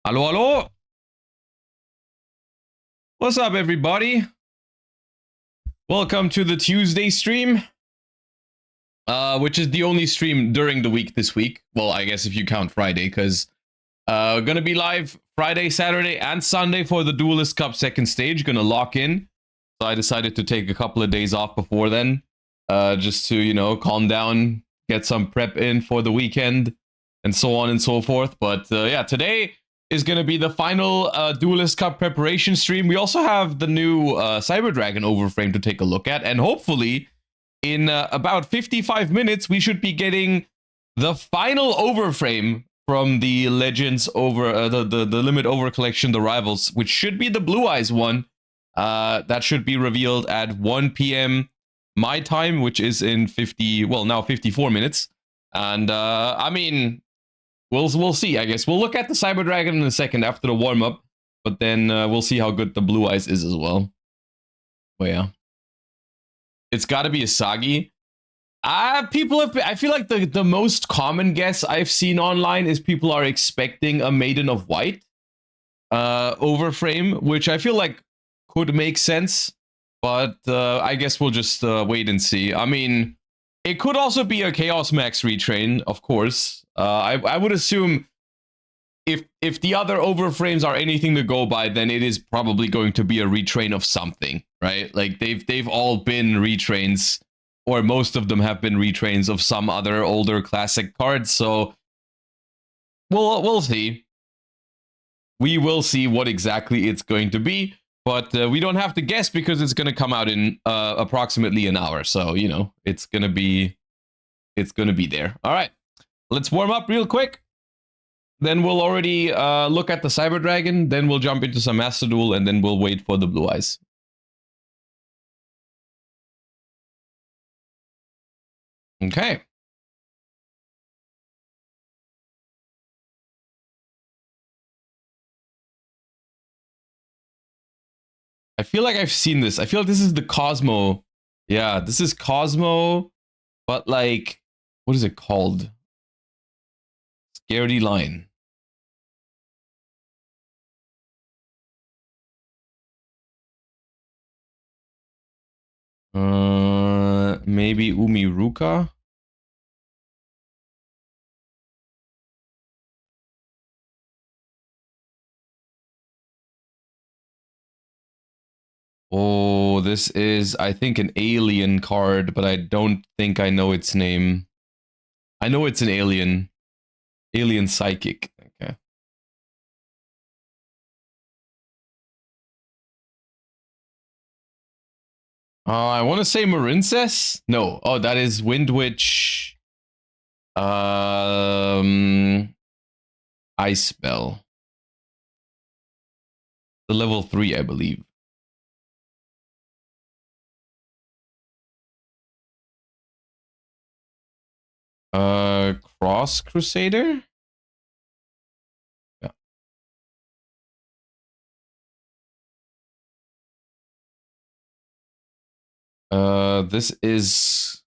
Hello, hello. What's up, everybody? Welcome to the Tuesday stream, which is the only stream during the week this week. Well, I guess if you count Friday, because gonna be live Friday, Saturday, and Sunday for the Duelist Cup second stage. Gonna lock in. So I decided to take a couple of days off before then, just to, you know, calm down, get some prep in for the weekend, and so on and so forth. But yeah, today is going to be the final Duelist Cup preparation stream. We also have the new Cyber Dragon Overframe to take a look at, and hopefully in about 55 minutes, we should be getting the final Overframe from the Legends over the Limit Over Collection, the Rivals, which should be the Blue Eyes one. That should be revealed at 1 p.m. my time, which is in 54 minutes. And I mean, we'll see. I guess we'll look at the Cyber Dragon in a second after the warm up, but then we'll see how good the Blue Eyes is as well. Oh yeah, it's got to be a Sagi. People have. I feel like the most common guess I've seen online is people are expecting a Maiden of White Overframe, which I feel like could make sense, but I guess we'll just wait and see. I mean, it could also be a Chaos Max retrain, of course. I would assume if the other Overframes are anything to go by, then it is probably going to be a retrain of something, right? Like they've all been retrains, or most of them have been retrains of some other older classic cards. So we'll see. We will see what exactly it's going to be. But we don't have to guess because it's going to come out in approximately an hour. So, you know, it's going to be there. All right, let's warm up real quick. Then we'll already look at the Cyber Dragon. Then we'll jump into some Master Duel, and then we'll wait for the Blue Eyes. Okay. I feel like I've seen this. I feel like this is the Cosmo. Yeah, this is Cosmo, but like, what is it called? Scaredy Line. Maybe Umiruka? Oh, this is, I think, an alien card, but I don't think I know its name. I know it's an alien. Alien Psychic. Okay. I want to say Marincess? No. Oh, that is Wind Witch. Ice Spell. The level 3, I believe. Cross Crusader? Yeah. This is...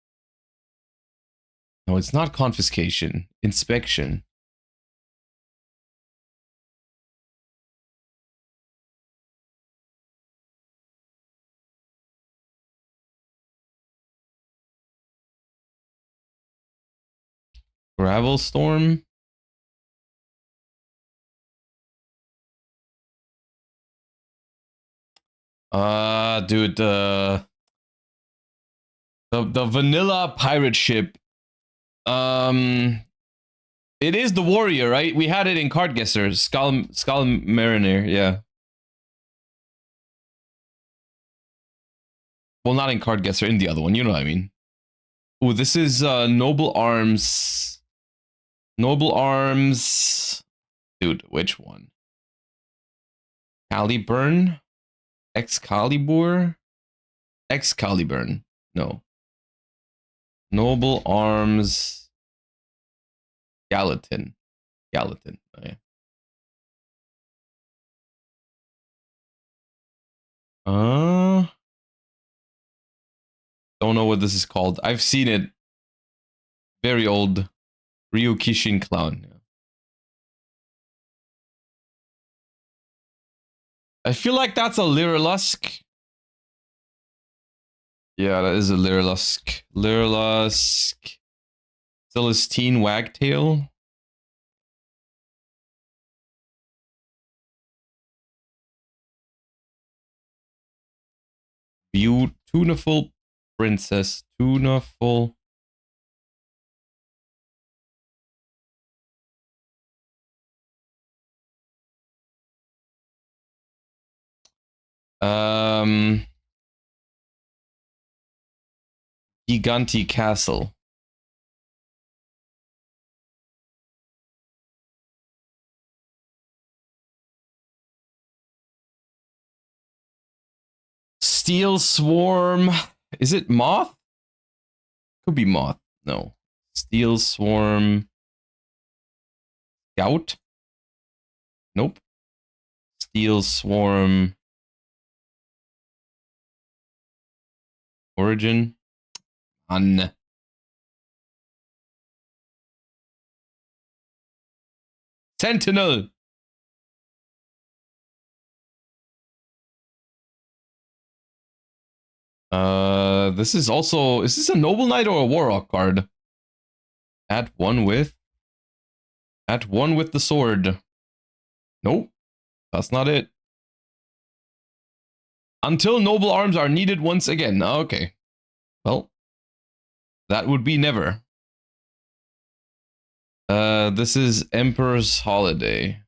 No, it's not Confiscation. Inspection. Gravel Storm? Dude, the vanilla pirate ship. It is the warrior, right? We had it in Card Guesser. Skull Mariner, yeah. Well, not in Card Guesser, in the other one. You know what I mean. Oh, this is Noble Arms. Noble Arms. Dude, which one? Caliburn? Excalibur? Excaliburn. No. Noble Arms. Gallatin. Gallatin. Oh, yeah. Don't know what this is called. I've seen it. Very old. Ryukishin Clown. I feel like that's a Lyrilusk. Yeah, that is a Lyrilusk. Lyrilusk. Celestine Wagtail. Tuneful Princess. Tuneful. Giganti Castle. Steel Swarm. Is it Moth? Could be Moth. No. Steel Swarm. Scout? Nope. Steel Swarm. Origin? None. Sentinel! This is also... Is this a Noble Knight or a Warlock card? At one with the sword. Nope. That's not it. Until noble arms are needed once again. Okay. Well, that would be never. This is Emperor's Holiday.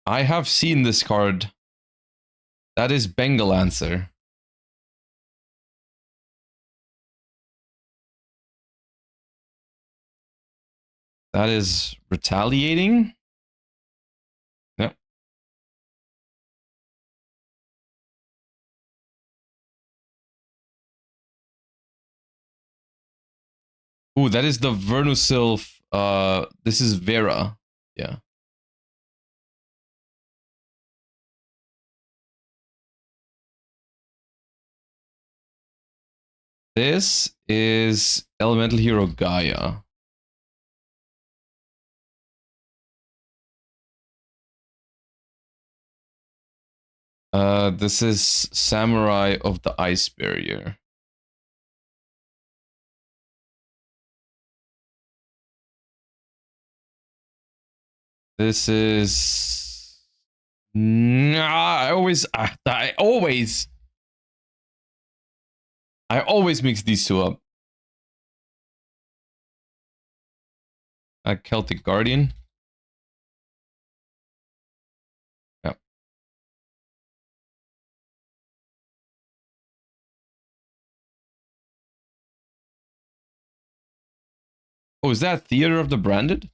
I have seen this card. That is Bengal Answer. That is Retaliating. Yep. Ooh, that is the Vernusylph. This is Vera. Yeah. This is Elemental Hero Gaia. This is Samurai of the Ice Barrier. This is... Nah, I always mix these two up. A Celtic Guardian. Yeah. Oh, is that Theater of the Branded?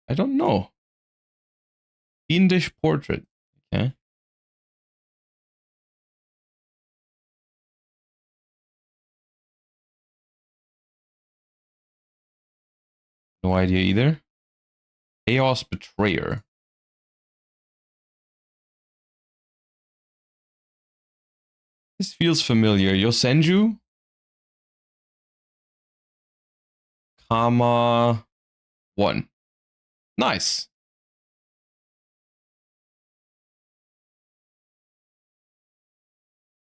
I don't know. Fiendish Portrait. Okay. No idea either. Chaos Betrayer. This feels familiar. Yosenju? Comma 1. Nice.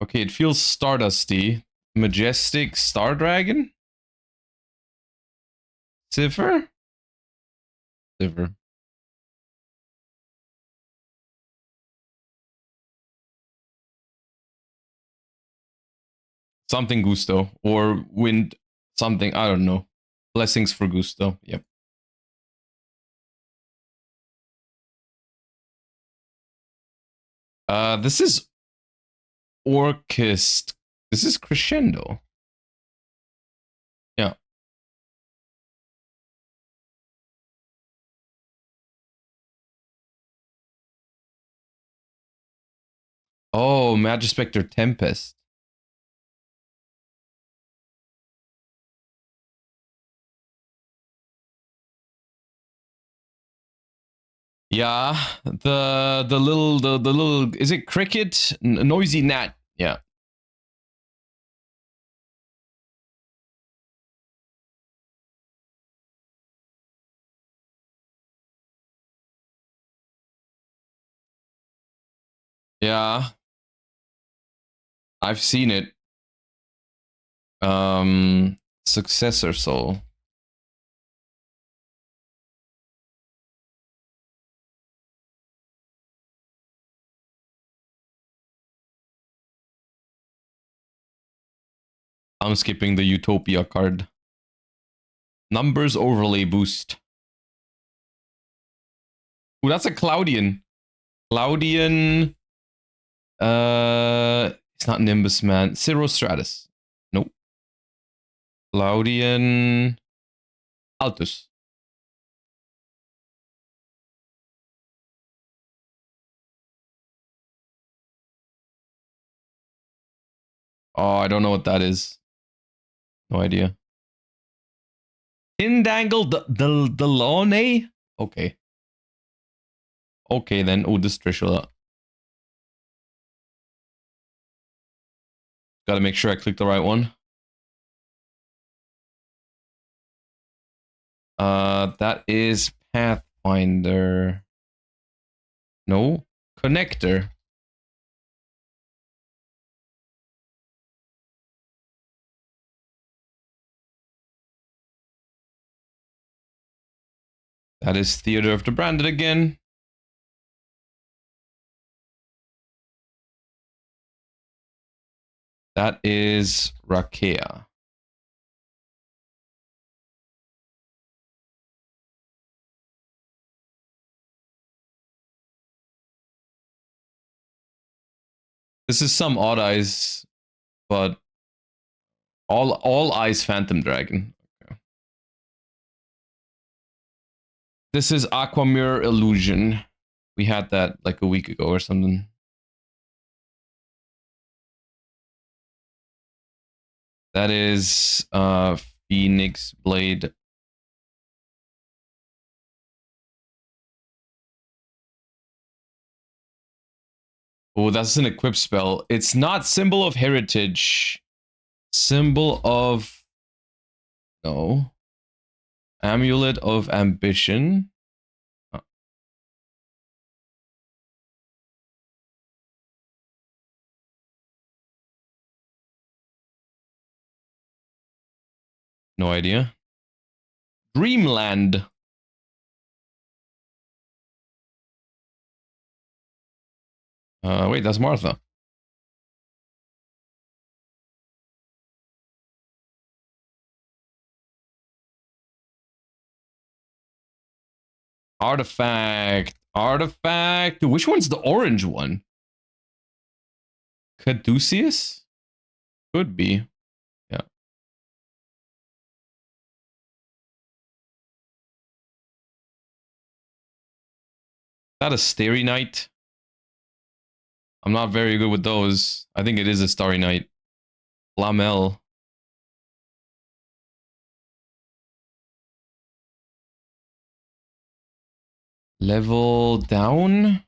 Okay, it feels Stardusty. Majestic Star Dragon? Cipher? Cipher. Something Gusto. Or Wind something. I don't know. Blessings for Gusto. Yep. This is Orchest. This is Crescendo. Yeah. Oh, Magispector Tempest. Yeah, the little is it cricket? Noisy gnat. Yeah. Yeah, I've seen it. Successor soul. I'm skipping the Utopia card. Numbers overlay boost. Ooh, that's a Cloudian. Cloudian. It's not Nimbus, man. Cirrostratus. Nope. Cloudian. Altus. Oh, I don't know what that is. No idea. Indangle the Lawney? Okay. Okay, then. Oh, this Trishula. Gotta make sure I click the right one. That is Pathfinder. No. Connector. That is Theater of the Branded again. That is Rakea. This is some Odd Eyes, but all Eyes Phantom Dragon. Okay. This is Aquamirror Illusion. We had that like a week ago or something. That is Phoenix Blade. Oh, that's an equip spell. It's not Symbol of Heritage. Symbol of... No. Amulet of Ambition. Oh. No idea. Dreamland. Wait, that's Martha. Artifact. Artifact. Which one's the orange one? Caduceus? Could be. Yeah. That a Starry Night? I'm not very good with those. I think it is a Starry Night. Flamel. Level down?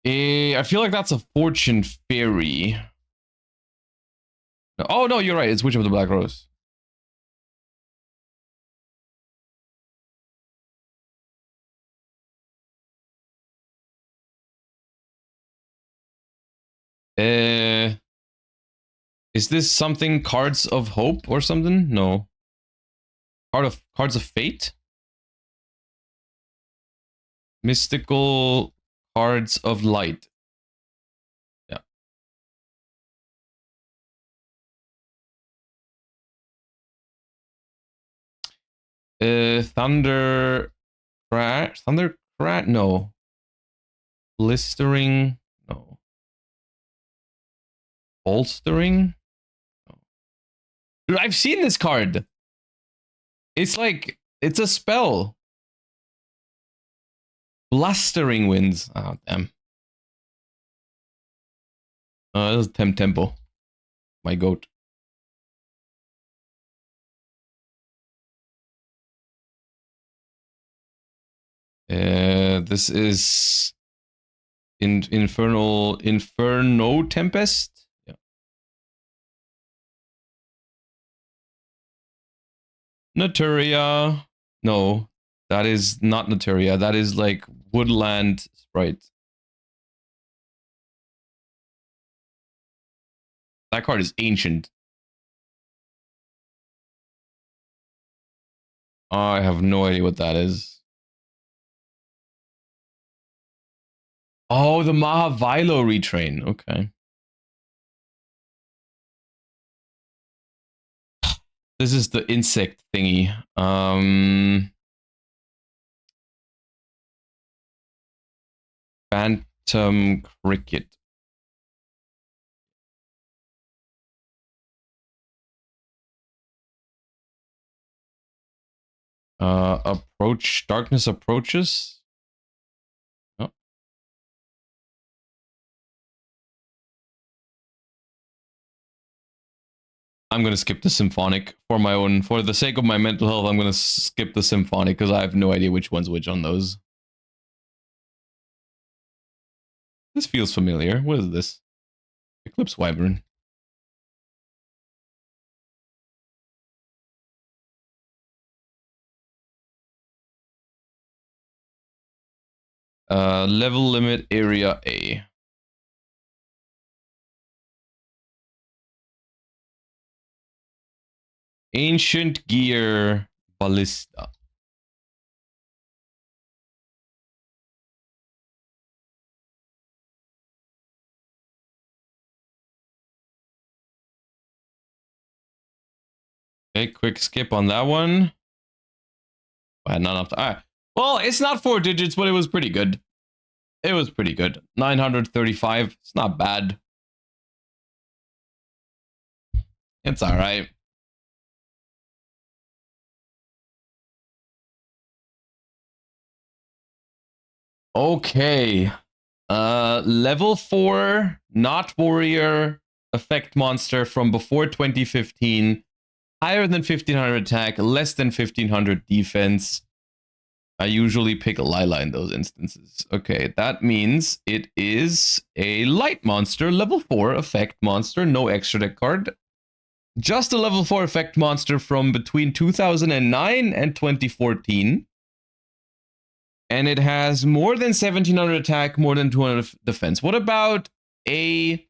I feel like that's a Fortune Fairy. Oh, no, you're right. It's Witch of the Black Rose. Is this something Cards of Hope or something? No. Cards of Fate? Mystical Cards of Light. Yeah. Thunder Crash? Thunder Crash? No. Blistering? No. Bolstering? No. Dude, I've seen this card. It's like, it's a spell. Blustering Winds. Oh, damn. This is Tempo. My goat. This is Inferno Tempest. Yeah. Naturia. No, that is not Naturia. That is like Woodland Sprite. That card is ancient. I have no idea what that is. Oh, the Mahavilo retrain. Okay. This is the insect thingy. Phantom Cricket. Darkness approaches. Oh. I'm gonna skip the symphonic for the sake of my mental health. I'm gonna skip the symphonic because I have no idea which one's which on those. This feels familiar. What is this? Eclipse Wyvern. Level limit area A. Ancient Gear Ballista. Okay, quick skip on that one. I had not enough time. Well, it's not 4 digits, but it was pretty good. It was pretty good. 935. It's not bad. It's all right. Okay. Level 4, not warrior, effect monster from before 2015. Higher than 1500 attack, less than 1500 defense. I usually pick a Lila in those instances. Okay, that means it is a light monster, level 4 effect monster, no extra deck card. Just a level 4 effect monster from between 2009 and 2014. And it has more than 1700 attack, more than 200 defense. What about a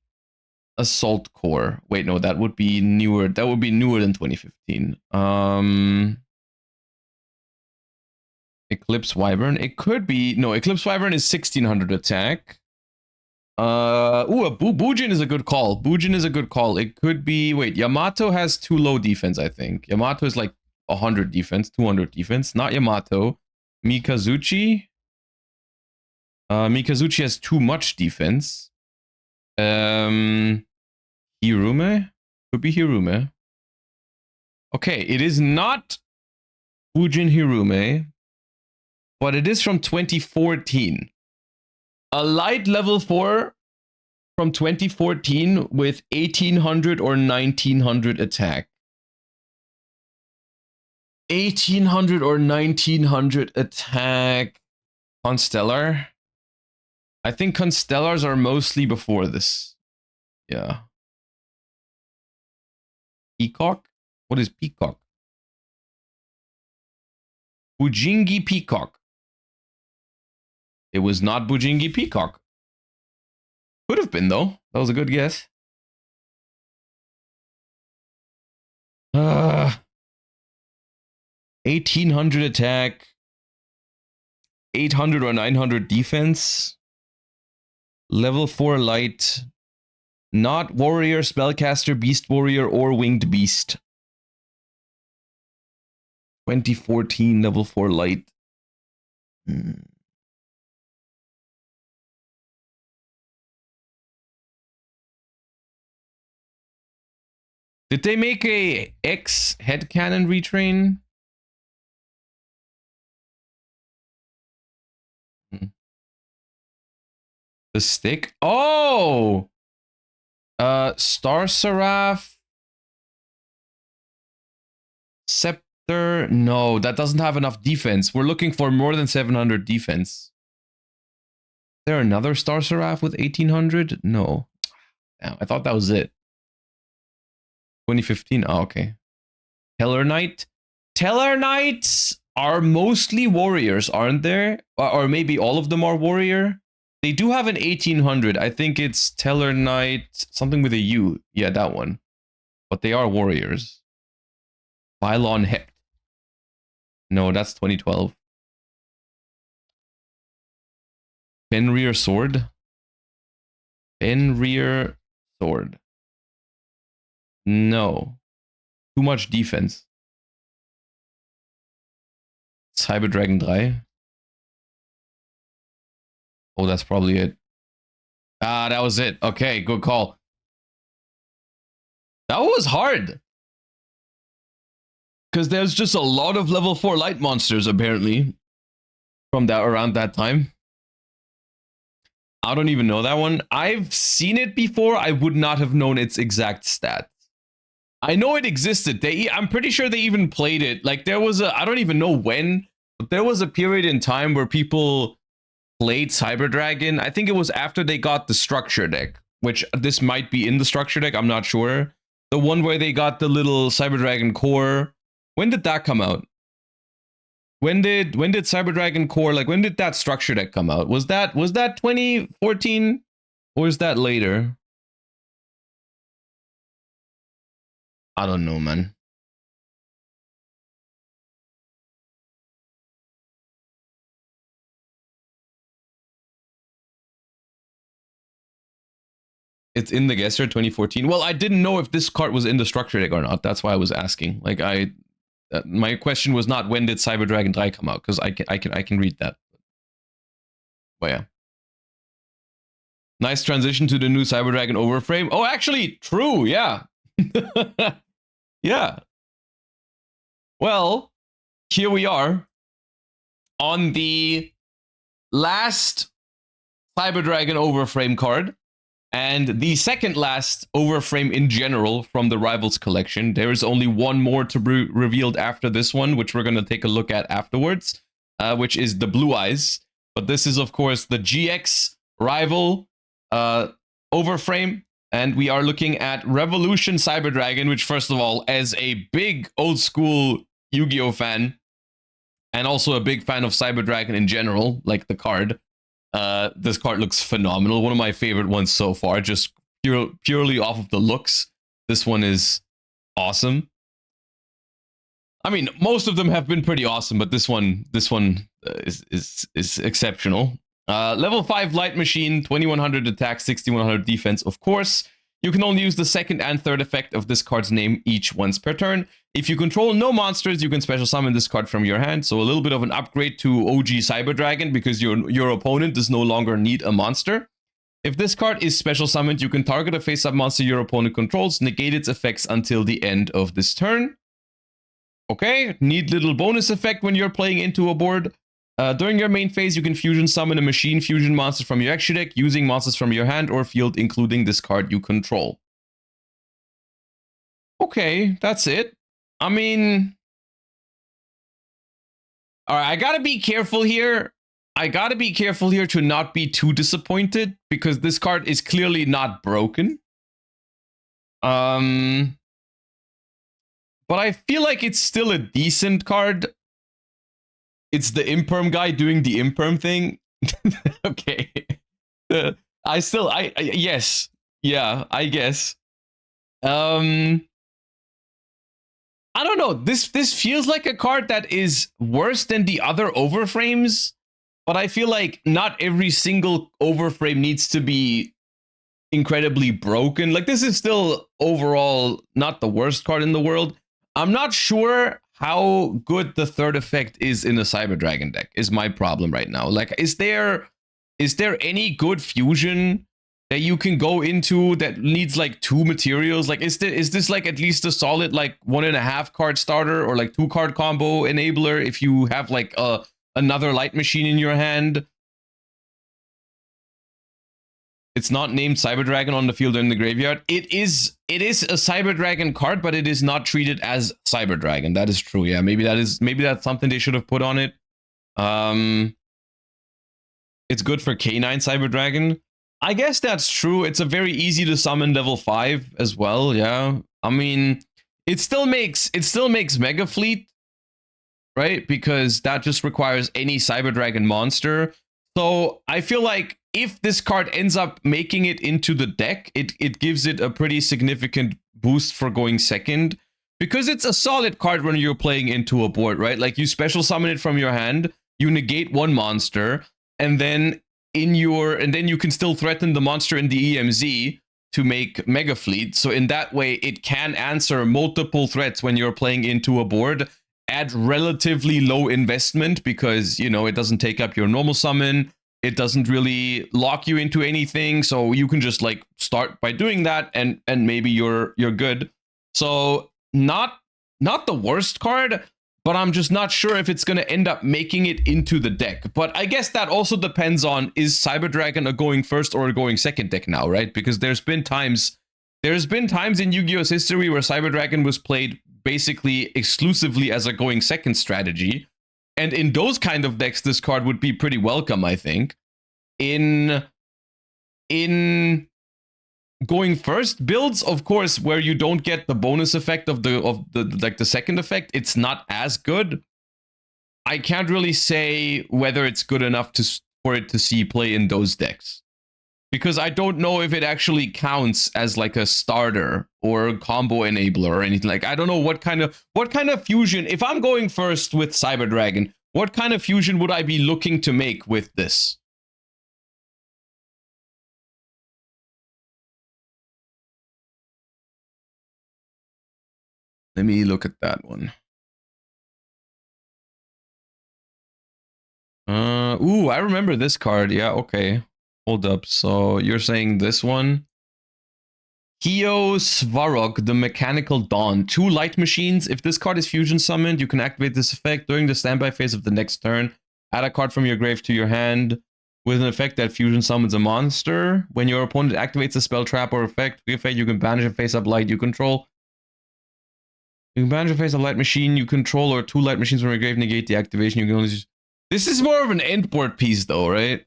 assault core? Wait, no, that would be newer. That would be newer than 2015. Eclipse Wyvern. It could be no. Eclipse Wyvern is 1600 attack. Bujin is a good call. Bujin is a good call. It could be. Wait, Yamato has too low defense. I think Yamato is like 100 defense, 200 defense. Not Yamato. Mikazuchi. Mikazuchi has too much defense. Hirume could be Hirume. Okay, it is not Bujin Hirume, but it is from 2014. A light level 4 from 2014 with 1800 or 1900 attack. 1800 or 1900 attack. Constellar. I think Constellars are mostly before this. Yeah. Peacock? What is Peacock? Bujingi Peacock. It was not Bujingi Peacock. Could have been, though. That was a good guess. 1800 attack. 800 or 900 defense. Level 4 light. Not warrior, spellcaster, beast warrior, or winged beast. 2014 level 4 light. Did they make a X headcanon retrain? The stick? Oh! Star Seraph. No, that doesn't have enough defense. We're looking for more than 700 defense. Is there another Star Seraph with 1800? No. Damn, I thought that was it. 2015. Oh, okay. Teller Knight. Teller Knights are mostly warriors, aren't there? Or maybe all of them are warrior. They do have an 1800. I think it's Teller Knight, something with a U. Yeah, that one. But they are warriors. Pylon Hept. No, that's 2012. Fenrir Sword. Fenrir Sword. No. Too much defense. Cyber Dragon 3. Oh, that's probably it. Ah, that was it. Okay, good call. That was hard. Because there's just a lot of level 4 light monsters, apparently. From that around that time. I don't even know that one. I've seen it before. I would not have known its exact stats. I know it existed. I'm pretty sure they even played it. Like there was I don't even know when, but there was a period in time where people played Cyber Dragon. I think it was after they got the structure deck, which this might be in the structure deck. I'm not sure. The one where they got the little Cyber Dragon core. When did that come out? When did Cyber Dragon core, like when did that structure deck come out? Was that 2014 or is that later? I don't know, man. It's in the guesser 2014. Well, I didn't know if this card was in the structure deck or not. That's why I was asking. Like my question was not when did Cyber Dragon 3 come out, because I can read that. But yeah. Nice transition to the new Cyber Dragon Overframe. Oh, actually, true, yeah. Yeah. Well, here we are on the last Cyber Dragon Overframe card. And the second last Overframe in general from the Rivals collection. There is only one more to be revealed after this one, which we're going to take a look at afterwards, which is the Blue Eyes. But this is, of course, the GX Rival Overframe. And we are looking at Revolution Cyber Dragon, which, first of all, as a big old school Yu-Gi-Oh fan, and also a big fan of Cyber Dragon in general, like the card, this card looks phenomenal. One of my favorite ones so far, just purely off of the looks. This one is awesome. I mean, most of them have been pretty awesome, but this one is exceptional. Level 5 Light Machine, 2100 attack, 6100 defense, of course. You can only use the second and third effect of this card's name each once per turn. If you control no monsters, you can special summon this card from your hand. So a little bit of an upgrade to OG Cyber Dragon, because your opponent does no longer need a monster. If this card is special summoned, you can target a face-up monster your opponent controls, negate its effects until the end of this turn. Okay, neat little bonus effect when you're playing into a board. During your main phase, you can fusion summon a machine fusion monster from your extra deck using monsters from your hand or field, including this card you control. Okay, that's it. I mean, all right, I gotta be careful here. I gotta be careful here to not be too disappointed, because this card is clearly not broken. But I feel like it's still a decent card. It's the imperm guy doing the imperm thing. Okay. Yes. Yeah, I guess. I don't know. This feels like a card that is worse than the other Overframes, but I feel like not every single Overframe needs to be incredibly broken. Like, this is still overall not the worst card in the world. I'm not sure how good the third effect is in a Cyber Dragon deck is my problem right now. Like, is there any good fusion that you can go into that needs like 2 materials? Like, is this like at least a solid like 1.5 card starter or like 2 card combo enabler if you have like another light machine in your hand? It's not named Cyber Dragon on the field or in the graveyard. It is a Cyber Dragon card, but it is not treated as Cyber Dragon. That is true. Yeah, maybe that's something they should have put on it. It's good for K9 Cyber Dragon. I guess that's true. It's a very easy to summon level 5 as well. Yeah, I mean, it still makes Mega Fleet, right? Because that just requires any Cyber Dragon monster. So I feel like if this card ends up making it into the deck, it gives it a pretty significant boost for going second, because it's a solid card when you're playing into a board, right? Like, you special summon it from your hand, you negate one monster, and then you can still threaten the monster in the EMZ to make Mega Fleet. So in that way, it can answer multiple threats when you're playing into a board at relatively low investment, because, you know, it doesn't take up your normal summon. It doesn't really lock you into anything. So you can just like start by doing that, and maybe you're good. So not the worst card, but I'm just not sure if it's going to end up making it into the deck. But I guess that also depends on, is Cyber Dragon a going first or a going second deck now, right? Because there's been times in Yu-Gi-Oh's history where Cyber Dragon was played basically exclusively as a going second strategy. And in those kind of decks, this card would be pretty welcome, I think. In going first builds, of course, where you don't get the bonus effect of the second effect, it's not as good. I can't really say whether it's good enough for it to see play in those decks, because I don't know if it actually counts as like a starter or a combo enabler or anything. Like, I don't know what kind of fusion, if I'm going first with Cyber Dragon, what kind of fusion would I be looking to make with this? Let me look at that one. Ooh, I remember this card. Yeah, okay. Hold up. So you're saying this one? Yugioh Svarog, the Mechanical Dawn. 2 light machines. If this card is fusion summoned, you can activate this effect during the standby phase of the next turn. Add a card from your grave to your hand with an effect that fusion summons a monster. When your opponent activates a spell, trap, or effect, you can banish a face-up light you control. You can banish a face-up light machine you control, or 2 light machines from your grave, negate the activation. You can only use... This is more of an end board piece, though, right?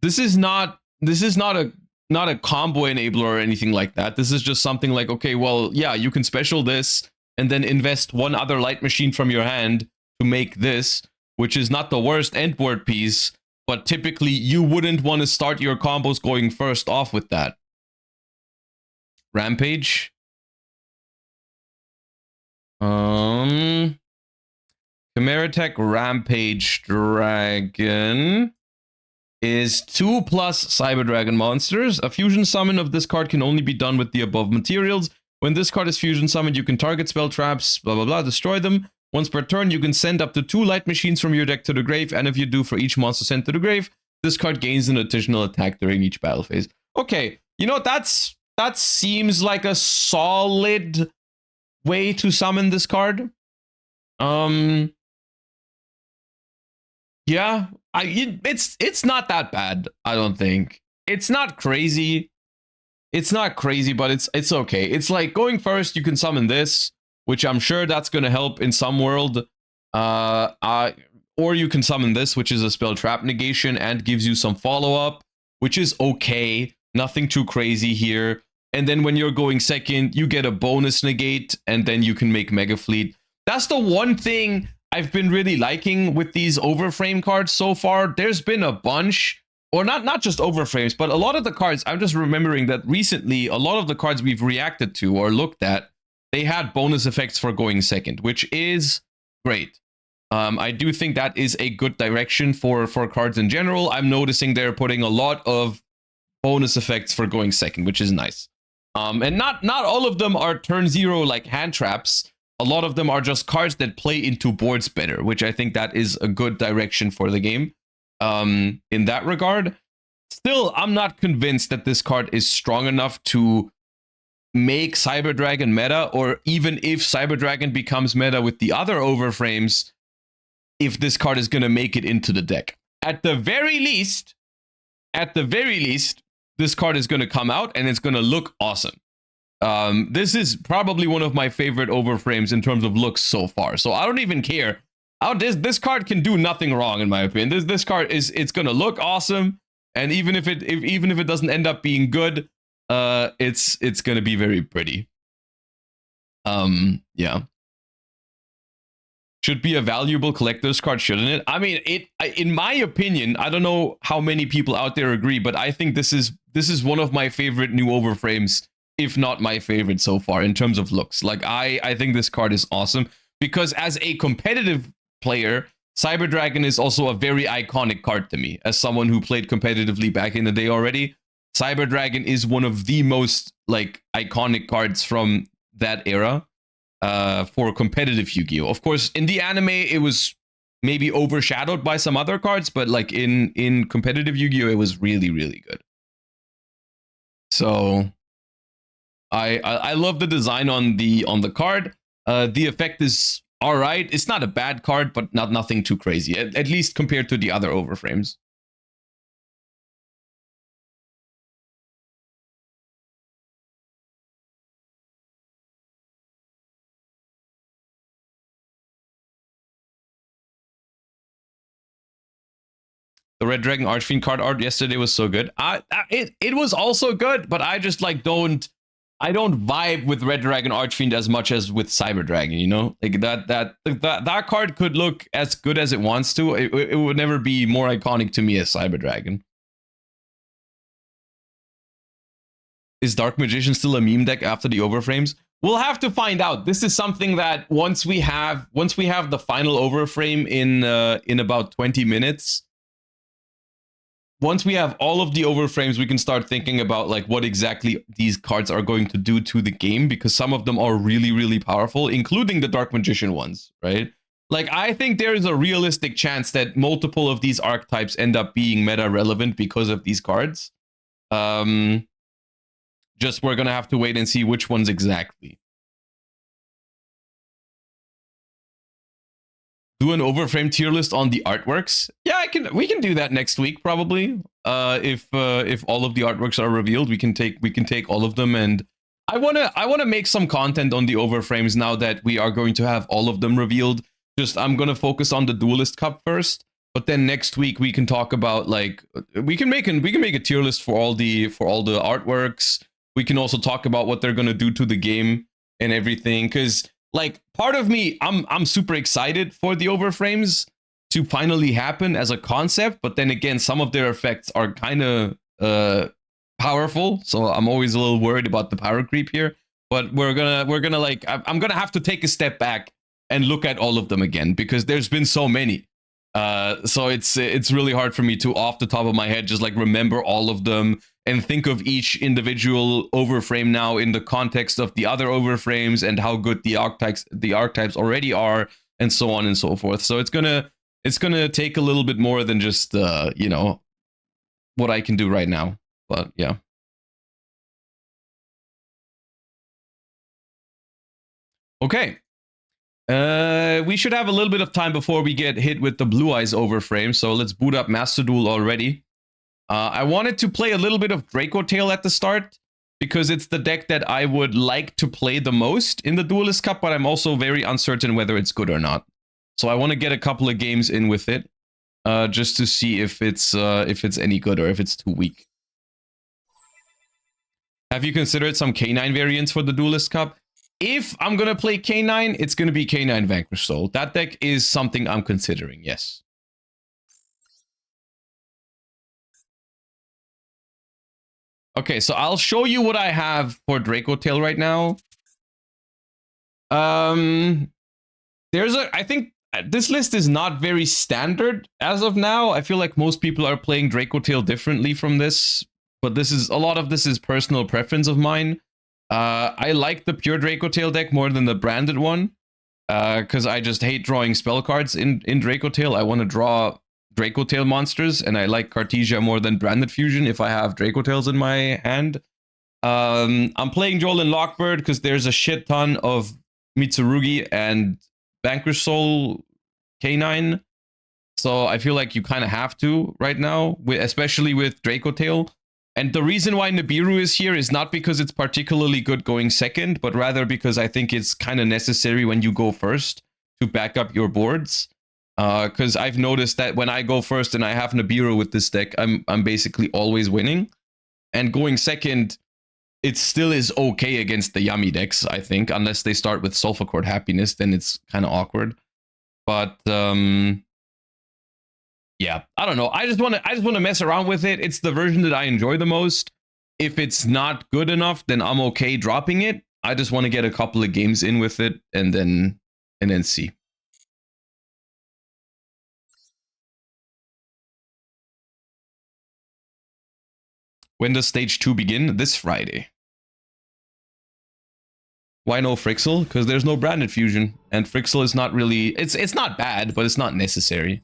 This is not a combo enabler or anything like that. This is just something like, okay, well, yeah, you can special this and then invest 1 other light machine from your hand to make this, which is not the worst end board piece, but typically you wouldn't want to start your combos going first off with that. Rampage. Chimeratech Rampage Dragon is 2+ Cyber Dragon monsters. A fusion summon of this card can only be done with the above materials. When this card is fusion summoned, you can target spell traps, blah, blah, blah, destroy them. Once per turn, you can send up to 2 light machines from your deck to the grave, and if you do, for each monster sent to the grave, this card gains an additional attack during each battle phase. Okay, you know, that seems like a solid way to summon this card. Yeah, it's not that bad, I don't think. It's not crazy. It's not crazy, but it's okay. It's like going first, you can summon this, which I'm sure that's going to help in some world. Or you can summon this, which is a spell trap negation and gives you some follow-up, which is okay. Nothing too crazy here. And then when you're going second, you get a bonus negate, and then you can make Mega Fleet. That's the one thing I've been really liking with these Overframe cards so far. There's been a bunch, or not just Overframes, but a lot of the cards, I'm just remembering that recently, a lot of the cards we've reacted to or looked at, they had bonus effects for going second, which is great. I do think that is a good direction for cards in general. I'm noticing they're putting a lot of bonus effects for going second, which is nice. And not all of them are turn 0 like hand traps. A lot of them are just cards that play into boards better, which I think that is a good direction for the game. In that regard, still, I'm not convinced that this card is strong enough to make Cyber Dragon meta, or even if Cyber Dragon becomes meta with the other Overframes, if this card is going to make it into the deck. At the very least, this card is going to come out and it's going to look awesome. This is probably one of my favorite overframes in terms of looks so far. So I don't even care. This card can do nothing wrong in my opinion. This card it's going to look awesome, and even if it doesn't end up being good, it's going to be very pretty. Yeah. Should be a valuable collector's card, shouldn't it? I mean, in my opinion, I don't know how many people out there agree, but I think this is one of my favorite new overframes, if not my favorite so far in terms of looks. Like I think this card is awesome because as a competitive player, Cyber Dragon is also a very iconic card to me. As someone who played competitively back in the day already, Cyber Dragon is one of the most like iconic cards from that era. For competitive Yu-Gi-Oh! Of course, in the anime, it was maybe overshadowed by some other cards, but like in competitive Yu-Gi-Oh! It was really, really good. So I love the design on the card. The effect is all right. It's not a bad card, but nothing too crazy, at least compared to the other overframes. The Red Dragon Archfiend card art yesterday was so good. It was also good, but I just like don't vibe with Red Dragon Archfiend as much as with Cyber Dragon, you know? Like that card could look as good as it wants to. It would never be more iconic to me as Cyber Dragon. Is Dark Magician still a meme deck after the overframes? We'll have to find out. This is something that once we have the final overframe in about 20 minutes, once we have all of the overframes, we can start thinking about like what exactly these cards are going to do to the game, because some of them are really, really powerful, including the Dark Magician ones, right? Like, I think there is a realistic chance that multiple of these archetypes end up being meta relevant because of these cards. Just we're gonna have to wait and see which ones exactly. Do an overframe tier list on the artworks. Yeah, we can do that next week probably. If all of the artworks are revealed, we can take all of them, and I wanna make some content on the overframes now that we are going to have all of them revealed. Just I'm gonna focus on the Duelist Cup first, but then next week we can talk about like we can make a tier list for all the artworks. We can also talk about what they're gonna do to the game and everything, because like part of me, I'm super excited for the overframes to finally happen as a concept, but then again, some of their effects are kind of powerful, so I'm always a little worried about the power creep here. But we're gonna like I'm gonna have to take a step back and look at all of them again, because there's been so many. So it's really hard for me to, off the top of my head, just like remember all of them and think of each individual overframe now in the context of the other overframes and how good the archetypes already are, and so on and so forth. So it's gonna take a little bit more than just you know, what I can do right now. But yeah. Okay. We should have a little bit of time before we get hit with the Blue Eyes overframe, so let's boot up Master Duel already. I wanted to play a little bit of Draco Tail at the start, because it's the deck that I would like to play the most in the Duelist Cup, but I'm also very uncertain whether it's good or not. So I want to get a couple of games in with it, just to see if it's any good or if it's too weak. Have you considered some K9 variants for the Duelist Cup? If I'm going to play K9, it's going to be K9 Vanquish Soul. That deck is something I'm considering, yes. Okay, so I'll show you what I have for Draco Tail right now. I think this list is not very standard as of now. I feel like most people are playing Draco Tail differently from this, but a lot of this is personal preference of mine. I like the pure Draco Tail deck more than the branded one, because I just hate drawing spell cards in Draco Tail. I want to draw Draco Tail monsters, and I like Cartesia more than Branded Fusion if I have Draco Tails in my hand. I'm playing Jolin Lockbird because there's a shit ton of Mitsurugi and Vanquish Soul K9. So I feel like you kind of have to right now, especially with Draco Tail. And the reason why Nibiru is here is not because it's particularly good going second, but rather because I think it's kind of necessary when you go first to back up your boards. Because I've noticed that when I go first and I have Nibiru with this deck, I'm basically always winning. And going second, it still is okay against the yummy decks, I think, unless they start with Sulfur Court Happiness, then it's kind of awkward. But yeah, I don't know. I just want to mess around with it. It's the version that I enjoy the most. If it's not good enough, then I'm okay dropping it. I just want to get a couple of games in with it and then see. When does stage 2 begin? This Friday. Why no Frixel? Because there's no branded fusion, and Frixel is not really... It's not bad, but it's not necessary.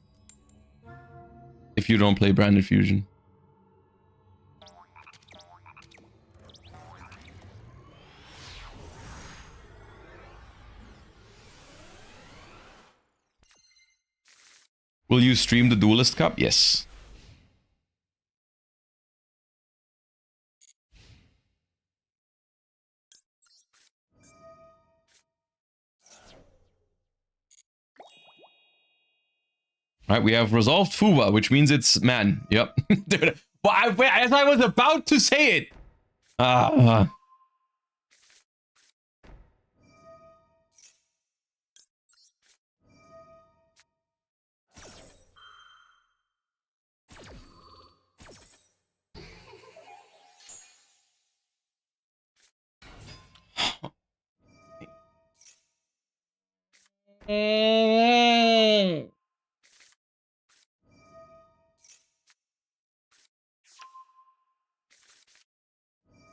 If you don't play branded fusion. Will you stream the Duelist Cup? Yes. All right, we have resolved Fuwa, which means it's man. Yep. Dude, well, as I was about to say it.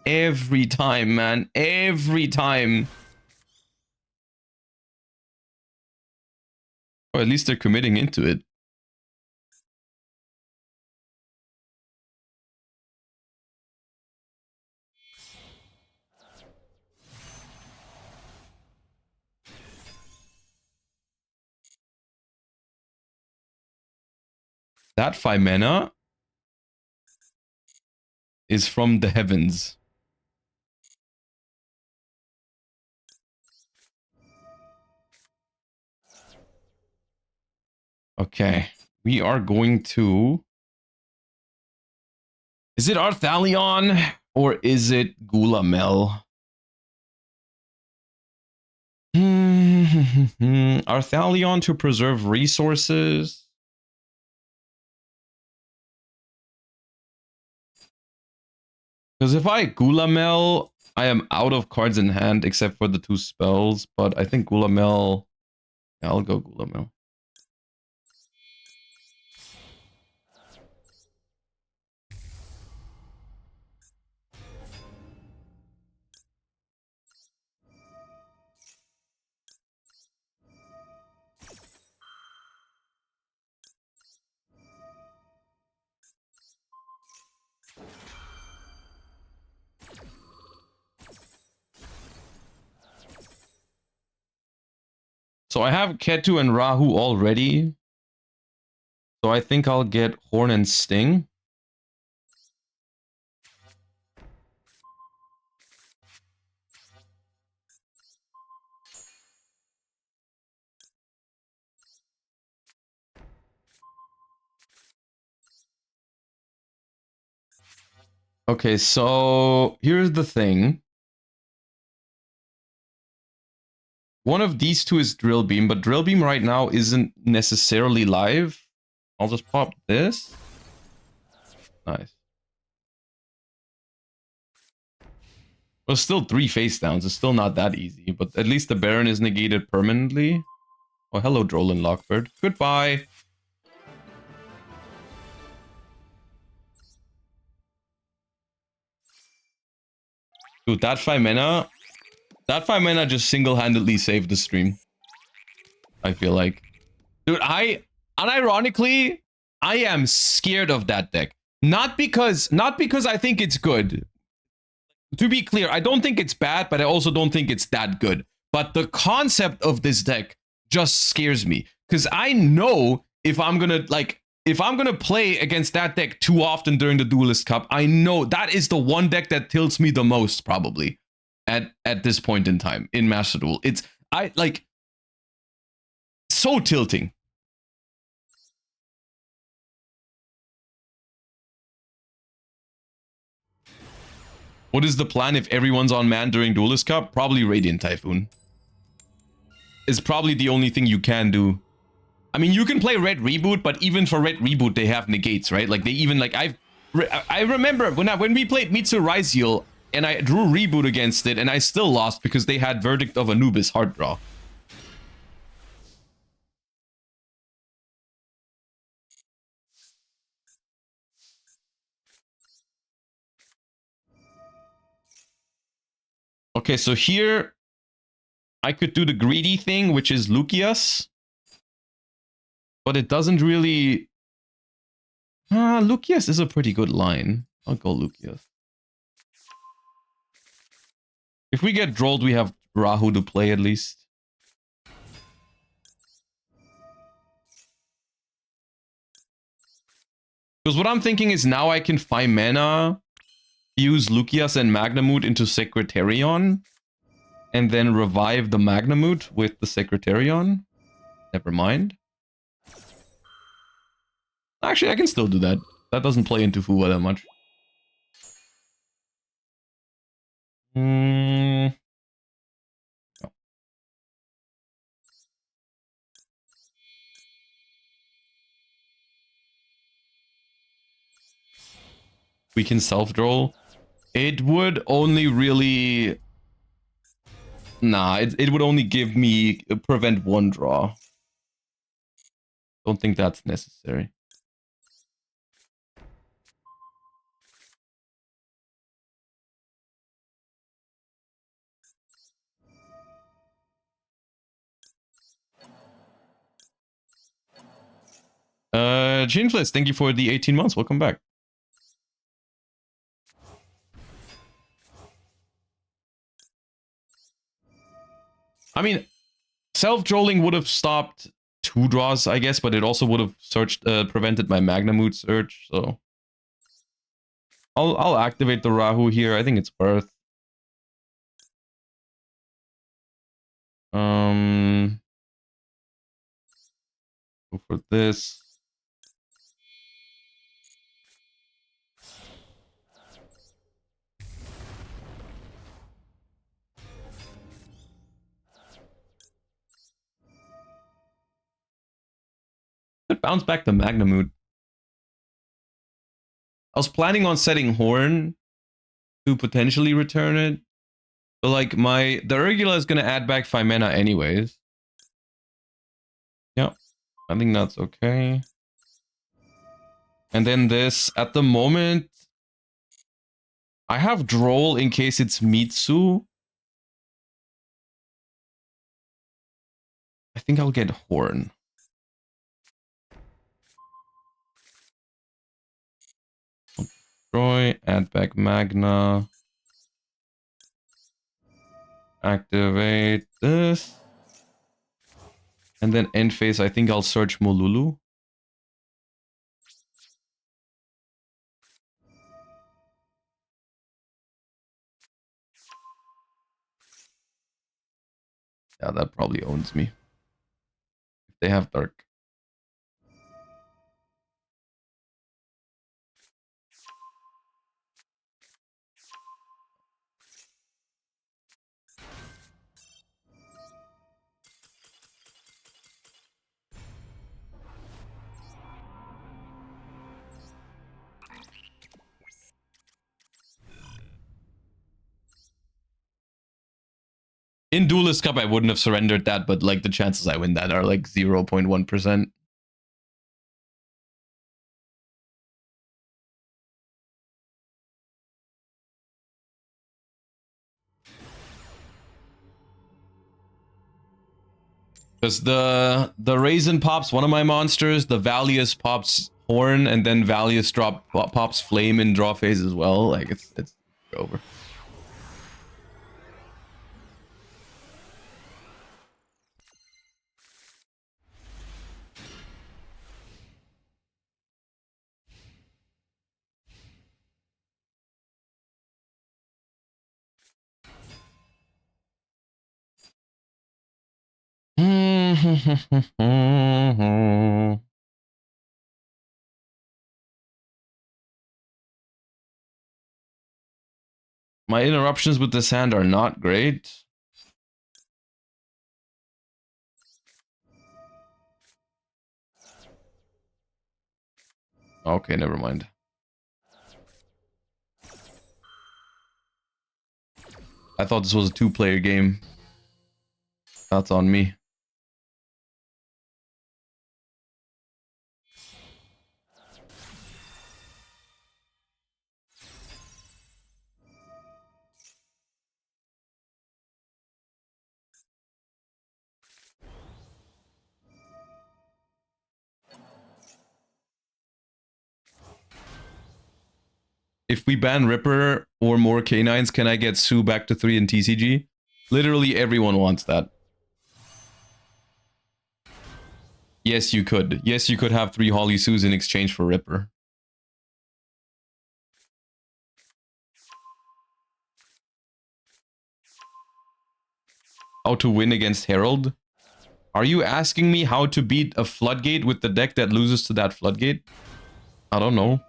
Every time, man. Every time. Or at least they're committing into it. That 5 mana is from the heavens. Okay, we are going to... Is it Arthalion or is it Gulamel? Arthalion to preserve resources. Because if I Gulamel, I am out of cards in hand except for the 2 spells. But I think Gulamel... Yeah, I'll go Gulamel. So I have Ketu and Rahu already. So I think I'll get Horn and Sting. Okay, so here's the thing. One of these 2 is Drill Beam, but Drill Beam right now isn't necessarily live. I'll just pop this. Nice. Well, still 3 face downs. It's still not that easy, but at least the Baron is negated permanently. Oh, hello, Drollin Lockbird. Goodbye. Dude, that 5 mana... That 5 mana just single-handedly saved the stream. I feel like. Dude, unironically, I am scared of that deck. Not because I think it's good. To be clear, I don't think it's bad, but I also don't think it's that good. But the concept of this deck just scares me. Because I know if I'm gonna, like, if I'm gonna play against that deck too often during the Duelist Cup, I know that is the one deck that tilts me the most, probably, at this point in time in Master Duel. It's so tilting. What is the plan if everyone's on man during Duelist Cup? Probably Radiant Typhoon. Is probably the only thing you can do. I mean, you can play Red Reboot, but even for Red Reboot, they have negates, right? Like, they even, like, I remember when we played Mitsu Raisiel, and I drew Reboot against it, and I still lost because they had Verdict of Anubis hard draw. Okay, so here, I could do the greedy thing, which is Lucius. But it doesn't really... Lucius is a pretty good line. I'll go Lucius. If we get drolled, we have Rahu to play at least. Because what I'm thinking is now I can 5 mana, use Lucius and Magnamut into Secretarion, and then revive the Magnamut with the Secretarion. Never mind. Actually, I can still do that. That doesn't play into Fuwa that much. No. We can self-draw. It would only really... Nah, it would only give me... prevent 1 draw. Don't think that's necessary. Chinflitz, thank you for the 18 months. Welcome back. I mean, self-trolling would have stopped 2 draws, I guess, but it also would have prevented my Magnamut search, so... I'll activate the Rahu here. I think it's worth. Go for this. It bounced back the Magnamut. I was planning on setting Horn to potentially return it. But like the Urgula is gonna add back 5 mana anyways. Yeah, I think that's okay. And then this, at the moment, I have Droll in case it's Mitsu. I think I'll get Horn. Destroy, add back Magna. Activate this. And then end phase, I think I'll search Molulu. Yeah, that probably owns me. If they have Dark. In Duelist Cup, I wouldn't have surrendered that, but like the chances I win that are like 0.1%. Because the Raisin pops one of my monsters, the Valius pops Horn, and then Valius pops Flame in draw phase as well. Like it's over. My interruptions with this hand are not great. Okay, never mind. I thought this was a two-player game. That's on me. If we ban Ripper or more K9s, can I get Sue back to 3 in TCG? Literally everyone wants that. Yes, you could. Yes, you could have 3 Holly Sues in exchange for Ripper. How to win against Herald? Are you asking me how to beat a Floodgate with the deck that loses to that Floodgate? I don't know.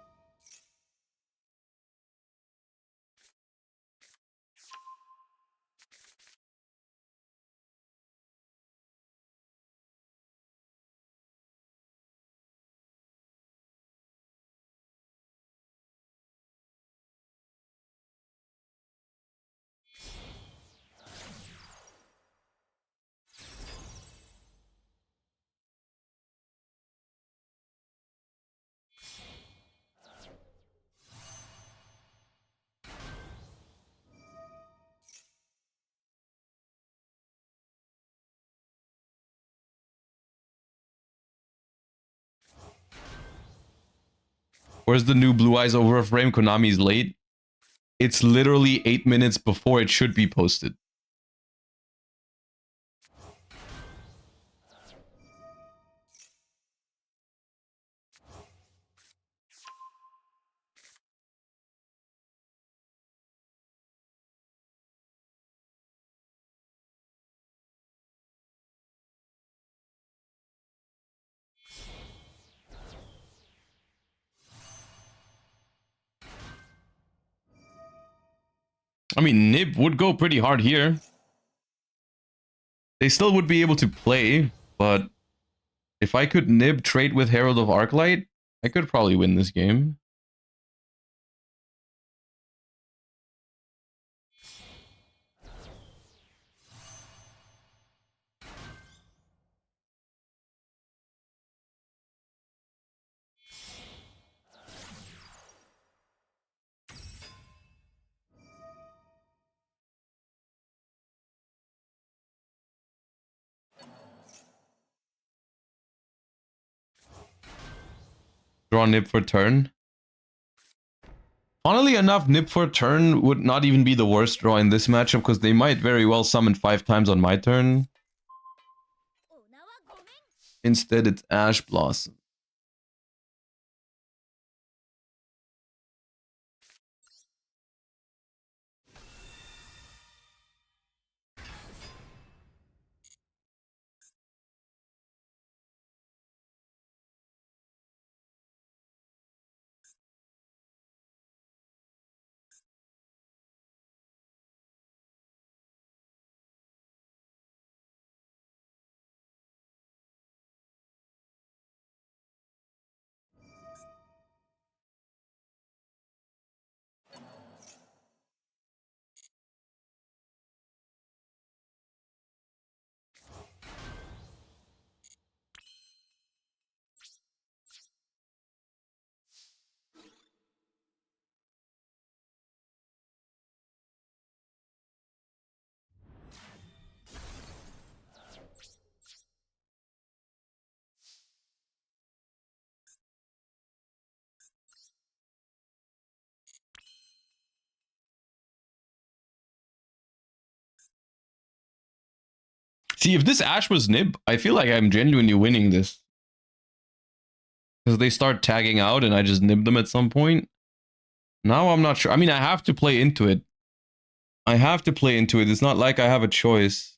Where's the new Blue Eyes Overframe? Konami's late. It's literally 8 minutes before it should be posted. I mean, Nib would go pretty hard here. They still would be able to play, but if I could Nib trade with Herald of Arclight, I could probably win this game. Draw Nib for turn. Funnily enough, Nib for turn would not even be the worst draw in this matchup because they might very well summon 5 times on my turn. Instead, it's Ash Blossom. See, if this Ash was Nib, I feel like I'm genuinely winning this. Because they start tagging out and I just nib them at some point. Now I'm not sure. I mean, I have to play into it. I have to play into it. It's not like I have a choice.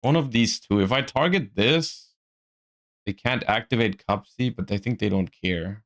One of these two. If I target this, they can't activate Cupsy, but I think they don't care.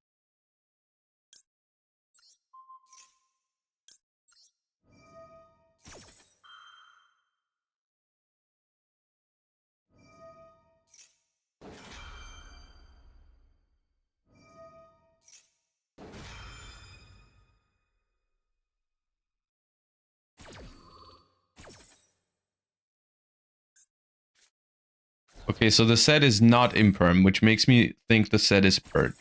Okay, so the set is not Imperm, which makes me think the set is Purge.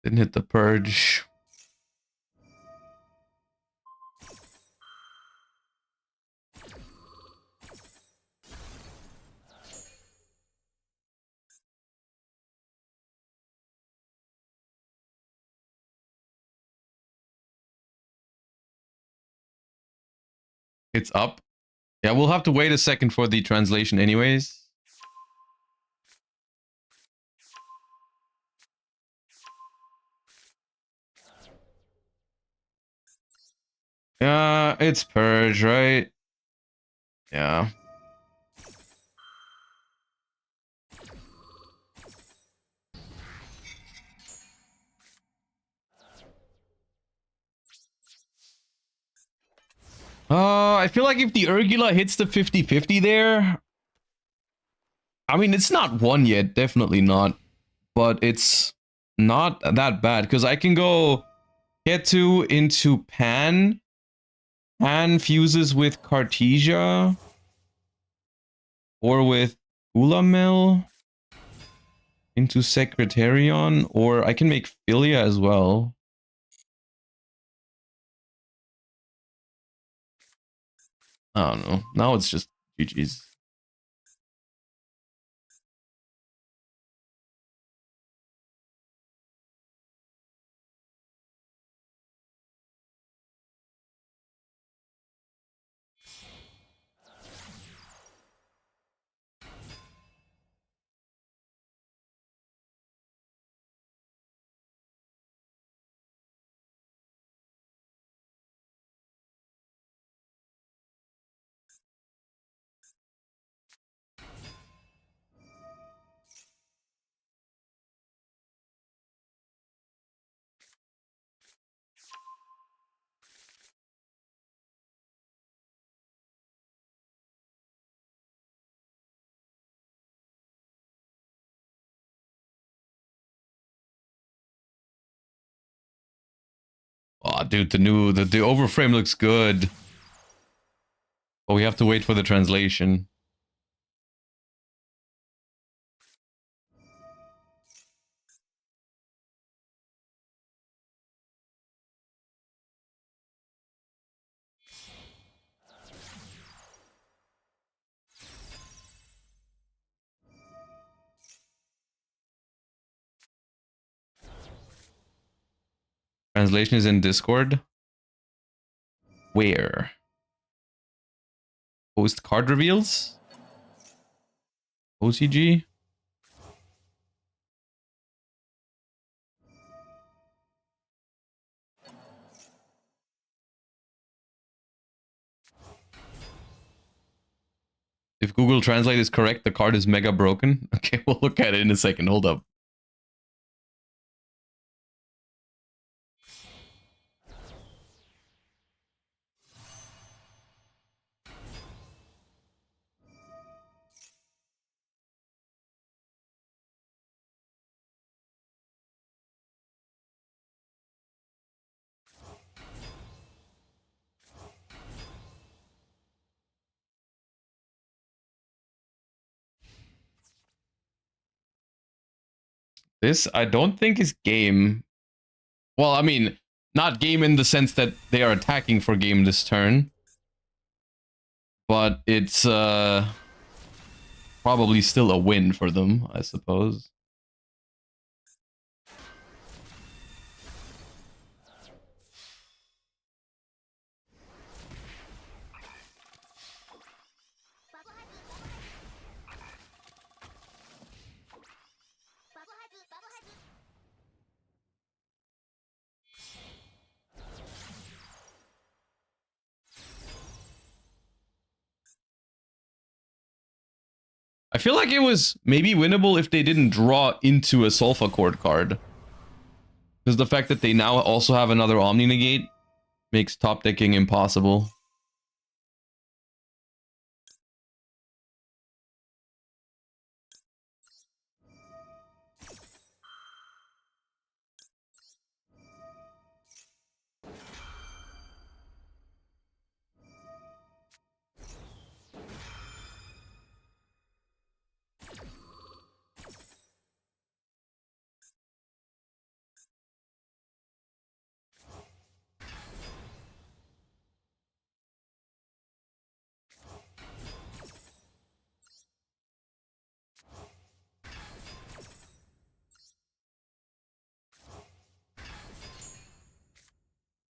Didn't hit the Purge. It's up. Yeah, we'll have to wait a second for the translation anyways. Yeah, it's Purge, right? Yeah. I feel like if the Urgula hits the 50-50 there, I mean, it's not one yet, definitely not. But it's not that bad because I can go Ketu into Pan. Pan fuses with Cartesia or with Ulamel into Secretarion, or I can make Philia as well. I don't know. Now it's just GG's. Oh, dude, the overframe looks good. But we have to wait for the translation. Translation is in Discord. Where? Post card reveals? OCG? If Google Translate is correct, the card is mega broken. Okay, we'll look at it in a second. Hold up. This, I don't think is game. Well, I mean, not game in the sense that they are attacking for game this turn. But it's probably still a win for them, I suppose. I feel like it was maybe winnable if they didn't draw into a Sulfa Chord card. Because the fact that they now also have another Omni Negate makes top decking impossible.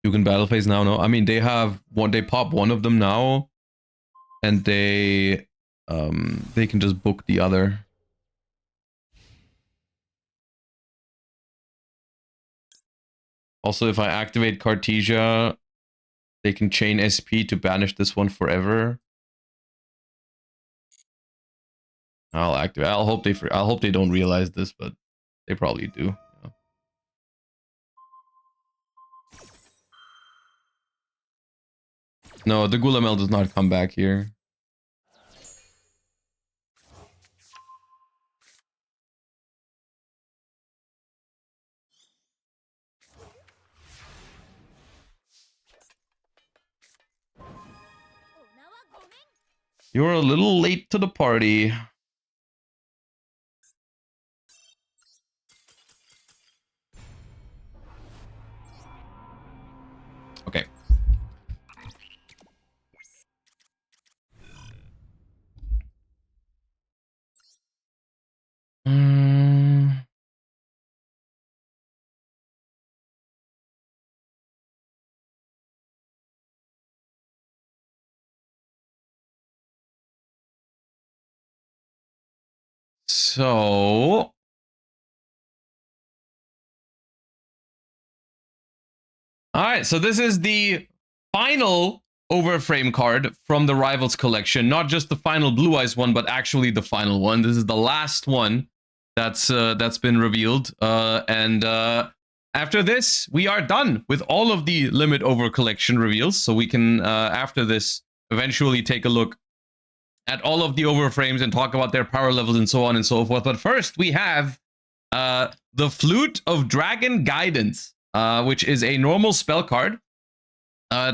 You can battle phase now, no? I mean, they have one. They pop one of them now, and they can just book the other. Also, if I activate Cartesia, they can chain SP to banish this one forever. I'll activate. I'll hope they don't realize this, but they probably do. Yeah. No, the Gulamel does not come back here. You're a little late to the party. Okay. So all right, so this is the final Overframe card from the Rivals collection. Not just the final Blue Eyes one, but actually the final one. This is the last one that's been revealed. After this, we are done with all of the Limit Over collection reveals. So we can, after this, eventually take a look at all of the Overframes and talk about their power levels and so on and so forth. But first, we have the Flute of Dragon Guidance, which is a normal spell card.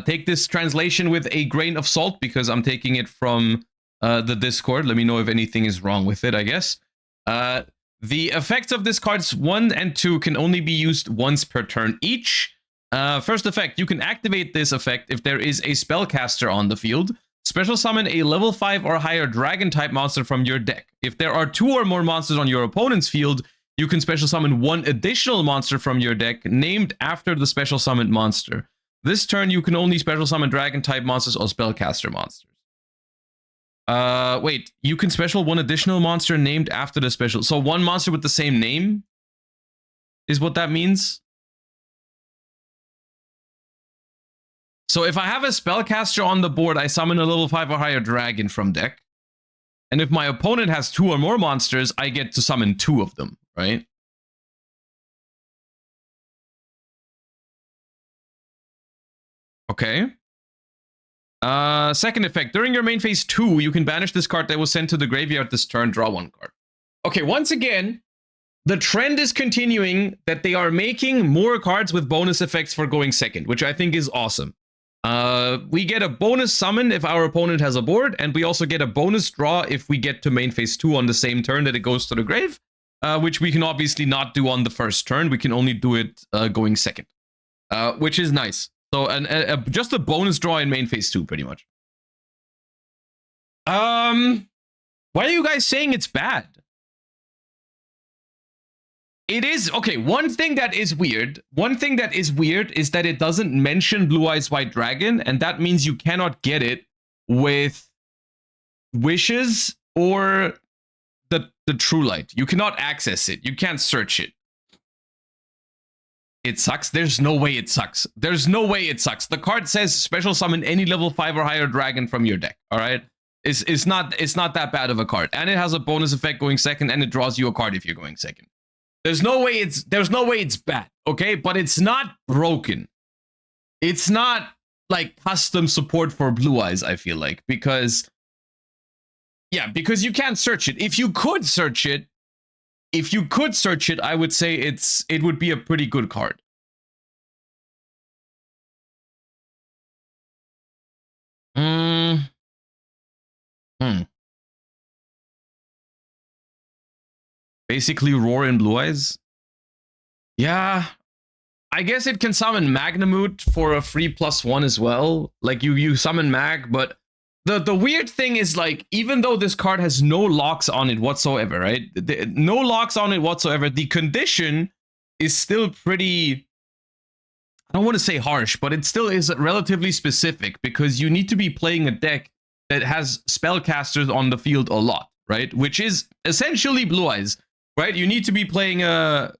Take this translation with a grain of salt because I'm taking it from the Discord. Let me know if anything is wrong with it, I guess. The effects of this card's 1 and 2 can only be used once per turn each. First effect, you can activate this effect if there is a spellcaster on the field. Special summon a level 5 or higher dragon type monster from your deck. If there are 2 or more monsters on your opponent's field, you can special summon 1 additional monster from your deck named after the special summoned monster. This turn, you can only special summon dragon type monsters or spellcaster monsters. Wait, you can special 1 additional monster named after the special. So 1 monster with the same name is what that means. So if I have a spellcaster on the board, I summon a level 5 or higher dragon from deck. And if my opponent has 2 or more monsters, I get to summon 2 of them, right? Okay. Second effect. During your main phase 2, you can banish this card that was sent to the graveyard this turn, draw 1 card. Okay, once again, the trend is continuing that they are making more cards with bonus effects for going second, which I think is awesome. We get a bonus summon if our opponent has a board, and we also get a bonus draw if we get to main phase 2 on the same turn that it goes to the grave, which we can obviously not do on the first turn. We can only do it going second, which is nice. So just a bonus draw in main phase 2, pretty much. Why are you guys saying it's bad? It is okay. One thing that is weird is that it doesn't mention Blue Eyes White Dragon, and that means you cannot get it with wishes or the True Light. You cannot access it. You can't search it. It sucks. There's no way it sucks. There's no way it sucks. The card says special summon any level 5 or higher dragon from your deck. All right. It's not that bad of a card, and it has a bonus effect going second, and it draws you a card if you're going second. There's no way it's bad, okay? But it's not broken. It's not like custom support for Blue Eyes, I feel like, because because you can't search it. If you could search it, I would say it would be a pretty good card. Basically, Roar in Blue Eyes. Yeah, I guess it can summon Magnamut for a free +1 as well. Like you summon Mag, but the weird thing is, like, even though this card has no locks on it whatsoever, right? No locks on it whatsoever. The condition is still pretty, I don't want to say harsh, but it still is relatively specific because you need to be playing a deck that has spellcasters on the field a lot, right? Which is essentially Blue Eyes. Right, you need to be playing a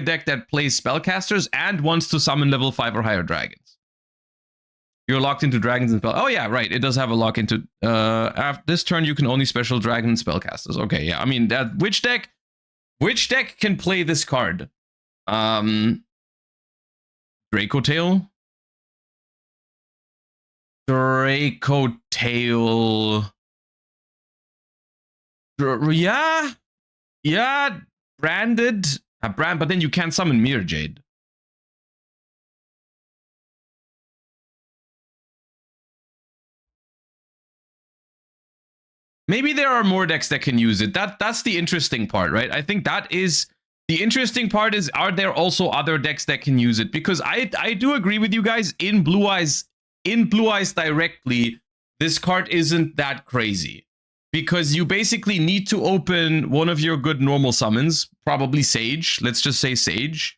deck that plays spellcasters and wants to summon level 5 or higher dragons. You're locked into dragons and spell. Oh yeah, right. It does have a lock into. After this turn, you can only special dragon and spellcasters. Okay, yeah. I mean that. Which deck can play this card? Draco Tail. Draco Tail. Yeah. Yeah, branded. But then you can't summon Mirror Jade. Maybe there are more decks that can use it. That's the interesting part, right? I think that is the interesting part is, are there also other decks that can use it? Because I do agree with you guys, in Blue Eyes directly, this card isn't that crazy. Because you basically need to open one of your good normal summons, probably Sage. Let's just say Sage.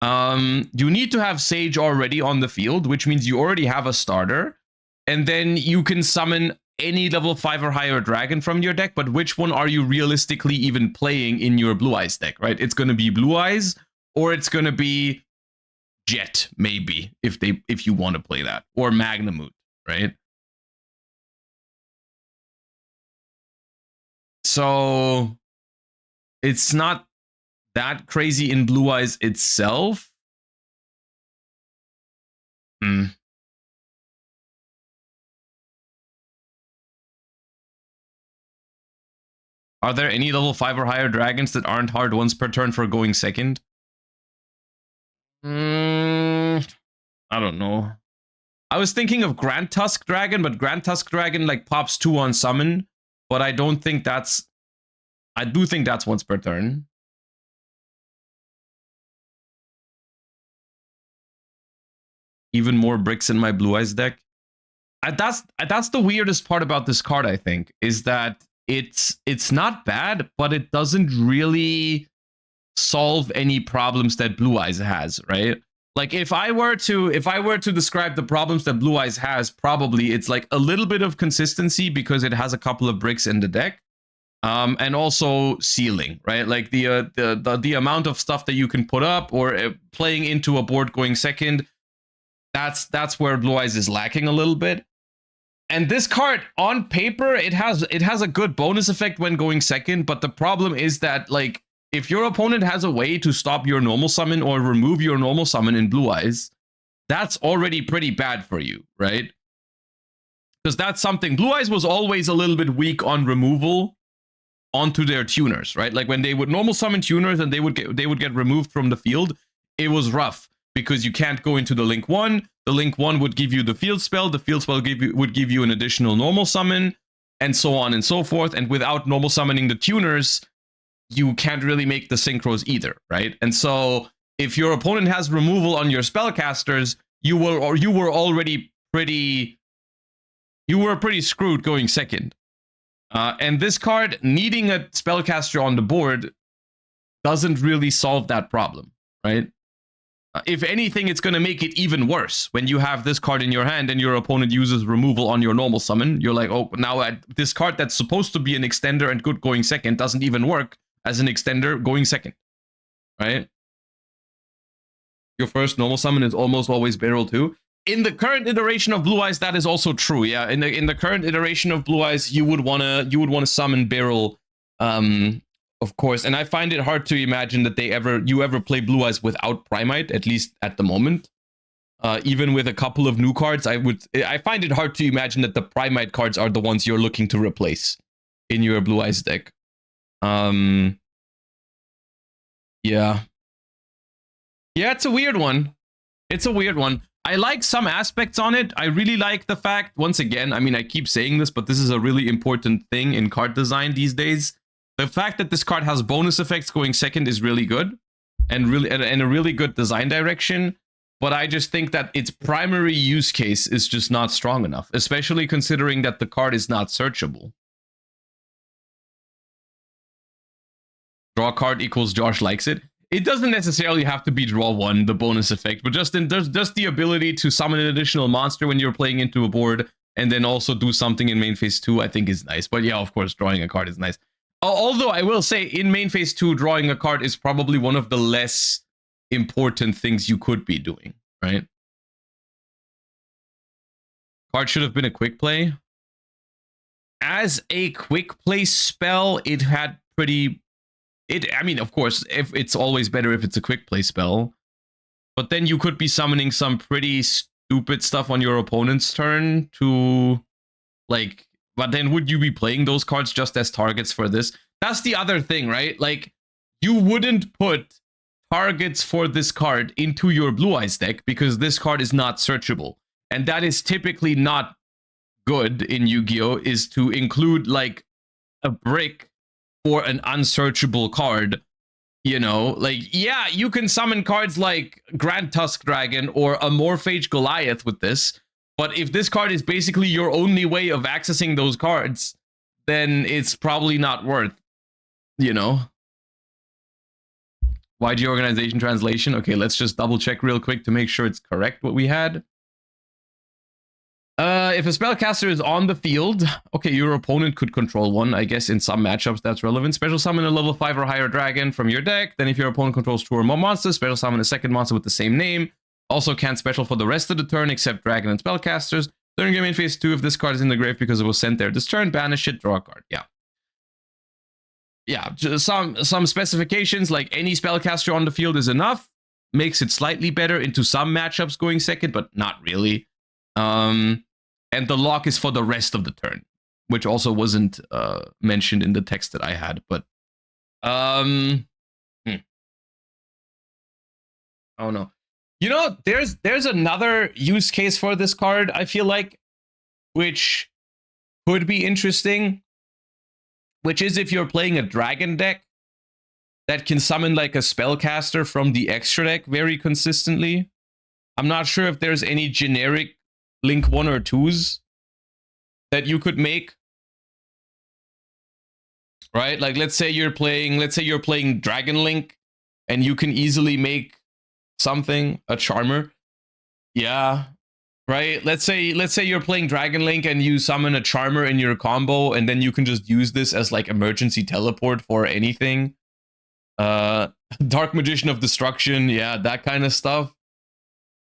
You need to have Sage already on the field, which means you already have a starter. And then you can summon any level 5 or higher dragon from your deck, but which one are you realistically even playing in your Blue Eyes deck, right? It's going to be Blue Eyes, or it's going to be Jet, maybe, if you want to play that, or Magnemute, right? So it's not that crazy in Blue Eyes itself. Are there any level 5 or higher dragons that aren't hard once per turn for going second? I don't know. I was thinking of Grand Tusk Dragon, but Grand Tusk Dragon like pops 2 on summon, but I don't think that's... I do think that's once per turn. Even more bricks in my Blue Eyes deck. That's the weirdest part about this card, I think, is that it's not bad, but it doesn't really solve any problems that Blue Eyes has, right? Like if I were to describe the problems that Blue Eyes has, probably it's like a little bit of consistency because it has a couple of bricks in the deck, and also ceiling, right? Like the amount of stuff that you can put up or playing into a board going second. That's where Blue Eyes is lacking a little bit. And this card, on paper, it has a good bonus effect when going second, but the problem is that, like, if your opponent has a way to stop your normal summon or remove your normal summon in Blue Eyes, that's already pretty bad for you, right? Because that's something. Blue Eyes was always a little bit weak on removal onto their tuners, right? Like when they would normal summon tuners and they would get removed from the field, it was rough. Because you can't go into the Link 1. The Link 1 would give you the field spell. The field spell would give you an additional normal summon, and so on and so forth. And without normal summoning the tuners, you can't really make the synchros either, right? And so if your opponent has removal on your spellcasters, you were already pretty screwed going second. And this card, needing a spellcaster on the board, doesn't really solve that problem, right? If anything, it's going to make it even worse when you have this card in your hand and your opponent uses removal on your normal summon. You're like, oh, now this card that's supposed to be an extender and good going second doesn't even work as an extender going second, right? Your first normal summon is almost always barrel too. In the current iteration of Blue Eyes, that is also true. Yeah, in the current iteration of Blue Eyes, you would wanna summon barrel. Of course, and I find it hard to imagine that you ever play Blue Eyes without Primite, at least at the moment. Even with a couple of new cards, I find it hard to imagine that the Primite cards are the ones you're looking to replace in your Blue Eyes deck. Yeah. Yeah, it's a weird one. I like some aspects on it. I really like the fact, once again, I mean, I keep saying this, but this is a really important thing in card design these days. The fact that this card has bonus effects going second is really good, and a really good design direction. But I just think that its primary use case is just not strong enough, especially considering that the card is not searchable. Draw card equals Josh likes it. It doesn't necessarily have to be draw 1, the bonus effect, but just the ability to summon an additional monster when you're playing into a board, and then also do something in main phase 2, I think is nice. But yeah, of course, drawing a card is nice. Although I will say, in main phase 2, drawing a card is probably one of the less important things you could be doing, right? Card should have been a quick play. As a quick play spell, it had pretty... I mean, of course, if it's always better if it's a quick play spell. But then you could be summoning some pretty stupid stuff on your opponent's turn to, like... But then would you be playing those cards just as targets for this? That's the other thing, right? Like, you wouldn't put targets for this card into your Blue Eyes deck because this card is not searchable. And that is typically not good in Yu-Gi-Oh is to include like a brick for an unsearchable card. You know, like, yeah, you can summon cards like Grand Tusk Dragon or a Morphage Goliath with this, but if this card is basically your only way of accessing those cards, then it's probably not worth, you know. YG organization translation. Okay, let's just double check real quick to make sure it's correct what we had. If a spellcaster is on the field, okay, your opponent could control one. I guess in some matchups that's relevant. Special summon a level 5 or higher dragon from your deck. Then if your opponent controls 2 or more monsters, special summon a second monster with the same name. Also can't special for the rest of the turn except dragon and spellcasters. During game in phase 2, if this card is in the grave because it was sent there this turn, banish it, draw a card. Yeah. Yeah, just some specifications, like any spellcaster on the field is enough. Makes it slightly better into some matchups going second, but not really. And the lock is for the rest of the turn, which also wasn't mentioned in the text that I had. But oh no, you know, there's another use case for this card, I feel like, which could be interesting, which is if you're playing a dragon deck that can summon like a spellcaster from the extra deck very consistently. I'm not sure if there's any generic Link 1 or 2s that you could make. Right? Like let's say you're playing Dragon Link and you can easily make something, a Charmer. Yeah. Right? Let's say you're playing Dragon Link and you summon a Charmer in your combo, and then you can just use this as like emergency teleport for anything. Dark Magician of Destruction, yeah, that kind of stuff.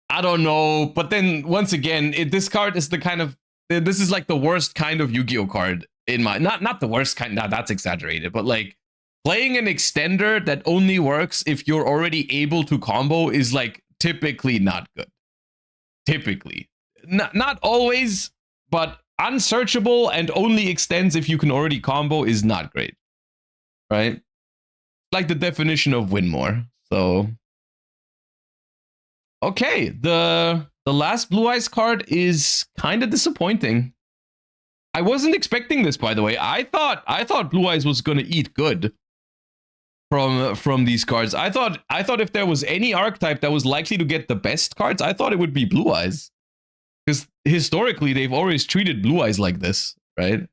I don't know, but then once again, this card is the kind of, this is like the worst kind of Yu-Gi-Oh card in my, not the worst kind, nah, that's exaggerated, but like playing an extender that only works if you're already able to combo is like typically not good. Typically. Not always, but unsearchable and only extends if you can already combo is not great. Right? Like the definition of win more. So okay, the last Blue Eyes card is kind of disappointing. I wasn't expecting this, by the way. I thought Blue Eyes was gonna eat good from these cards. I thought if there was any archetype that was likely to get the best cards, I thought it would be Blue Eyes. Because historically, they've always treated Blue Eyes like this, right?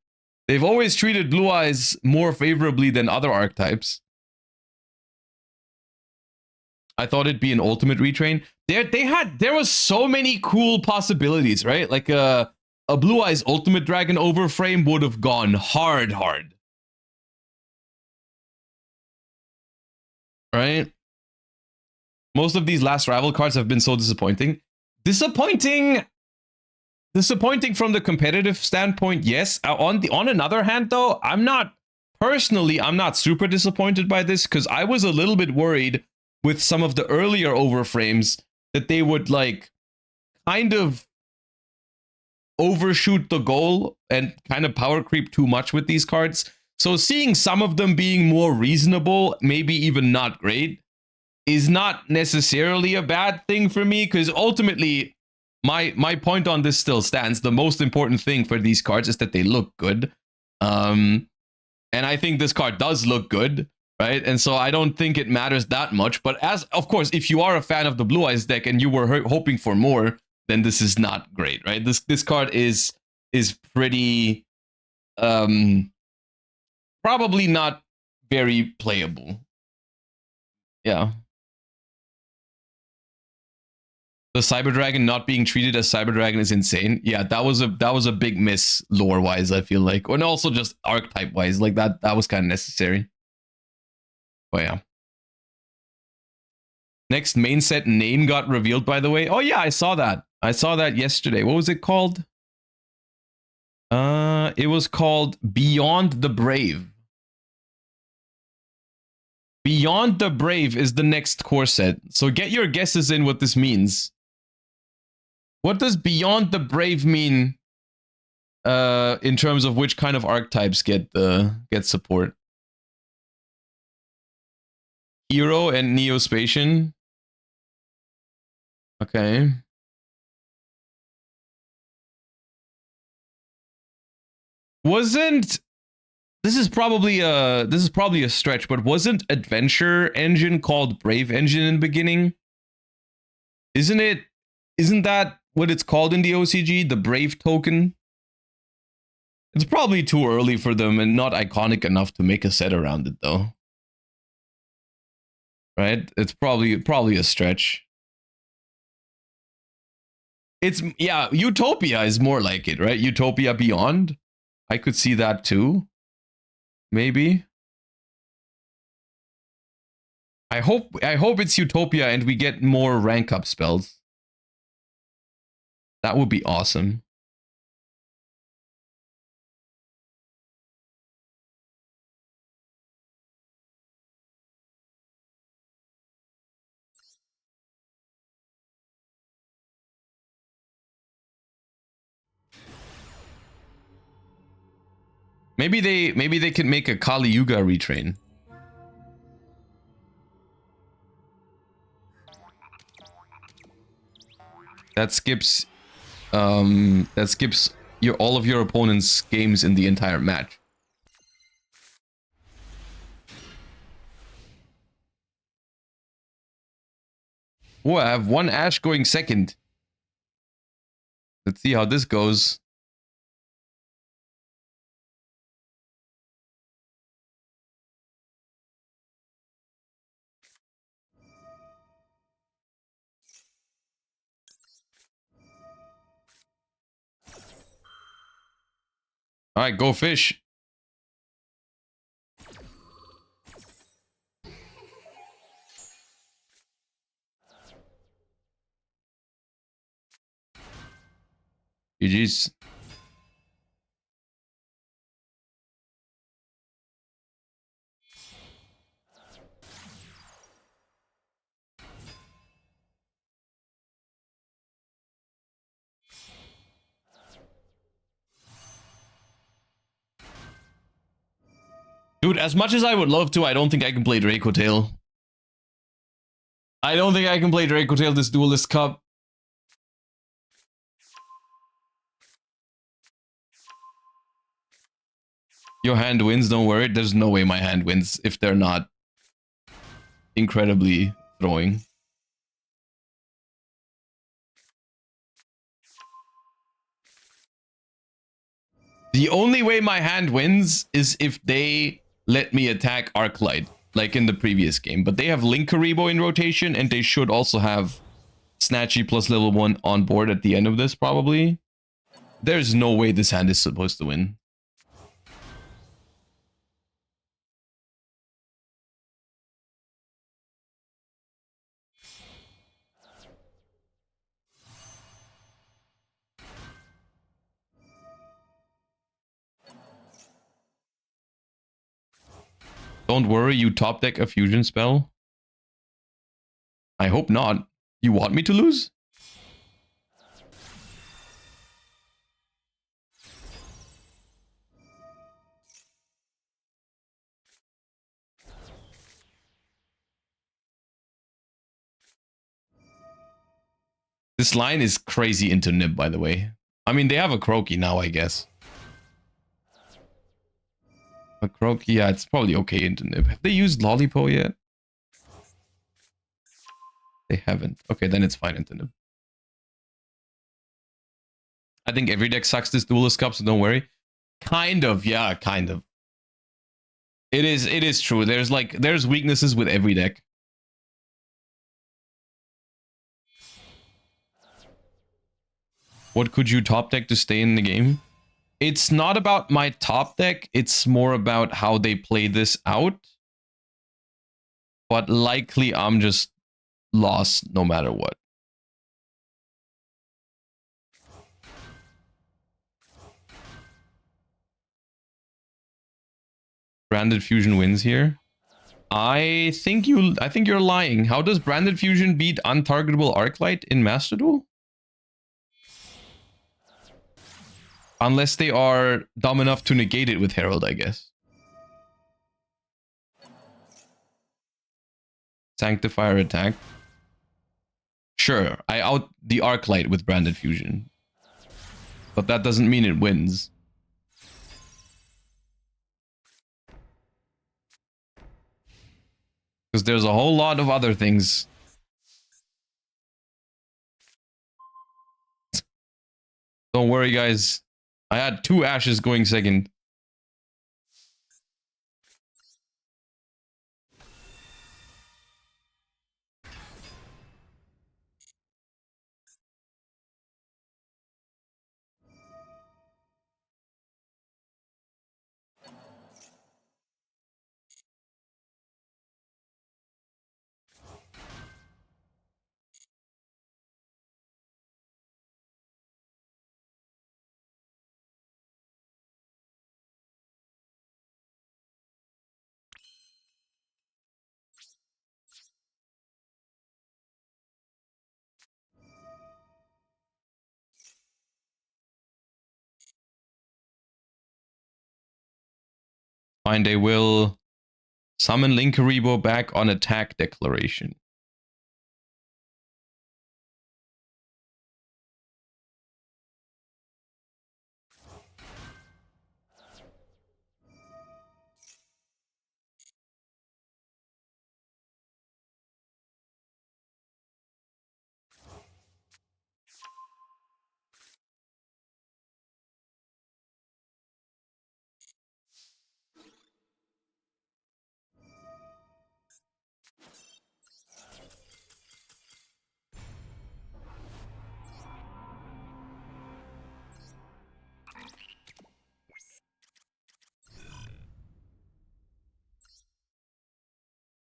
They've always treated Blue Eyes more favorably than other archetypes. I thought it'd be an ultimate retrain. There was so many cool possibilities, right? Like a Blue Eyes Ultimate Dragon Overframe would have gone hard. Right? Most of these last rival cards have been so disappointing. Disappointing from the competitive standpoint, yes. On another hand, though, I'm not super disappointed by this, because I was a little bit worried with some of the earlier Overframes that they would like kind of overshoot the goal and kind of power creep too much with these cards. So seeing some of them being more reasonable, maybe even not great, is not necessarily a bad thing for me, because ultimately my point on this still stands. The most important thing for these cards is that they look good. And I think this card does look good, right? And so I don't think it matters that much. But as, of course, if you are a fan of the Blue Eyes deck and you were hoping for more, then this is not great, right? This card is pretty probably not very playable. Yeah. The Cyber Dragon not being treated as Cyber Dragon is insane. Yeah, that was a big miss lore wise, I feel like, and also just archetype wise. Like that was kind of necessary. But yeah. Next main set name got revealed, by the way. Oh yeah, I saw that. I saw that yesterday. What was it called? It was called Beyond the Brave. Beyond the Brave is the next core set. So get your guesses in what this means. What does Beyond the Brave mean in terms of which kind of archetypes get support? Hero and Neospatian. Okay. Wasn't this is probably a stretch, but wasn't Adventure Engine called Brave Engine in the beginning? Isn't it? Isn't that what it's called in the OCG? The Brave token? It's probably too early for them and not iconic enough to make a set around it, though. Right? It's probably a stretch. It's, yeah, Utopia is more like it, right? Utopia Beyond. I could see that too. Maybe. I hope it's Utopia and we get more rank up spells. That would be awesome. Maybe they can make a Kali Yuga retrain. That skips your all of your opponent's games in the entire match. Oh, I have one Ash going second. Let's see how this goes. All right, go fish. GG's. Dude, as much as I would love to, I don't think I can play Draco Tail. I don't think I can play Draco Tail this Duelist Cup. Your hand wins, don't worry. There's no way my hand wins if they're not incredibly throwing. The only way my hand wins is if they let me attack Arclight, like in the previous game. But they have Link Karibo in rotation, and they should also have Snatchy plus level 1 on board at the end of this, probably. There's no way this hand is supposed to win. Don't worry, you top deck a fusion spell. I hope not. You want me to lose? This line is crazy into Nib, by the way. I mean, they have a Croaky now, I guess. A Croaky, yeah, it's probably okay into Nib. Have they used Lollipo yet? They haven't. Okay, then it's fine into Nib. I think every deck sucks this Duelist Cup, so don't worry. Kind of, yeah, kind of. It is true. There's weaknesses with every deck. What could you top deck to stay in the game? It's not about my top deck, it's more about how they play this out. But likely I'm just lost no matter what. Branded Fusion wins here. I think you're lying. How does Branded Fusion beat Untargetable Arclight in Master Duel? Unless they are dumb enough to negate it with Herald, I guess. Sanctifier attack. Sure, I out the Arclight with Branded Fusion. But that doesn't mean it wins. there's a whole lot of other things. Don't worry, guys. I had 2 ashes going second. Fine, they will summon Linkaribo back on attack declaration.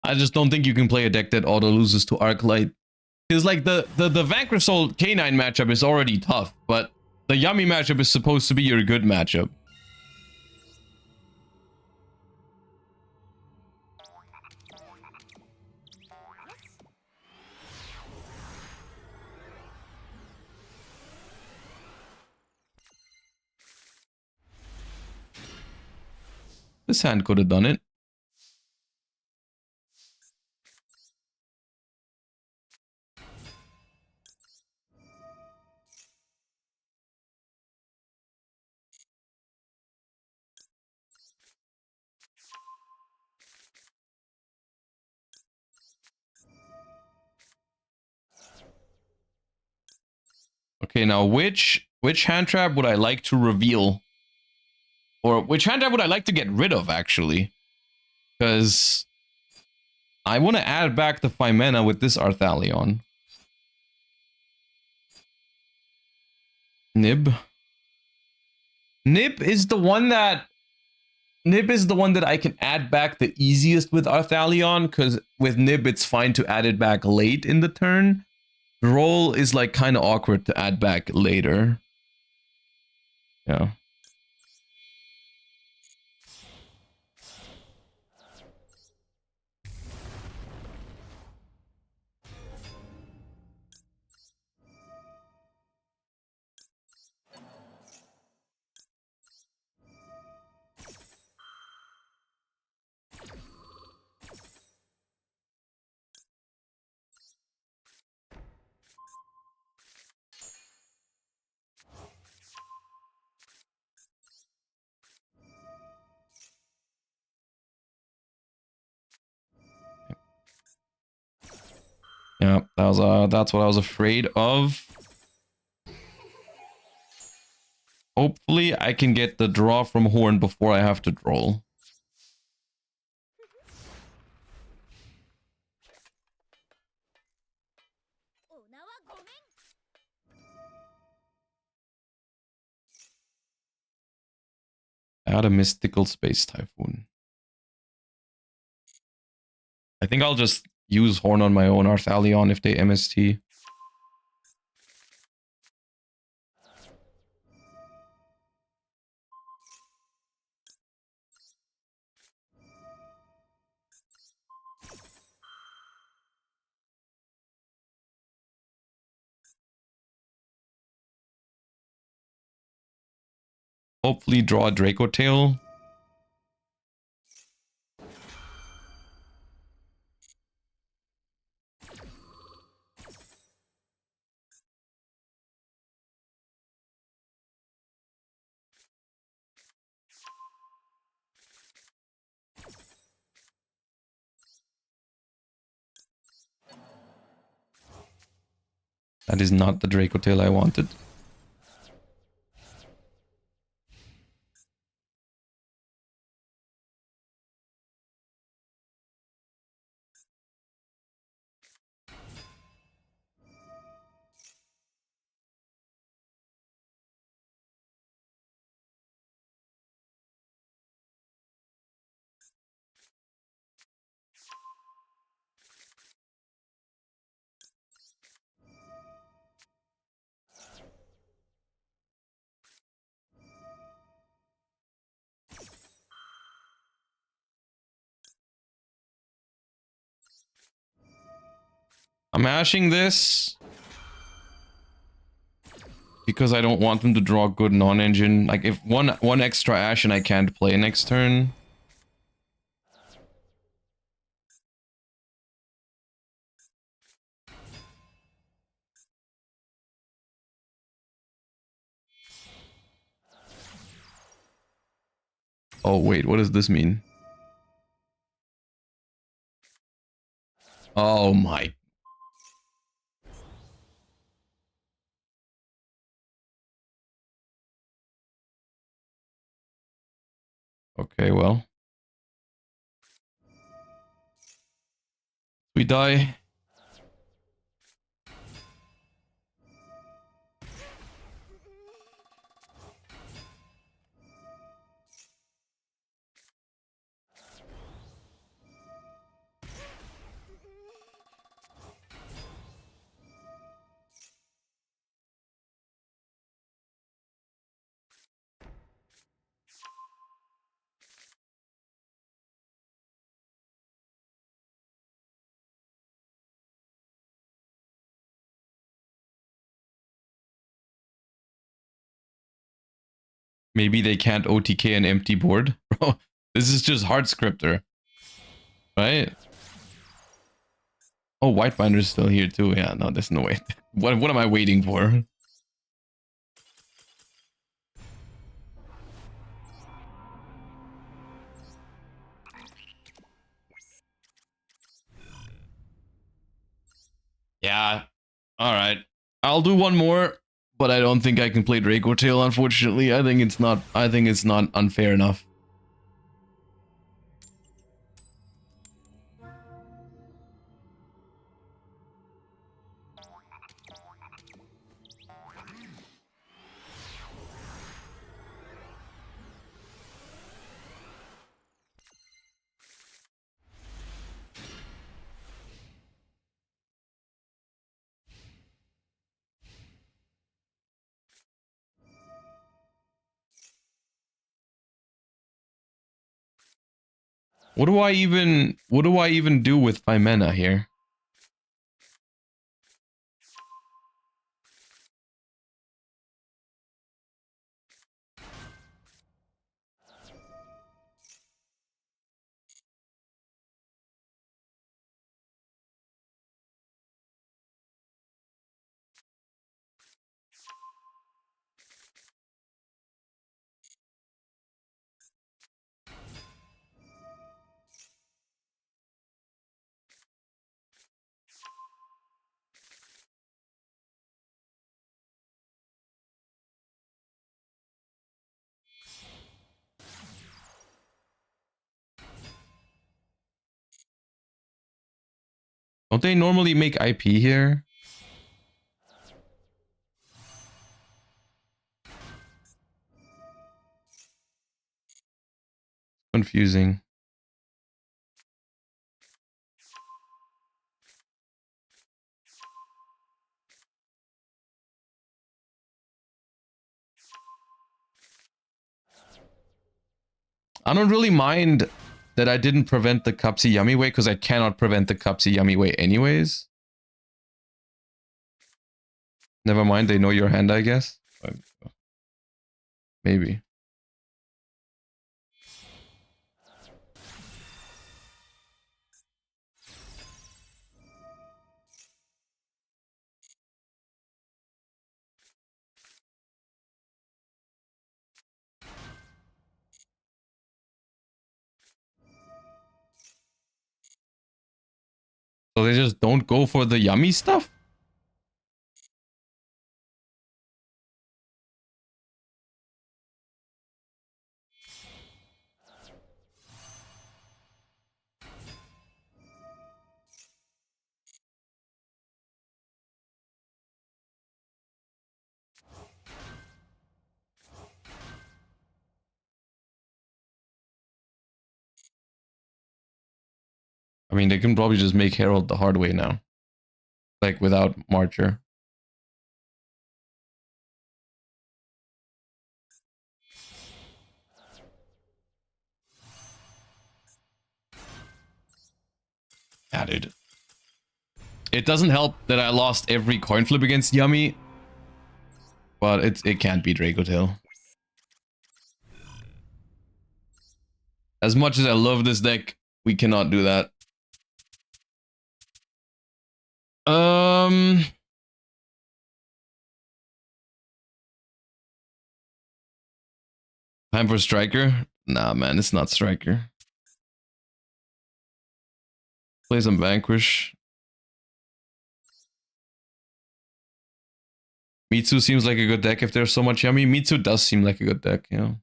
I just don't think you can play a deck that auto loses to Arclight. Because like the Vanquisol K9 matchup is already tough, but the Yummy matchup is supposed to be your good matchup. This hand could have done it. Okay, now which hand trap would I like to reveal? Or which hand trap would I like to get rid of, actually? Because I want to add back the Phimena with this Arthalion. Nib. Nib is the one that I can add back the easiest with Arthalion, because with Nib it's fine to add it back late in the turn. Roll is like kind of awkward to add back later. Yeah. Yeah, that's what I was afraid of. Hopefully I can get the draw from Horn before I have to draw. Add a Mystical Space Typhoon. I think I'll just use Horn on my own Arthalion if they MST. Hopefully draw a Draco Tail. That is not the Draco tail I wanted. I'm ashing this because I don't want them to draw good non-engine. Like if one extra ash and I can't play next turn. Oh wait, what does this mean? Oh my. Okay, well. We die. Maybe they can't OTK an empty board. Bro, this is just hard scripter. Right? Oh, Whitebinder's still here too. Yeah, no, there's no way. What am I waiting for? Yeah. Alright. I'll do one more, but I don't think I can play Draco Tail, unfortunately. I think it's not unfair enough. What do I even do with my mana here? Don't they normally make IP here? Confusing. I don't really mind that I didn't prevent the Cupsy Yummy Way because I cannot prevent the Cupsy Yummy Way anyways. Never mind, they know your hand, I guess. Maybe. So they just don't go for the yummy stuff? I mean, they can probably just make Herald the hard way now. Like, without Marcher. Yeah, dude. It doesn't help that I lost every coin flip against Yummy. But it can't be Draco Tail. As much as I love this deck, we cannot do that. Time for Striker? Nah, man, it's not Striker. Play some Vanquish. Mitsu seems like a good deck if there's so much Yummy. Mitsu does seem like a good deck, yeah.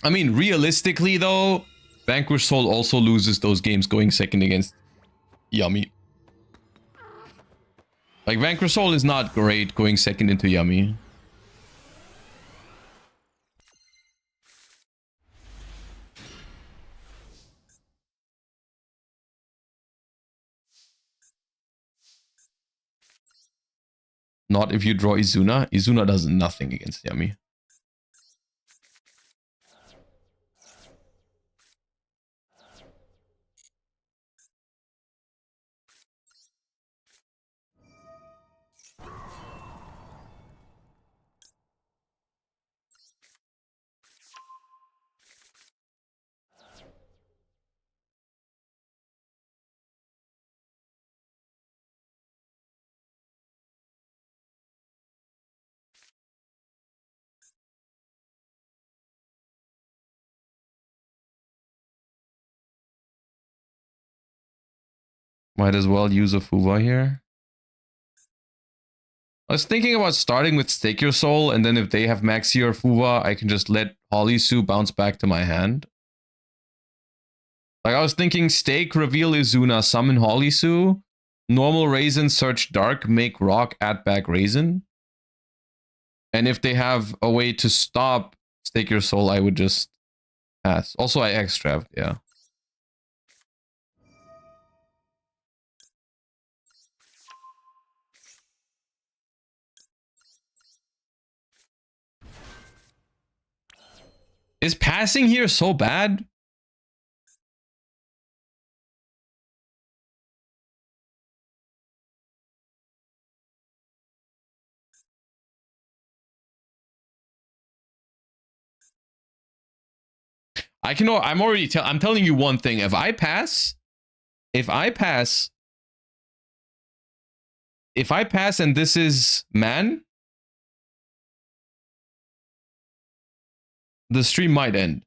I mean, realistically though, Vanquish Soul also loses those games going second against Yummy. Like, Vanquish Soul is not great going second into Yummy. Not if you draw Izuna. Izuna does nothing against Yummy. Might as well use a Fuwa here. I was thinking about starting with Stake Your Soul, and then if they have Maxi or Fuwa, I can just let Holisu bounce back to my hand. Like, I was thinking Stake, reveal Izuna, summon Holisu, normal Raisin, search Dark, make Rock, add back Raisin. And if they have a way to stop Stake Your Soul, I would just pass. Also, I X-Trapped, yeah. Is passing here so bad? I'm telling you one thing. If I pass and this is man, the stream might end.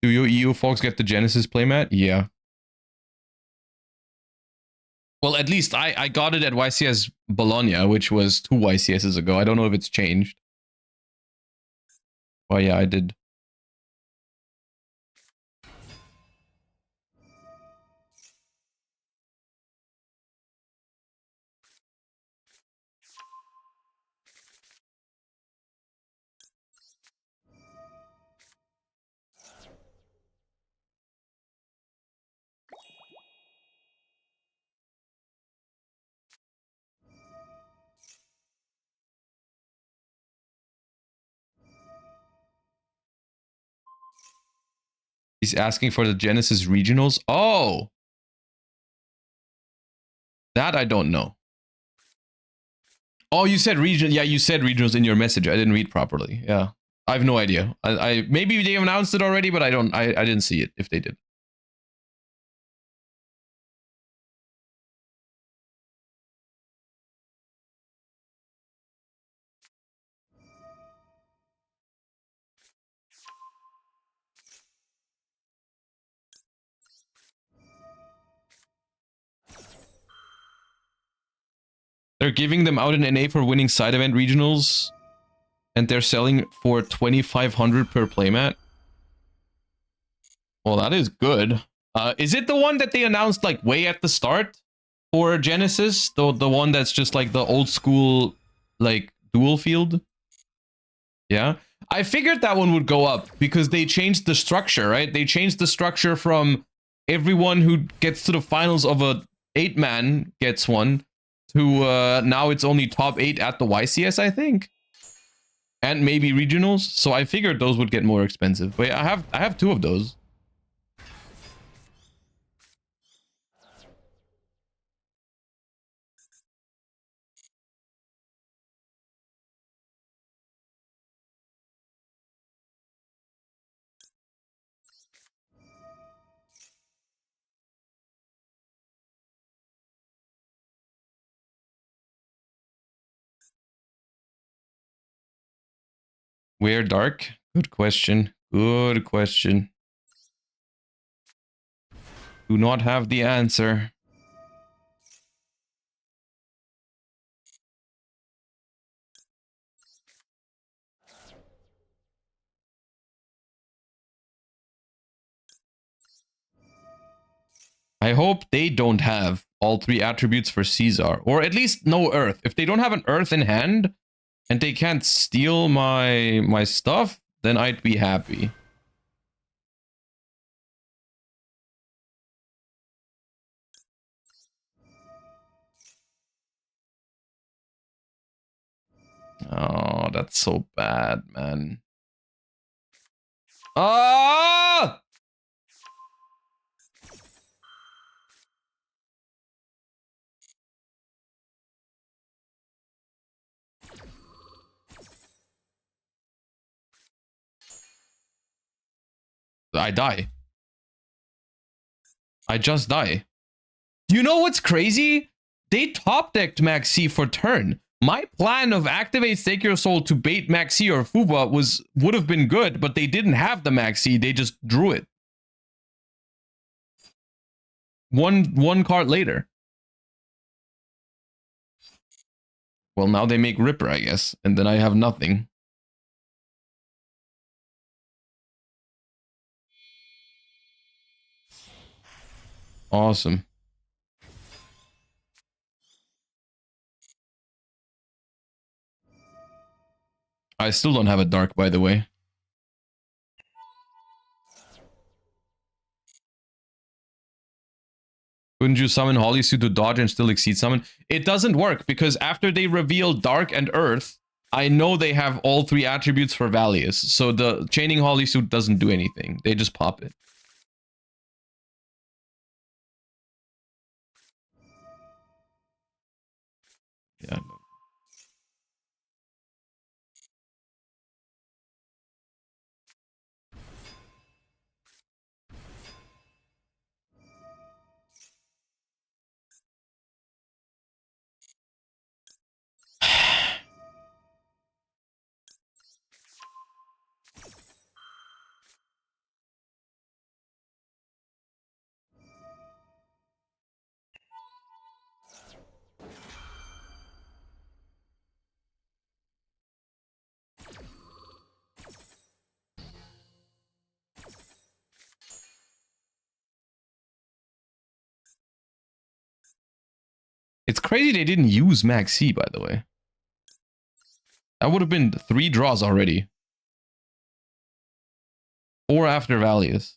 Do your EU folks get the Genesis playmat? Yeah. Well, at least I got it at YCS Bologna, which was 2 YCSs ago. I don't know if it's changed. Oh yeah, I did. He's asking for the Genesis regionals. Oh, that I don't know. Oh, you said region. Yeah, you said regionals in your message. I didn't read properly. Yeah, I have no idea. I maybe they announced it already, but I don't. I didn't see it. If they did. They're giving them out an NA for winning side event regionals, and they're selling for 2,500 per playmat. Well, that is good. Is it the one that they announced like way at the start for Genesis? The one that's just like the old school like dual field? Yeah. I figured that one would go up because they changed the structure, right? They changed the structure from everyone who gets to the finals of a 8-man gets one to now it's only top 8 at the YCS, I think. And maybe regionals. So I figured those would get more expensive. Wait, I have 2 of those. Where dark? Good question. Good question. Do not have the answer. I hope they don't have all 3 attributes for Caesar, or at least no Earth. If they don't have an Earth in hand and they can't steal my stuff, then I'd be happy. Oh, that's so bad, man. Ah! I die. I just die. You know what's crazy? They top decked Maxi for turn. My plan of activate Stake Your Soul to bait Maxi or Fuba would have been good, but they didn't have the Maxi. They just drew it. One card later. Well, now they make Ripper, I guess, and then I have nothing. Awesome. I still don't have a dark, by the way. Couldn't you summon Holy Suit to dodge and still exceed summon? It doesn't work because after they reveal Dark and Earth, I know they have all 3 attributes for Valius. So the chaining Holy Suit doesn't do anything. They just pop it. Yeah. It's crazy they didn't use Maxi, by the way. That would have been 3 draws already. Or after Valius.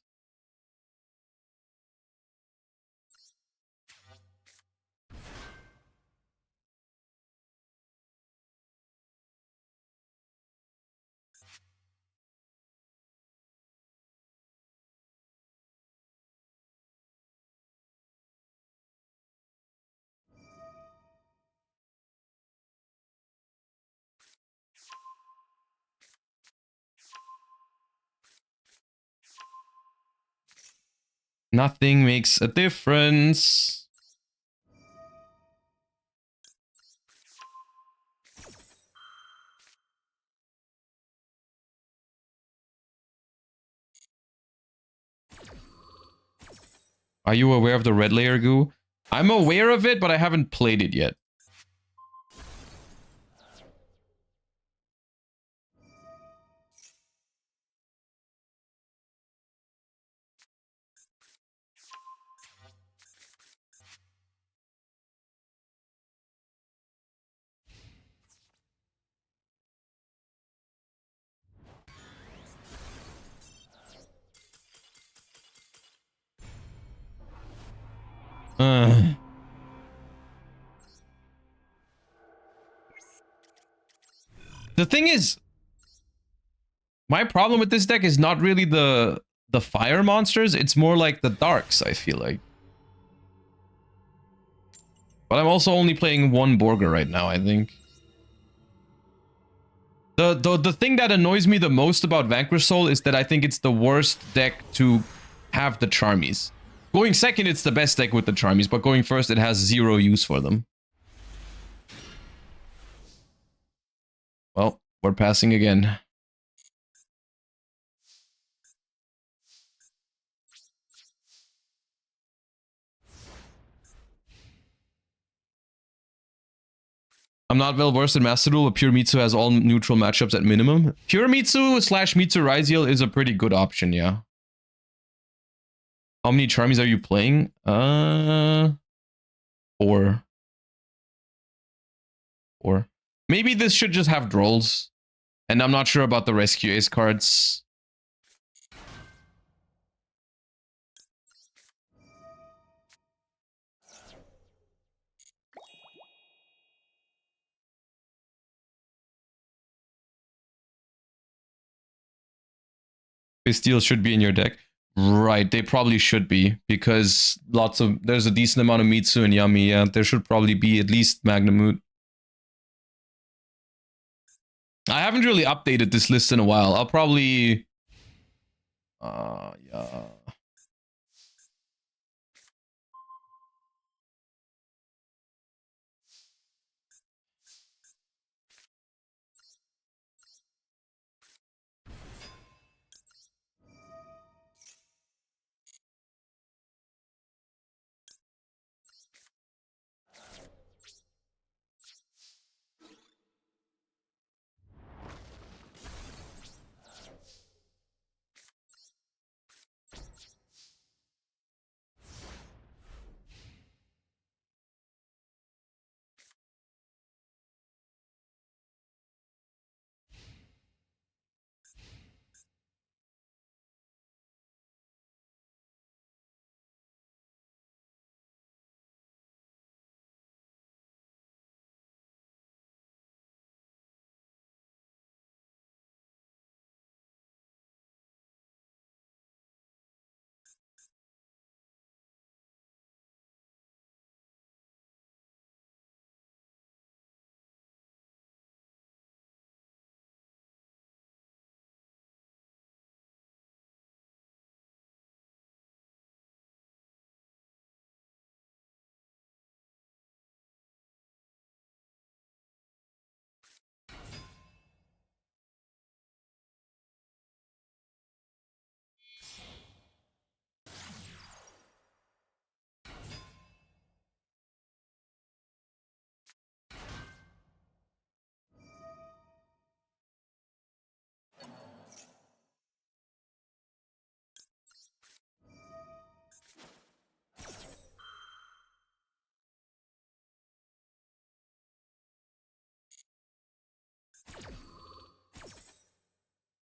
Nothing makes a difference. Are you aware of the red layer goo? I'm aware of it, but I haven't played it yet. Uh. The thing is, my problem with this deck is not really the fire monsters, it's more like the darks, I feel like. But I'm also only playing one Borger right now, I think. The thing that annoys me the most about Vanquish Soul is that I think it's the worst deck to have the Charmies. Going second, it's the best deck with the Charmies, but going first, it has zero use for them. Well, we're passing again. I'm not well versed in Master Duel, but Pure Mitsu has all neutral matchups at minimum. Pure Mitsu slash Mitsu Ryziel is a pretty good option, yeah. How many Charmies are you playing? 4. 4. Maybe this should just have Drolls. And I'm not sure about the Rescue Ace cards. Bastille should be in your deck. Right, they probably should be, because there's a decent amount of Mitsu and Yami. Yeah, there should probably be at least Magnamut. I haven't really updated this list in a while. I'll probably... yeah.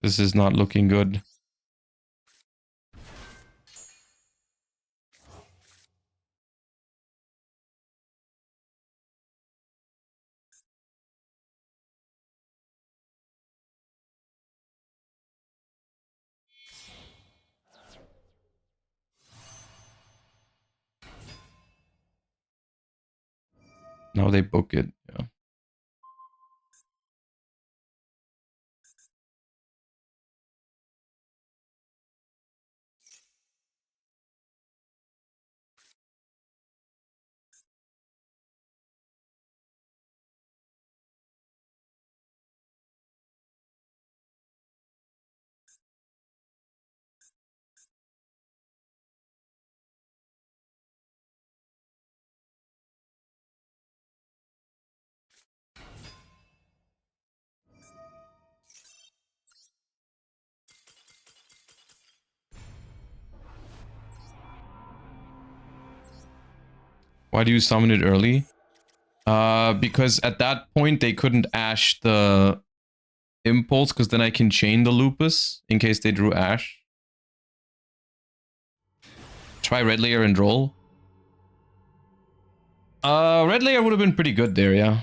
This is not looking good. Now they book it. Yeah. Why do you summon it early? Because at that point they couldn't Ash the Impulse, because then I can chain the Lupus in case they drew Ash. Try Red Layer and roll. Red Layer would have been pretty good there, yeah.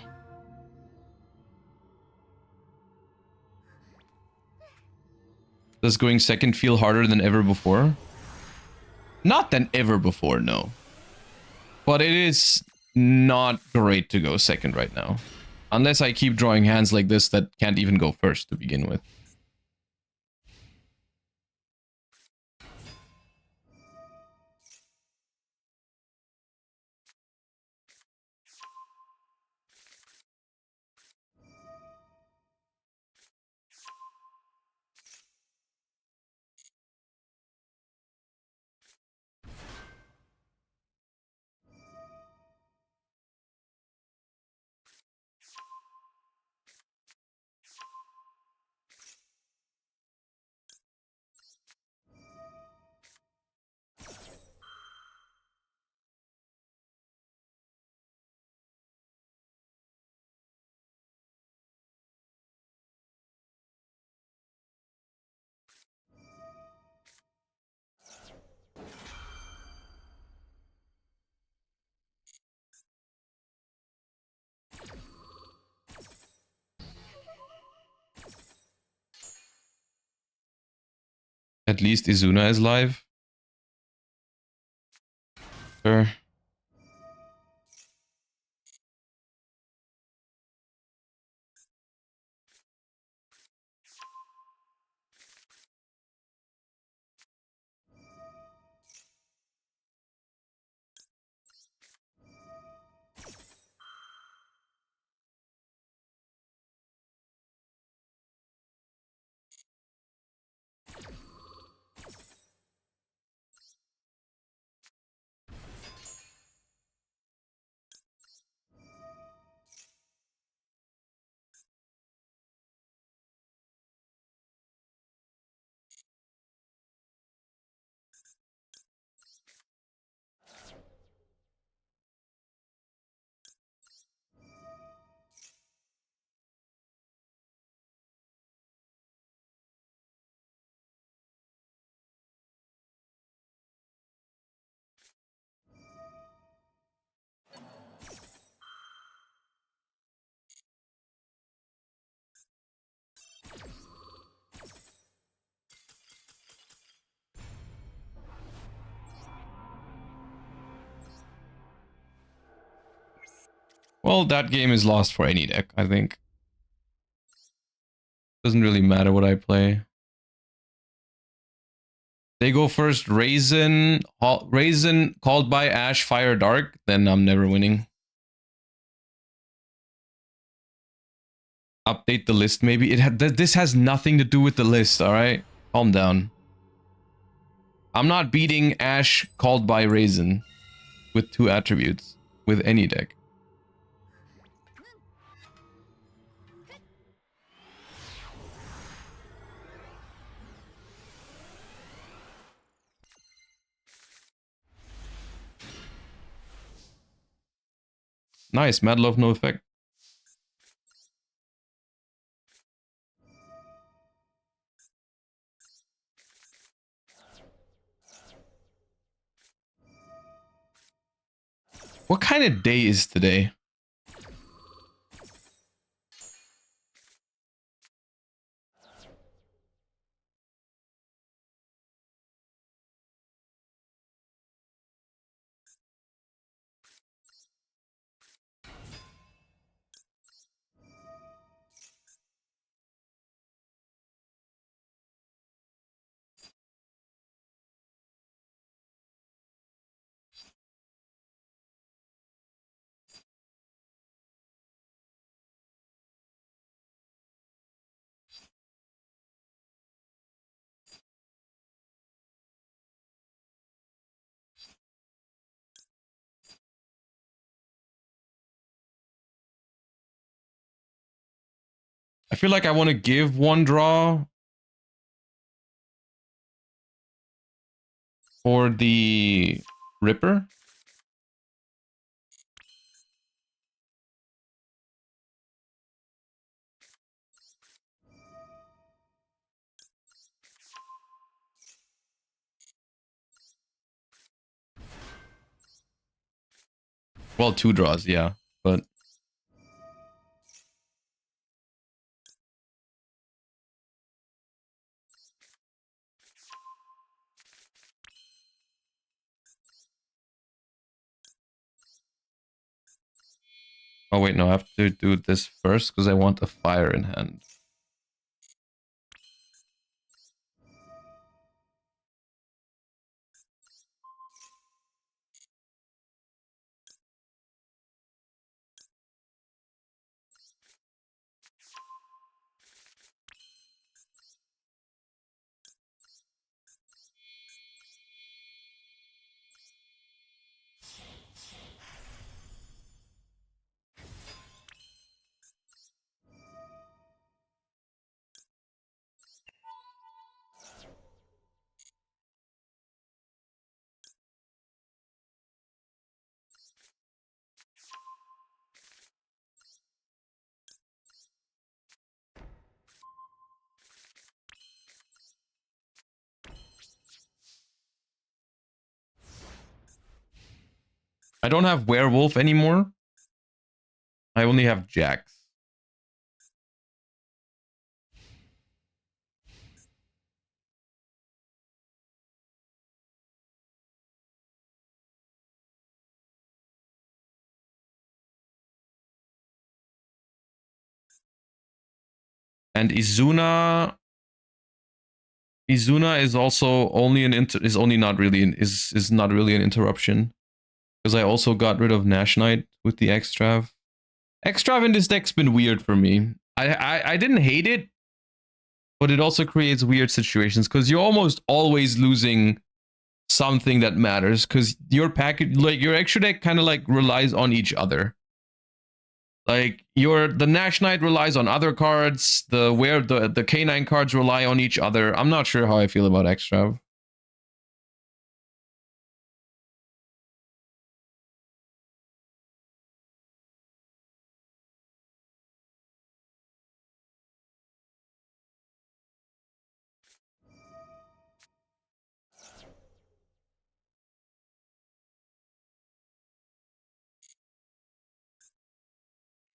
Does going second feel harder than ever before? Not than ever before, no. But it is not great to go second right now. Unless I keep drawing hands like this that can't even go first to begin with. At least Izuna is live. Sure. Well, that game is lost for any deck, I think. Doesn't really matter what I play. They go first, Raisin, Raisin called by Ash, Fire Dark, then I'm never winning. Update the list, maybe. This has nothing to do with the list, alright? Calm down. I'm not beating Ash called by Raisin with 2 attributes with any deck. Nice, Mad Love, no effect. What kind of day is today? I feel like I want to give 1 draw for the Ripper. Well, 2 draws, yeah. But oh wait, no, I have to do this first because I want a fire in hand. I don't have werewolf anymore. I only have jacks. And Izuna is also only is not really an interruption because I also got rid of Nash Knight with the Extrav. Extrav in this deck's been weird for me. I didn't hate it, but it also creates weird situations because you're almost always losing something that matters because your package, like your extra deck, kind of like relies on each other. Like the Nash Knight relies on other cards, the K9 cards rely on each other. I'm not sure how I feel about Extrav.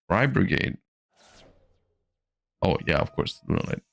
Fry Brigade. Oh yeah, of course, Luna Knight.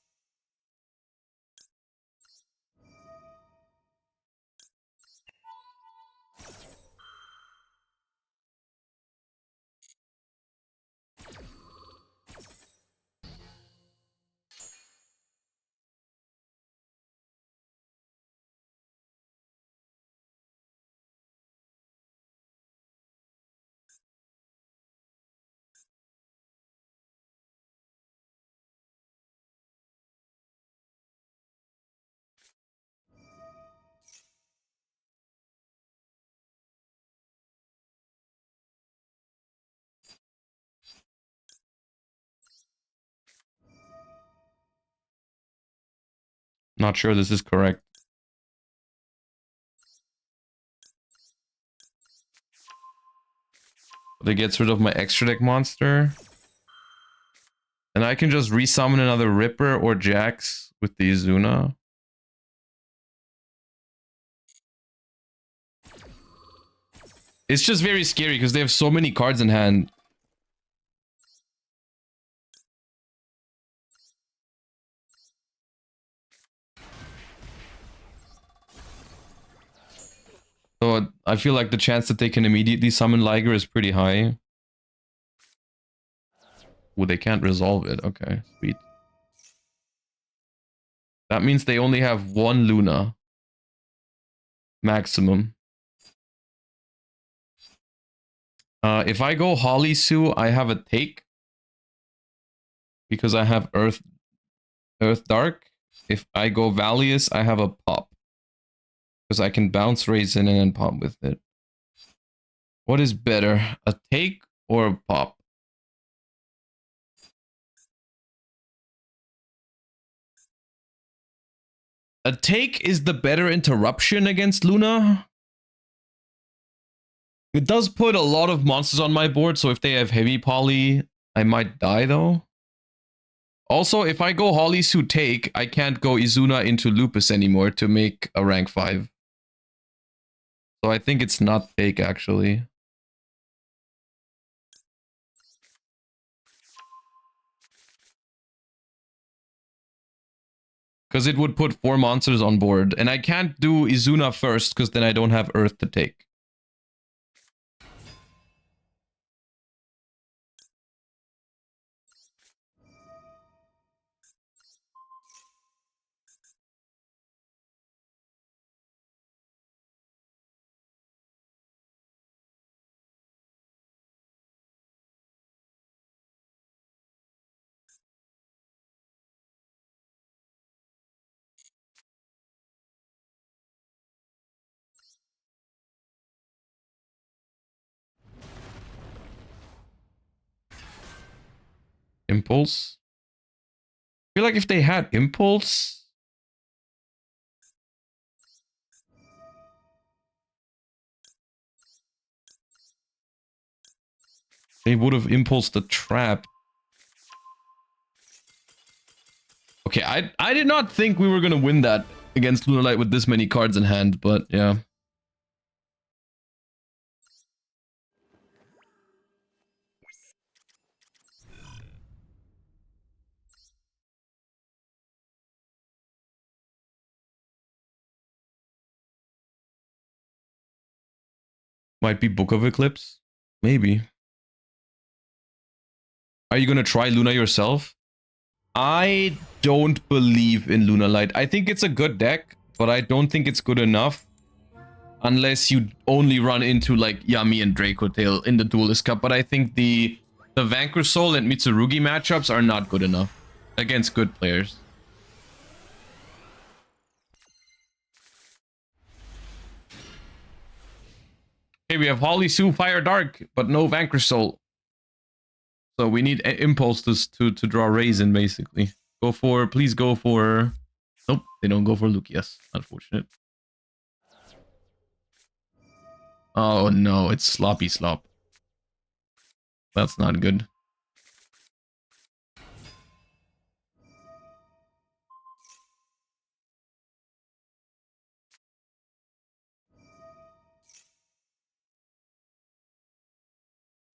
Not sure this is correct. But it gets rid of my extra deck monster. And I can just resummon another Ripper or Jax with the Izuna. It's just very scary because they have so many cards in hand. So I feel like the chance that they can immediately summon Liger is pretty high. Oh, they can't resolve it. Okay, sweet. That means they only have one Luna. Maximum. If I go Holly Sue, I have a take. Because I have Earth Dark. If I go Valius, I have a pop. Because I can bounce Raisin and then pop with it. What is better? A take or a pop? A take is the better interruption against Luna. It does put a lot of monsters on my board, so if they have heavy poly, I might die though. Also, if I go Holly Suit take, I can't go Izuna into Lupus anymore to make a rank 5. So I think it's not take actually. Because it would put 4 monsters on board. And I can't do Izuna first, because then I don't have Earth to take. Impulse. I feel like if they had Impulse... they would have impulsed the trap. Okay, I did not think we were going to win that against Lunalight with this many cards in hand, but yeah. Might be Book of Eclipse. Maybe. Are you going to try Luna yourself? I don't believe in Lunalight. I think it's a good deck, but I don't think it's good enough. Unless you only run into like Yami and Draco Tail in the Duelist Cup. But I think the Vanquish Soul and Mitsurugi matchups are not good enough against good players. Okay, we have Holly Sue Fire Dark, but no Vanquish Soul. So we need Impulse to draw Raisin, basically. Go for, please go for... Nope, they don't go for Lucius. Unfortunate. Oh no, it's Sloppy Slop. That's not good.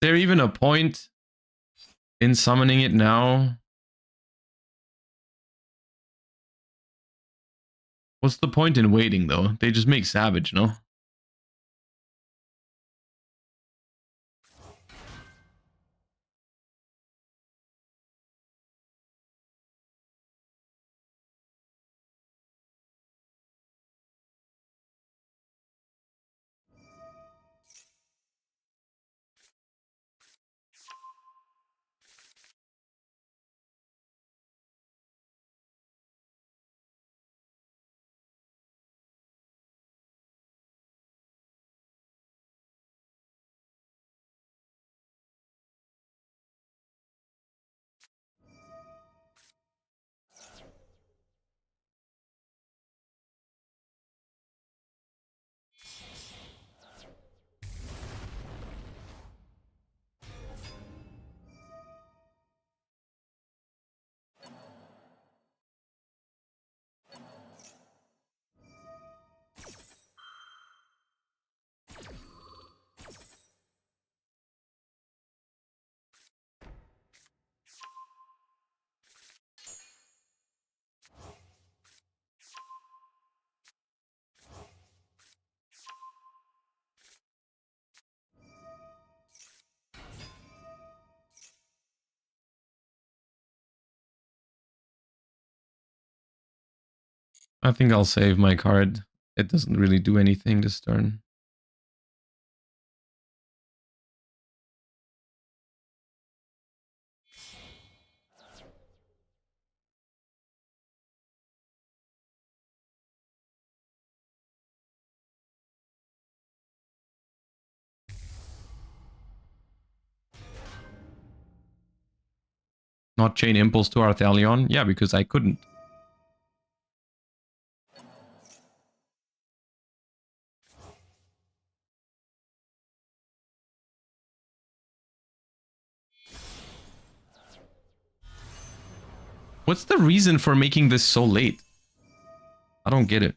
Is there even a point in summoning it now? What's the point in waiting, though? They just make Savage, no? I think I'll save my card. It doesn't really do anything this turn. Not chain Impulse to Arthalion? Yeah, because I couldn't. What's the reason for making this so late? I don't get it.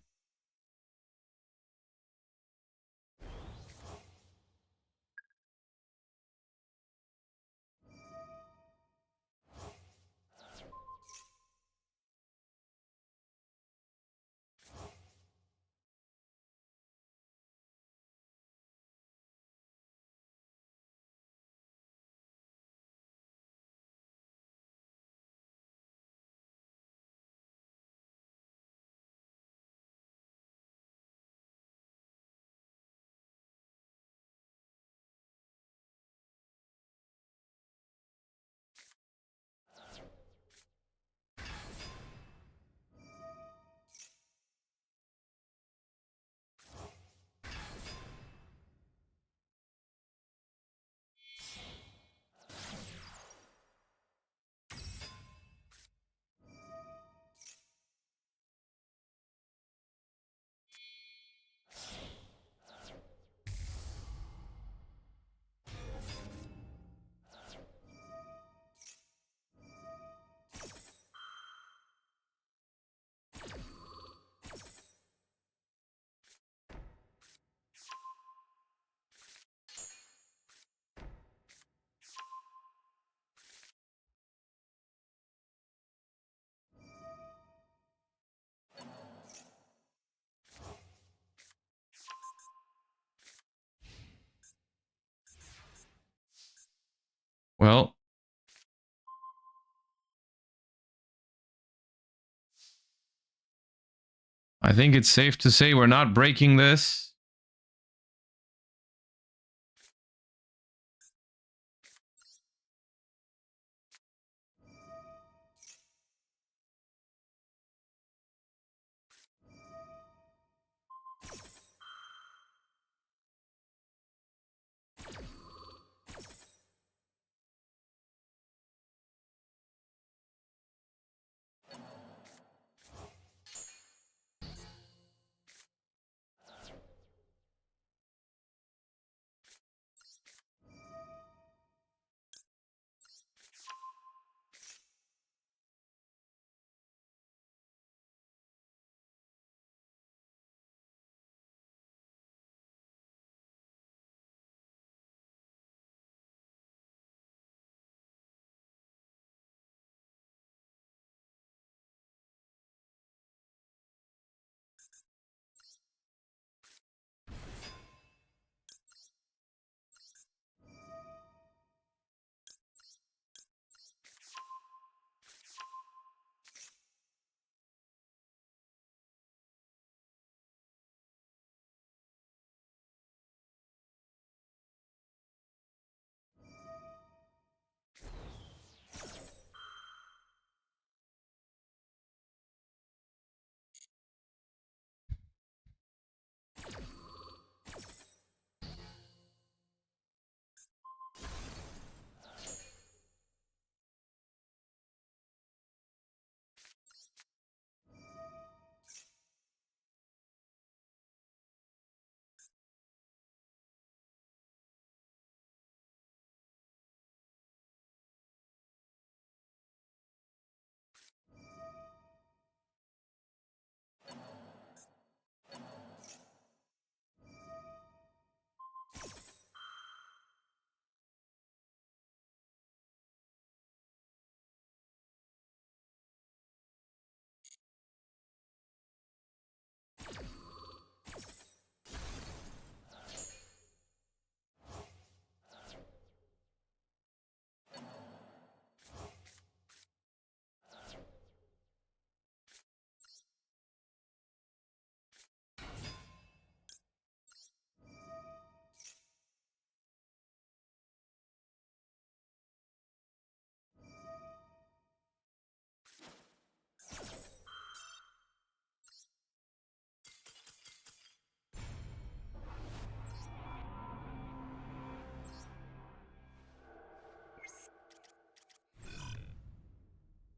Well, I think it's safe to say we're not breaking this.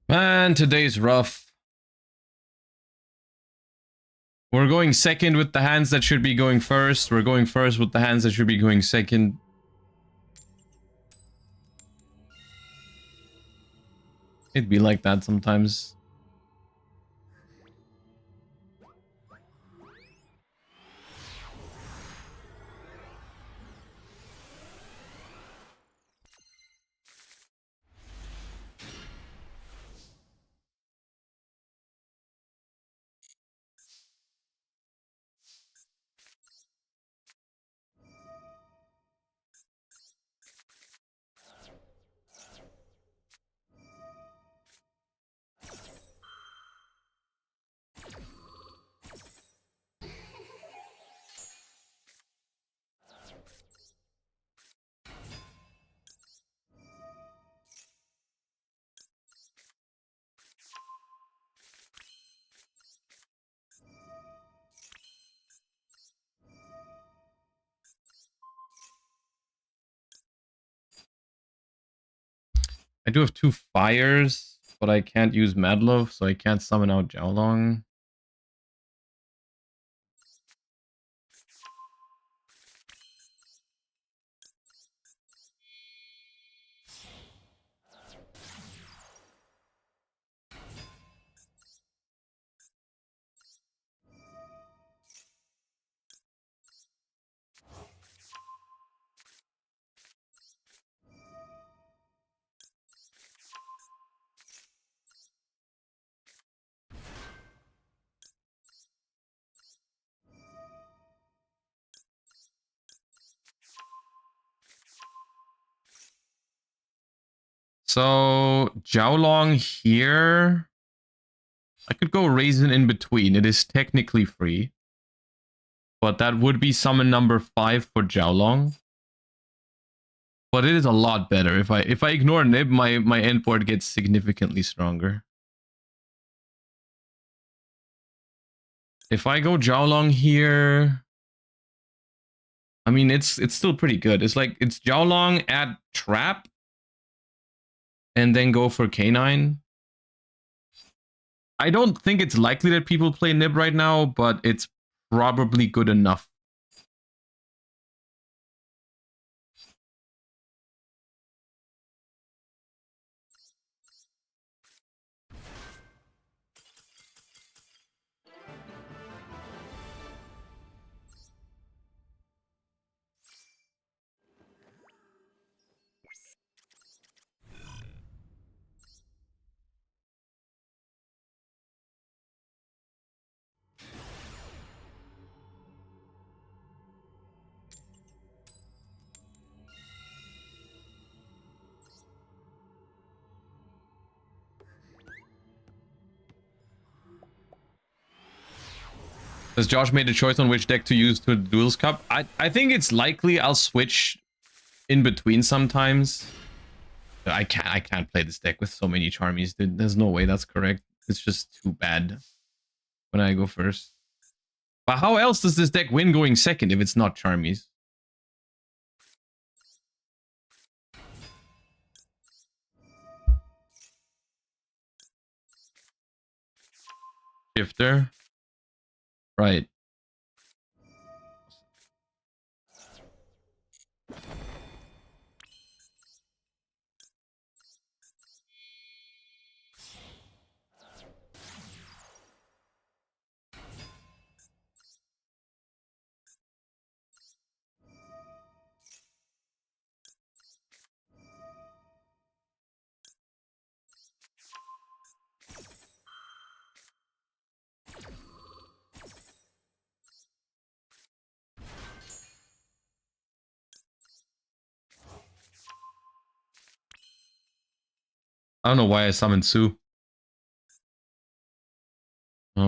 Man, today's rough. We're going second with the hands that should be going first. We're going first with the hands that should be going second. It'd be like that sometimes. I do have 2 fires, but I can't use Madlove, so I can't summon out Jiaolong. So Jiaolong here. I could go Raisin in between. It is technically free. But that would be summon number 5 for Jiaolong. But it is a lot better. If I ignore Nib, my end board gets significantly stronger. If I go Jiaolong here, I mean it's still pretty good. It's like it's Jiaolong add Trap and then go for K9. I don't think it's likely that people play Nib right now, but it's probably good enough. Has Josh made a choice on which deck to use to the Duelist Cup? I think it's likely I'll switch in between sometimes. I can't play this deck with so many Charmies, dude. There's no way that's correct. It's just too bad when I go first. But how else does this deck win going second if it's not Charmies? Shifter. Right. I don't know why I summoned Sue. I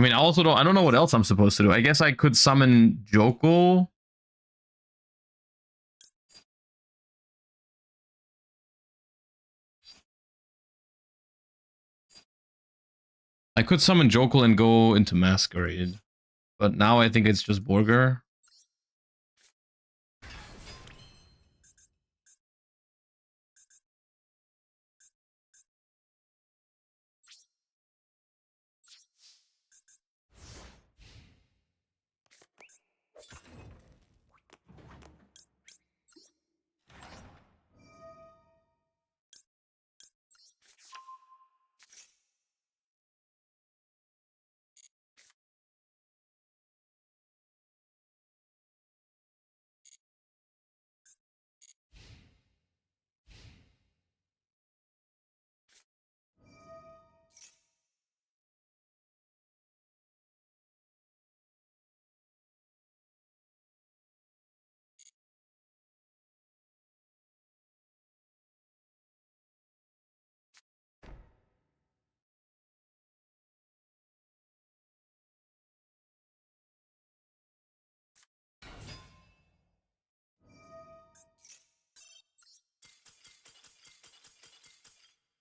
mean, I don't know what else I'm supposed to do. I guess I could summon Joko. I could summon Joko and go into Masquerade. But now I think it's just Borger.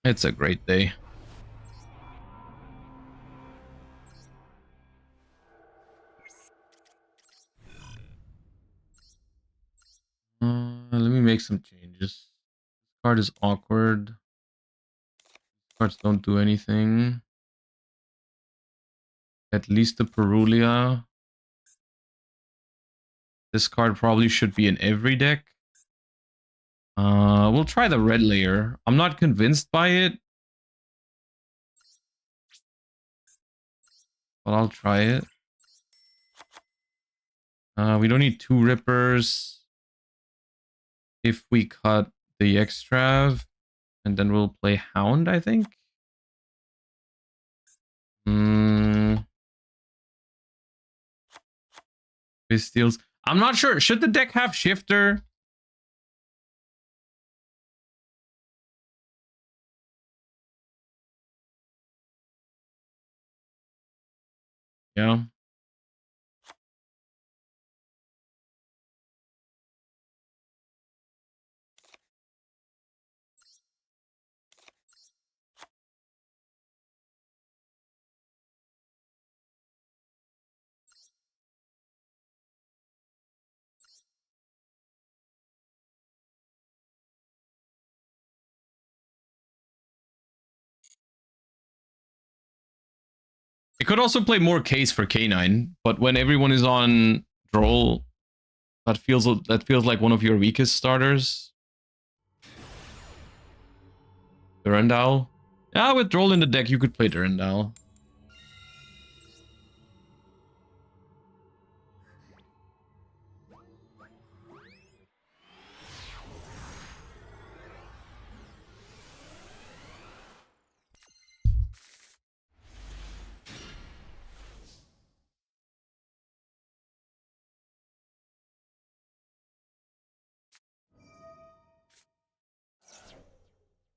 It's a great day. Let me make some changes. This card is awkward. Cards don't do anything. At least the Perulia. This card probably should be in every deck. We'll try the red layer. I'm not convinced by it, but I'll try it. We don't need 2 Rippers. If we cut the Extrav, and then we'll play Hound, I think. Steals. I'm not sure. Should the deck have shifter? Yeah. It could also play more case for K9, but when everyone is on Droll, that feels like one of your weakest starters. Durandal. Yeah, with Droll in the deck, you could play Durandal.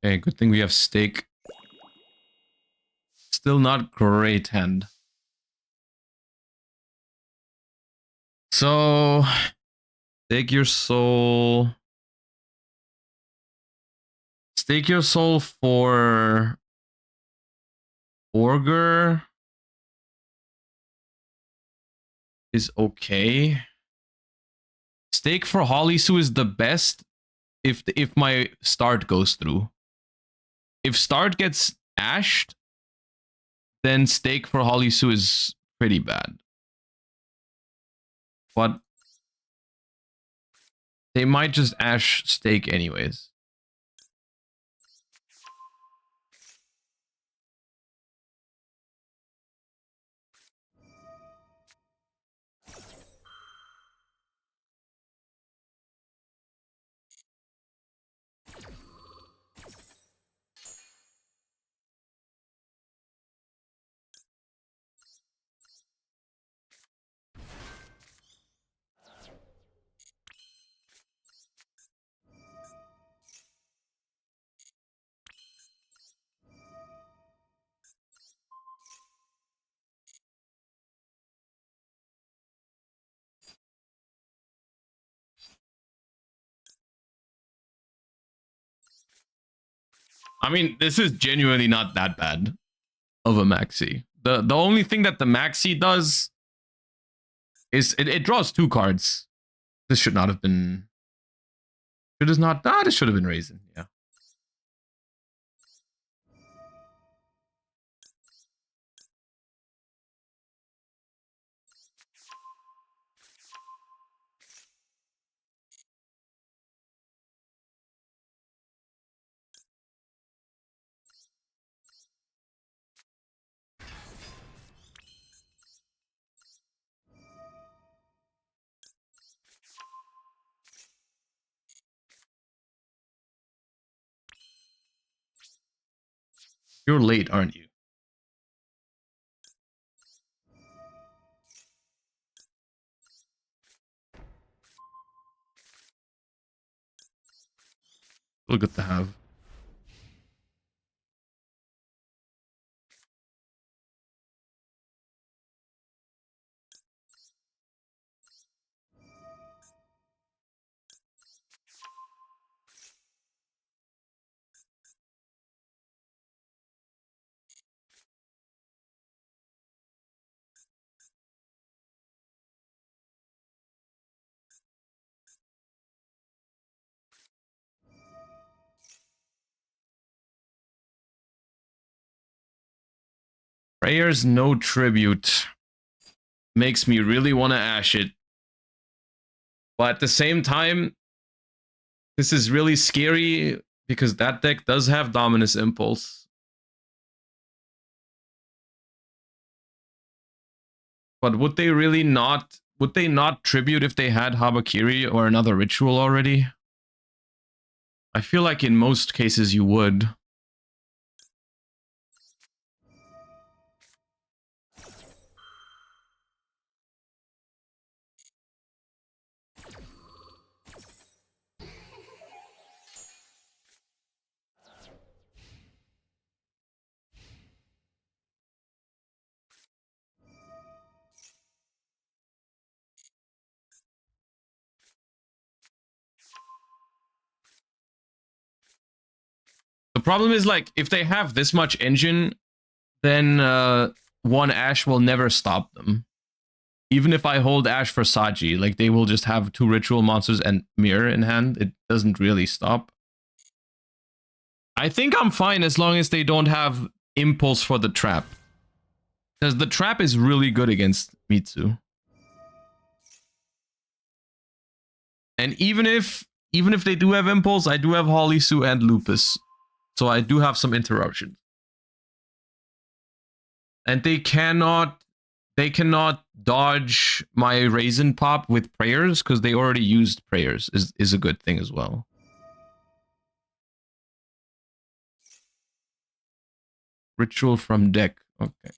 Okay, good thing we have Stake. Still not great hand. So, Stake your soul. Stake your soul for Orger is okay. Stake for Holisu is the best if my start goes through. If start gets ashed, then Stake for Holisu is pretty bad. But they might just ash Stake anyways. I mean, this is genuinely not that bad of a maxi. The only thing that the maxi does is it draws 2 cards. This should not have been. It is not. Ah, this should have been Raisin. Yeah. You're late, aren't you? Still good to have. Prayer's no tribute makes me really want to ash it. But at the same time, this is really scary because that deck does have Dominus Impulse. But would they really not? Would they not tribute if they had Habakiri or another ritual already? I feel like in most cases you would. problem is, like, if they have this much engine, then one Ash will never stop them. Even if I hold Ash for Saji, like, they will just have 2 ritual monsters and mirror in hand. It doesn't really stop. I think I'm fine as long as they don't have impulse for the trap. Because the trap is really good against Mitsu. And even if they do have impulse, I do have Holisu and Lupus. So I do have some interruptions. And they cannot dodge my Raisin Pop with prayers because they already used prayers is a good thing as well. Ritual from deck. Okay.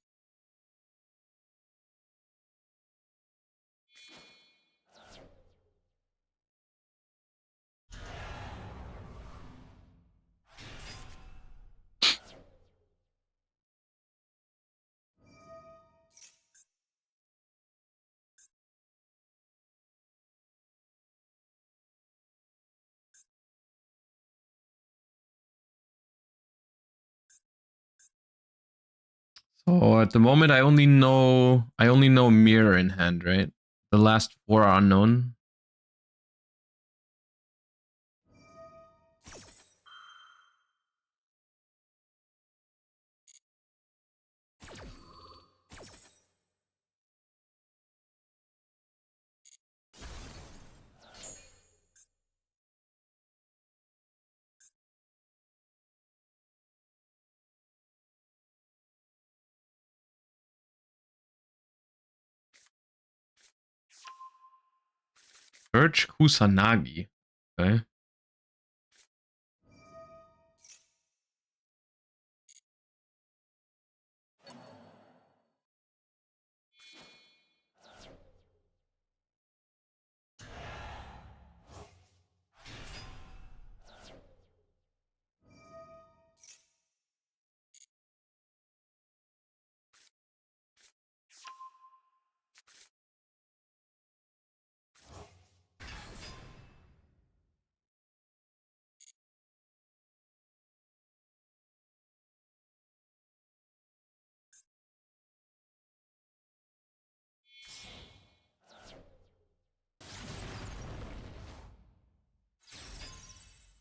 So at the moment I only know mirror in hand, right? The last 4 are unknown. Urge Kusanagi. Okay.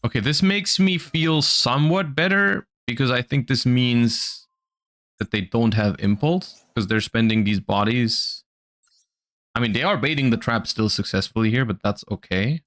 Okay, this makes me feel somewhat better because I think this means that they don't have impulse because they're spending these bodies. I mean, they are baiting the trap still successfully here, but that's okay.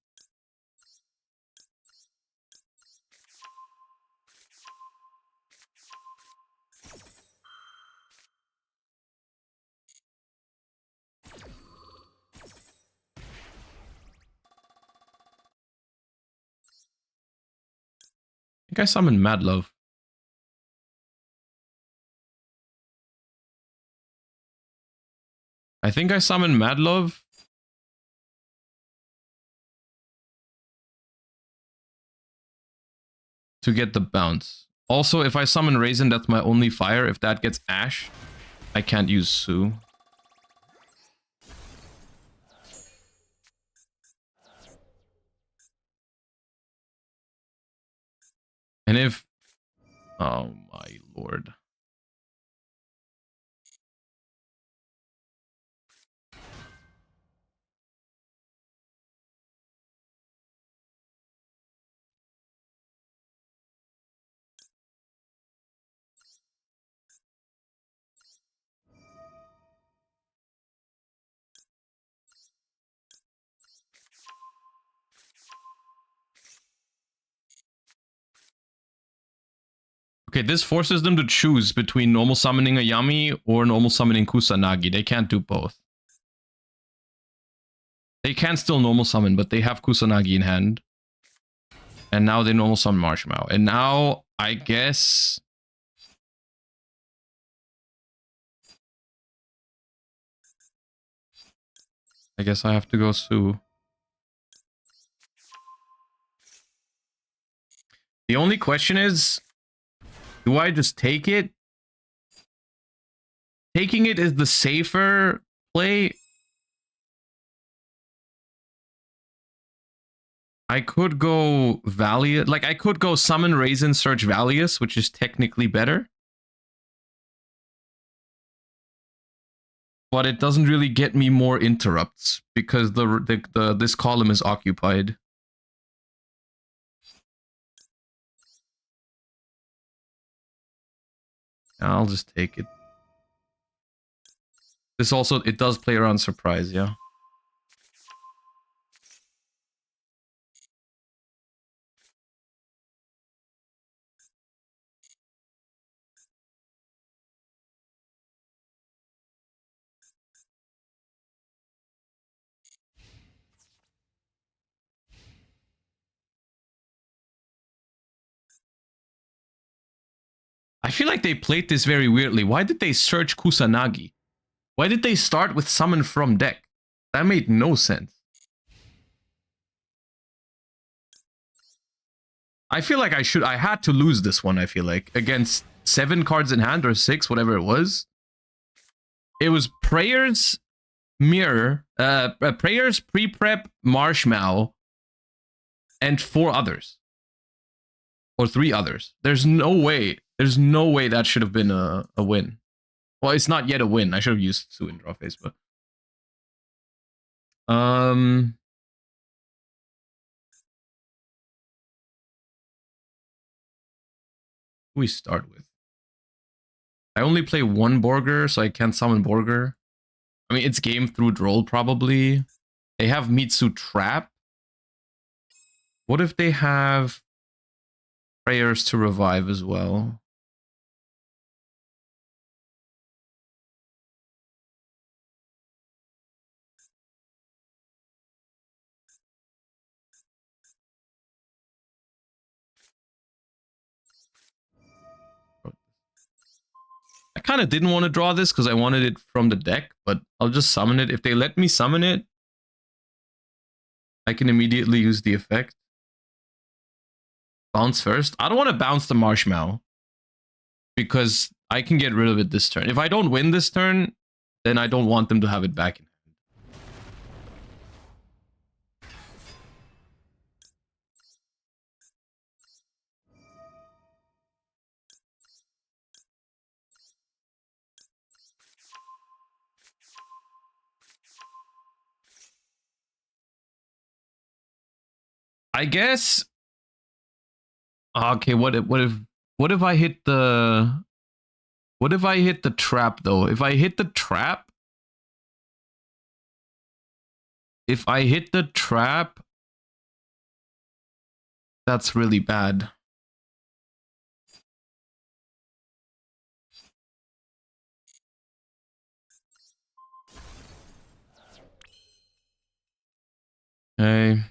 I think I summoned Mad Love. I think I summoned Mad Love. To get the bounce. Also, if I summon Raisin, that's my only fire. If that gets Ash, I can't use Sue. And if... Oh my lord. Okay, this forces them to choose between normal summoning a Yami or normal summoning Kusanagi. They can't do both. They can still normal summon, but they have Kusanagi in hand. And now they normal summon Marshmallow. And now, I guess... I have to go Sue. The only question is... Do I just take it? Taking it is the safer play. I could go Valiant. Like, I could go Summon Raisin, search Valius, which is technically better. But it doesn't really get me more interrupts because this column is occupied. I'll just take it. This also, it does play around surprise, yeah. I feel like they played this very weirdly. Why did they search Kusanagi? Why did they start with summon from deck? That made no sense. I feel like I had to lose this one, I feel like. Against 7 cards in hand or 6, whatever it was. It was Prayers, Mirror, Prayers, Pre-Prep, Marshmallow, and 4 others. Or 3 others. There's no way that should have been a win. Well, it's not yet a win. I should have used Sue in draw phase, but who we start with? I only play 1 Borger, so I can't summon Borger. I mean, it's game through Droll, probably. They have Mitsu Trap. What if they have Prayers to Revive as well? I kind of didn't want to draw this because I wanted it from the deck, but I'll just summon it. If they let me summon it, I can immediately use the effect. Bounce first. I don't want to bounce the Marshmallow because I can get rid of it this turn. If I don't win this turn, then I don't want them to have it back in hand. I guess. Okay, what if I hit the trap though? If I hit the trap, that's really bad. Okay.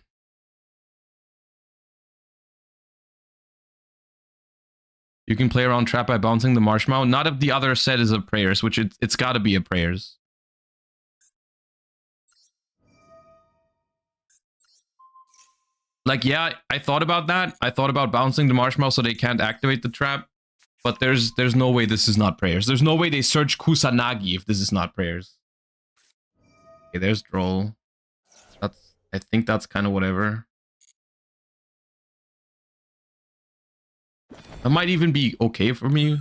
You can play around trap by bouncing the Marshmallow. Not if the other set is of Prayers, which it's got to be a Prayers. Like, yeah, I thought about that. I thought about bouncing the Marshmallow so they can't activate the trap. But there's no way this is not Prayers. There's no way they search Kusanagi if this is not Prayers. Okay, there's Droll. I think that's kind of whatever. That might even be okay for me.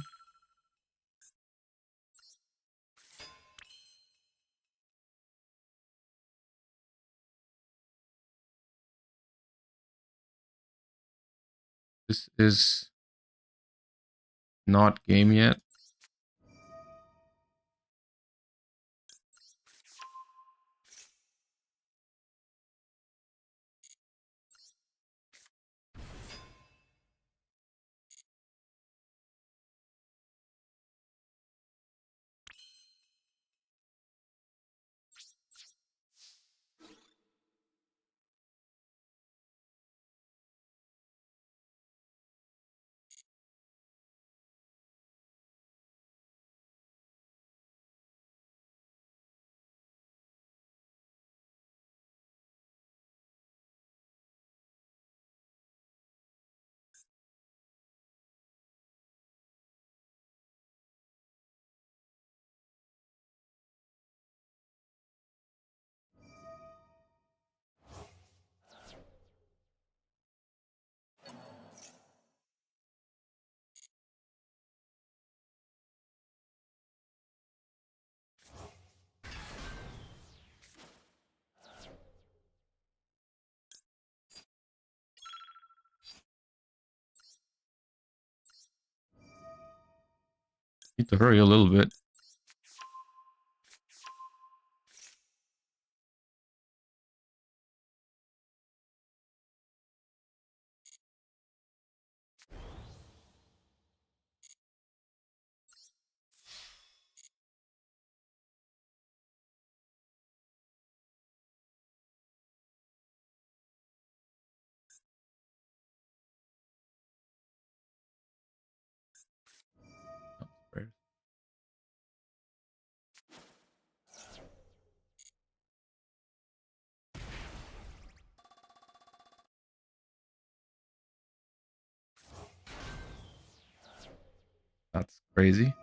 This is not game yet. Need to hurry a little bit. That's crazy.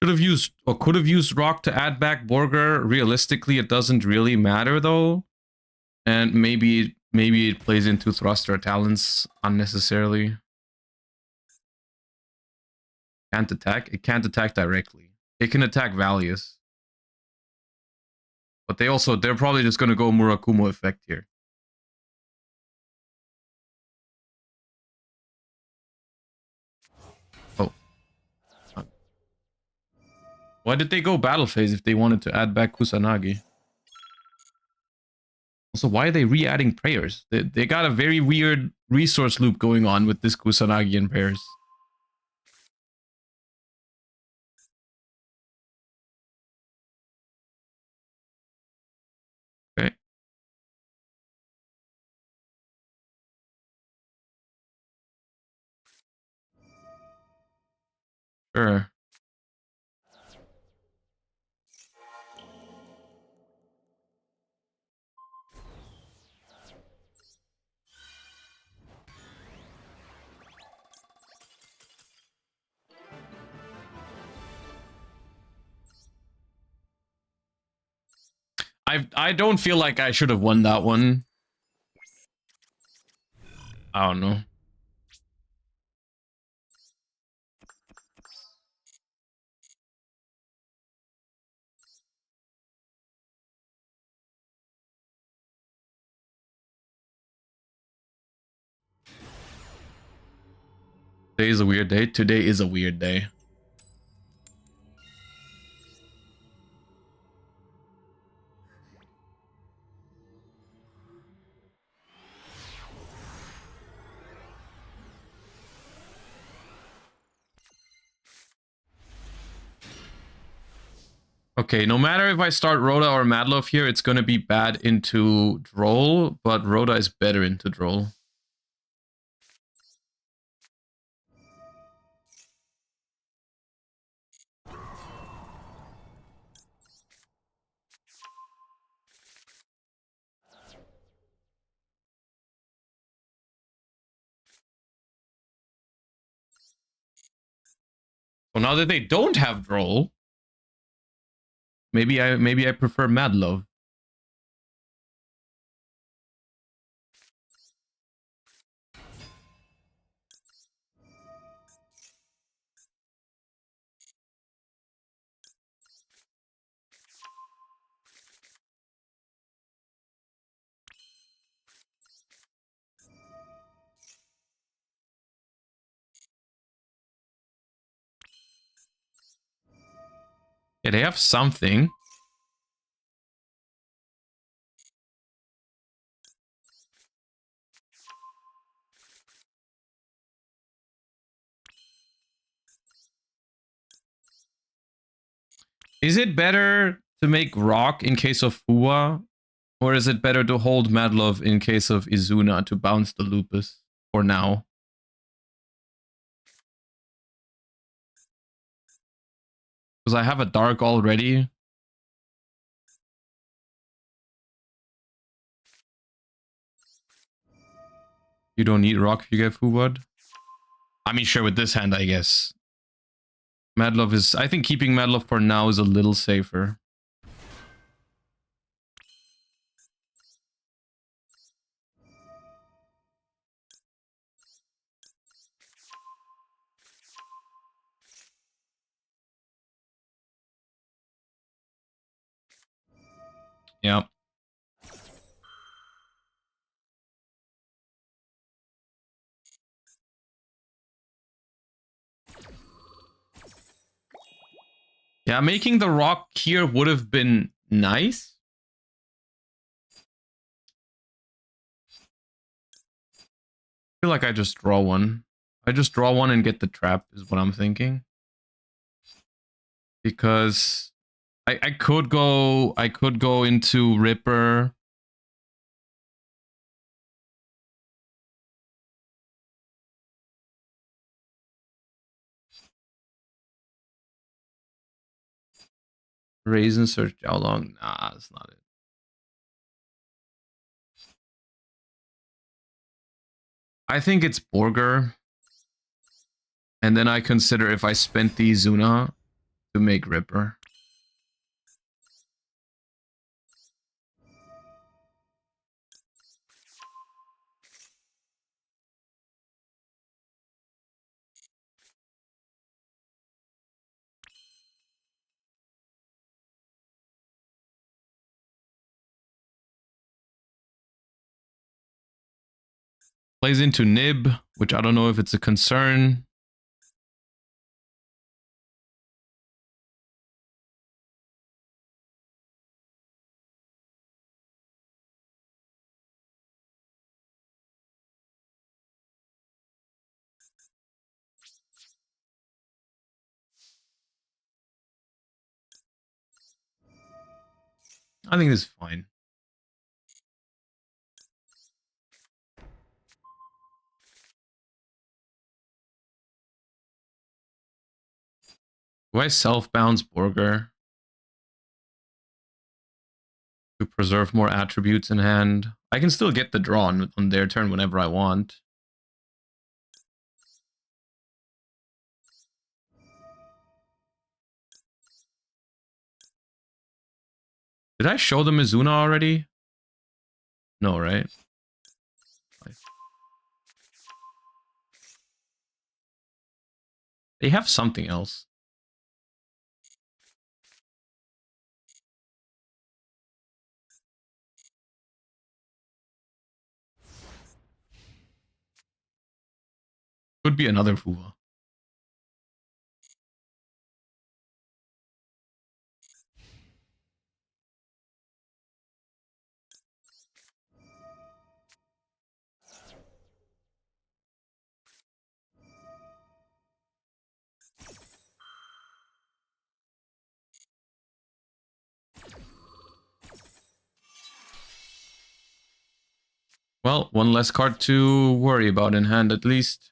Should have used or could have used rock to add back Borger. Realistically, it doesn't really matter though. And maybe it plays into thruster talents unnecessarily. Can't attack. It can't attack directly. It can attack Valius. But they're probably just gonna go Murakumo effect here. Oh. Why did they go battle phase if they wanted to add back Kusanagi? Also, why are they re-adding prayers? They got a very weird resource loop going on with this Kusanagi and prayers. Okay. Sure. I don't feel like I should have won that one. I don't know. Today is a weird day. Today is a weird day. Okay, no matter if I start Rhoda or Madlov here, it's gonna be bad into Droll, but Rhoda is better into Droll. Well, now that they don't have Droll, maybe I prefer Mad Love. Yeah, they have something. Is it better to make Rock in case of Fuwa? Or is it better to hold Madlove in case of Izuna to bounce the Lupus for now? Because I have a Dark already. You don't need Rock if you get Fuwad. I mean, sure, with this hand, I guess. Madlove is... I think keeping Madlove for now is a little safer. Yeah. Yeah, making the Rock here would have been nice. I feel like I just draw one. I just draw one and get the trap is what I'm thinking. Because I could go into Ripper. Raisin search how long? Nah, that's not it. I think it's Borger. And then I consider if I spent the Izuna to make Ripper. Plays into Nib, which I don't know if it's a concern. I think this is fine. Do I self-bounce Borger to preserve more attributes in hand? I can still get the draw on their turn whenever I want. Did I show them Mizuna already? No, right? They have something else. Could be another Fuwa. Well, one less card to worry about in hand at least.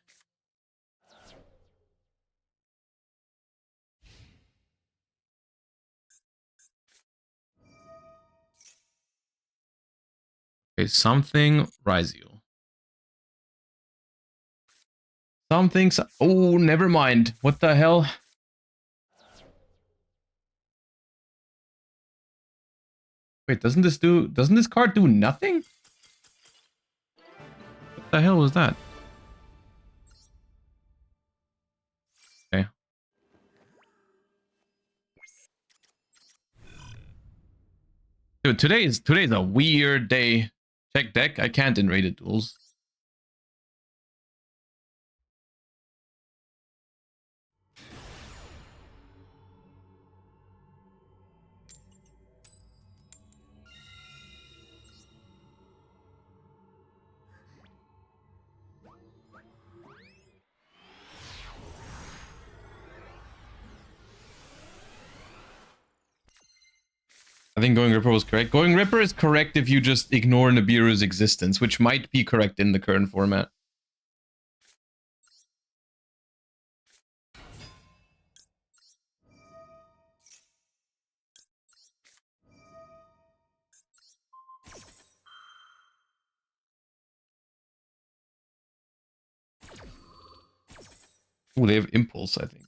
Okay, something Ryziel. Something... Oh, never mind. What the hell? Wait, doesn't this card do nothing? What the hell was that? Okay. Dude, today's a weird day. Check deck. I can't in rated duels. I think Going Ripper was correct. Going Ripper is correct if you just ignore Nibiru's existence, which might be correct in the current format. Oh, they have Impulse, I think.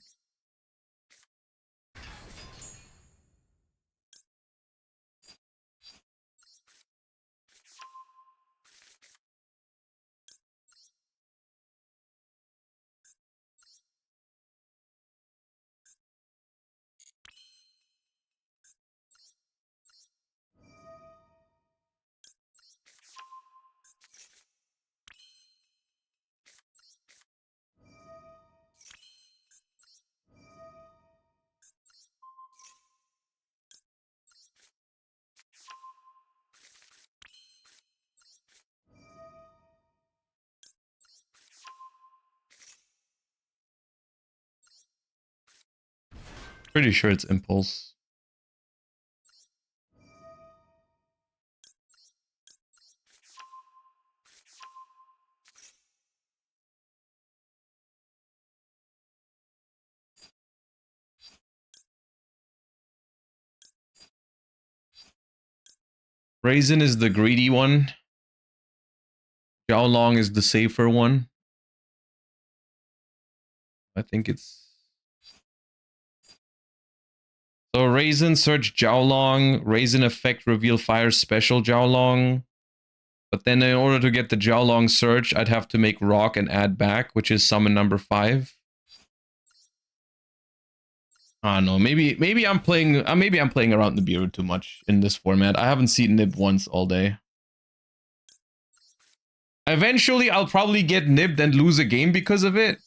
Pretty sure it's Impulse. Raisin is the greedy one. Xiao Long is the safer one. I think it's... So Raisin, search Xiao Long. Raisin effect, reveal fire special Xiao Long. But then in order to get the Xiao Long search, I'd have to make rock and add back, which is summon number 5. I don't know. Maybe I'm playing around the Nibiru too much in this format. I haven't seen Nib once all day. Eventually, I'll probably get nibbed and lose a game because of it.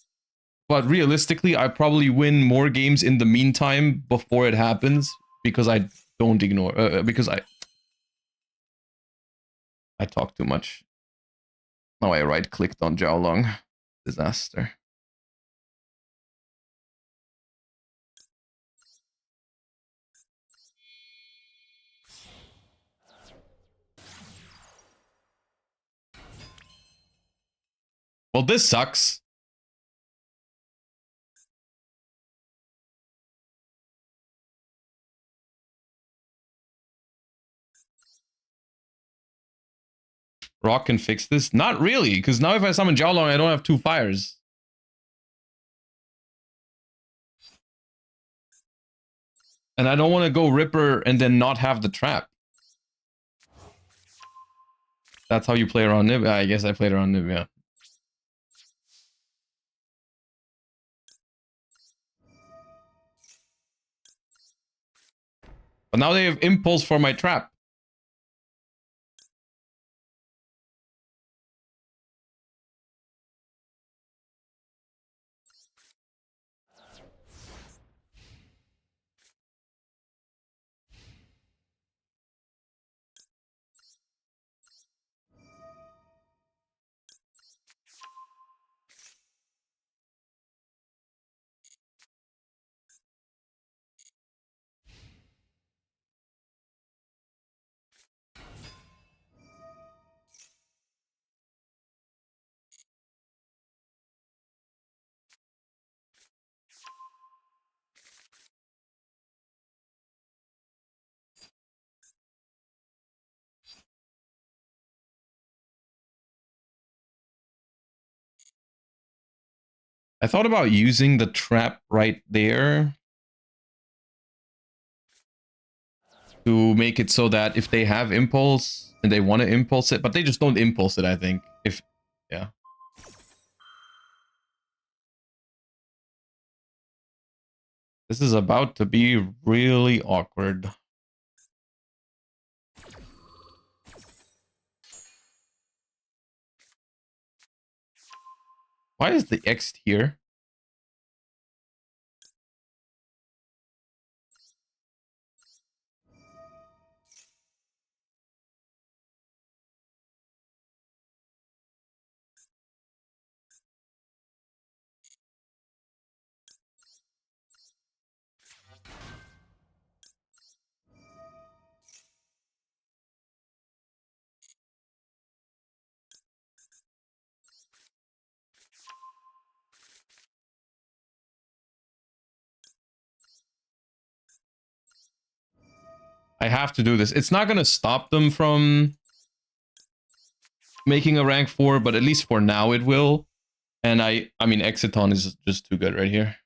But realistically, I probably win more games in the meantime before it happens because I don't ignore because I talk too much. Now I right-clicked on Xiao Long. Disaster. Well, this sucks. Rock can fix this? Not really, because now if I summon Xiao Long, I don't have 2 fires. And I don't want to go Ripper and then not have the trap. That's how you play around Nib? I guess I played around Nib, yeah. But now they have Impulse for my trap. I thought about using the trap right there. to make it so that if they have impulse and they want to impulse it, but they just don't impulse it, I think. If, yeah. This is about to be really awkward. Why is the X here? I have to do this. It's not going to stop them from making a rank 4, but at least for now it will. And I mean, Exiton is just too good right here.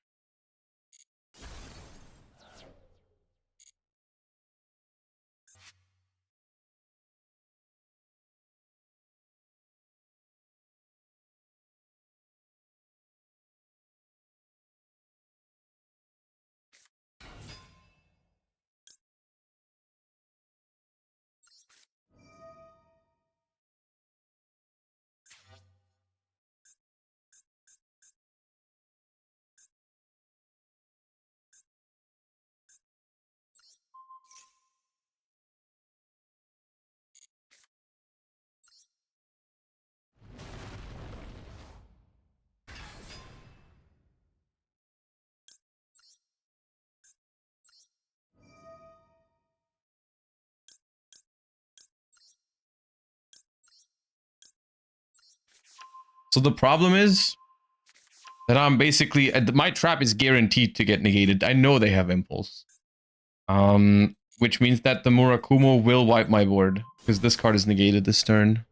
So the problem is that I'm basically, my trap is guaranteed to get negated. I know they have impulse. Which means that the Murakumo will wipe my board, because this card is negated this turn.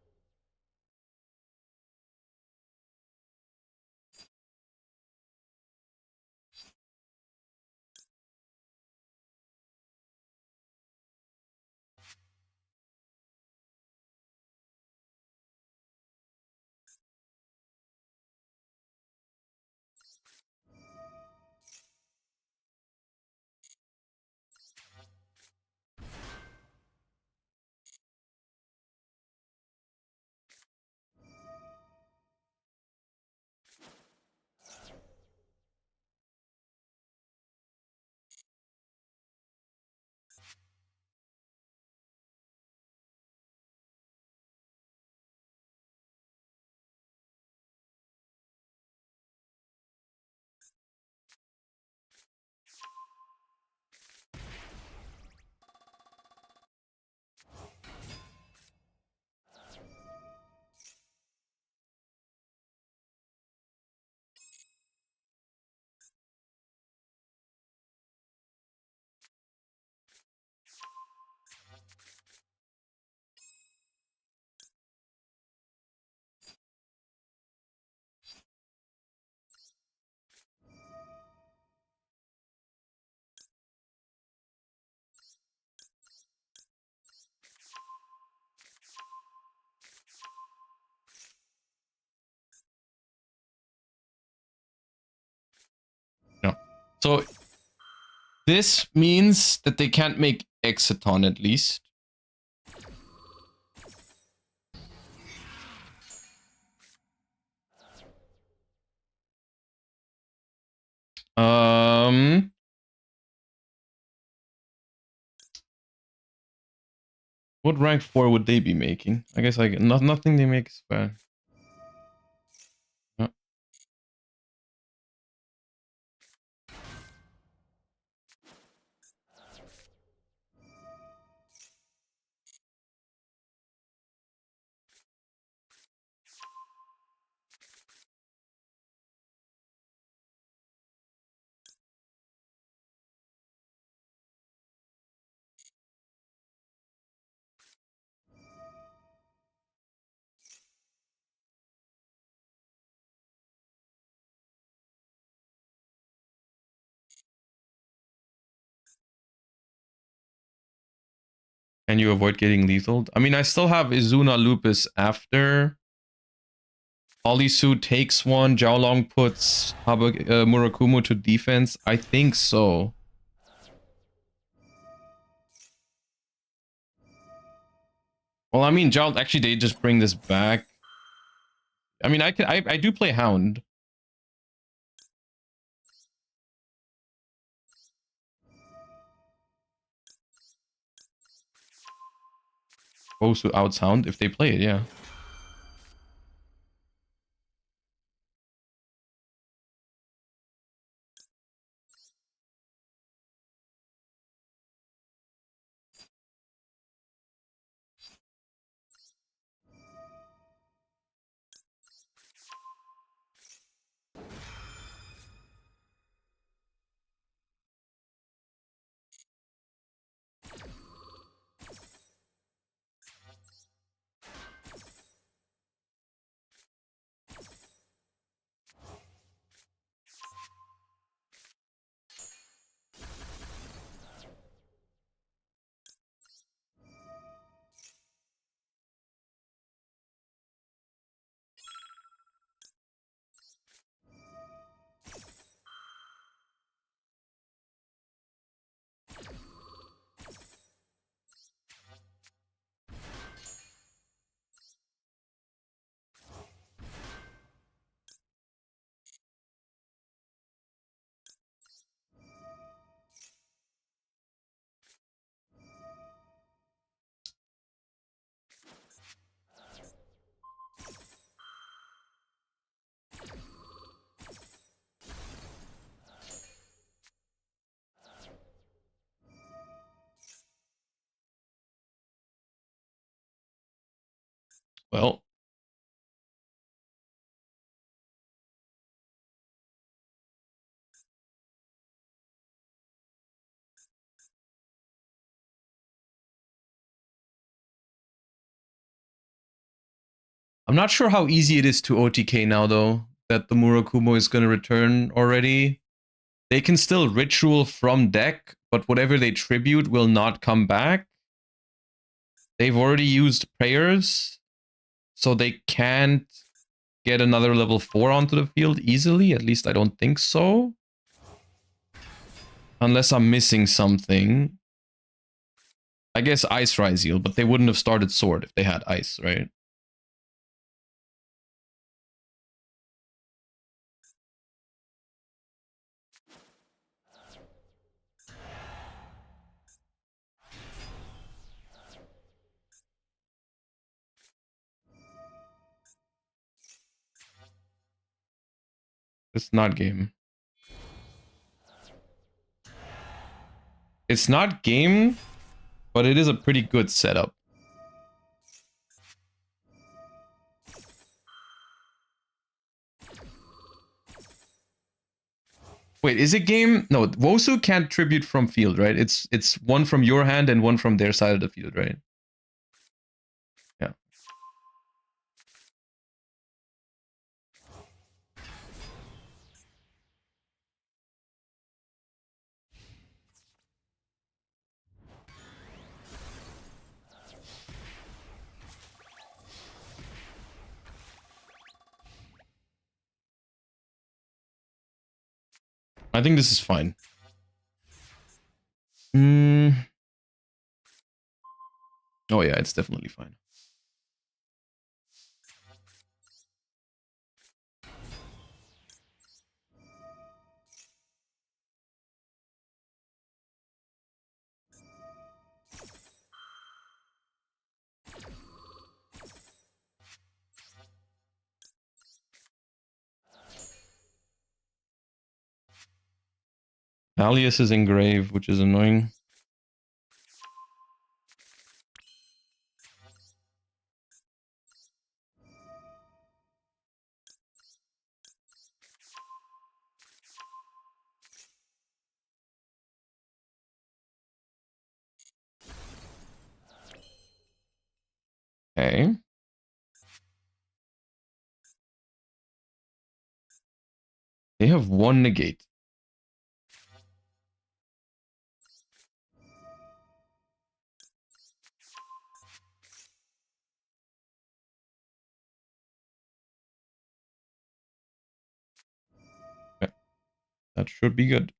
No. So this means that they can't make Exiton at least. What rank 4 would they be making? I guess like nothing they make is bad. Yeah. Can you avoid getting lethal? I mean, I still have Izuna Lupus after. Olisu takes one. Jiaolong puts Murakumo to defense. I think so. Well, I mean, Jiao, actually, they just bring this back. I mean, I do play Hound. Goes to out Hound if they play it, yeah. Well, I'm not sure how easy it is to OTK now, though, that the Murakumo is going to return already. They can still ritual from deck, but whatever they tribute will not come back. They've already used prayers, so they can't get another level 4 onto the field easily. At least I don't think so. Unless I'm missing something. I guess Ice Rise Heal, but they wouldn't have started Sword if they had Ice, right? It's not game. It's not game, but it is a pretty good setup. Wait, is it game? No, Wosu can't tribute from field, right? It's one from your hand and one from their side of the field, right? Yeah. I think this is fine. Oh yeah, it's definitely fine. Alias is engraved, which is annoying. Okay. They have one negate. That should be good.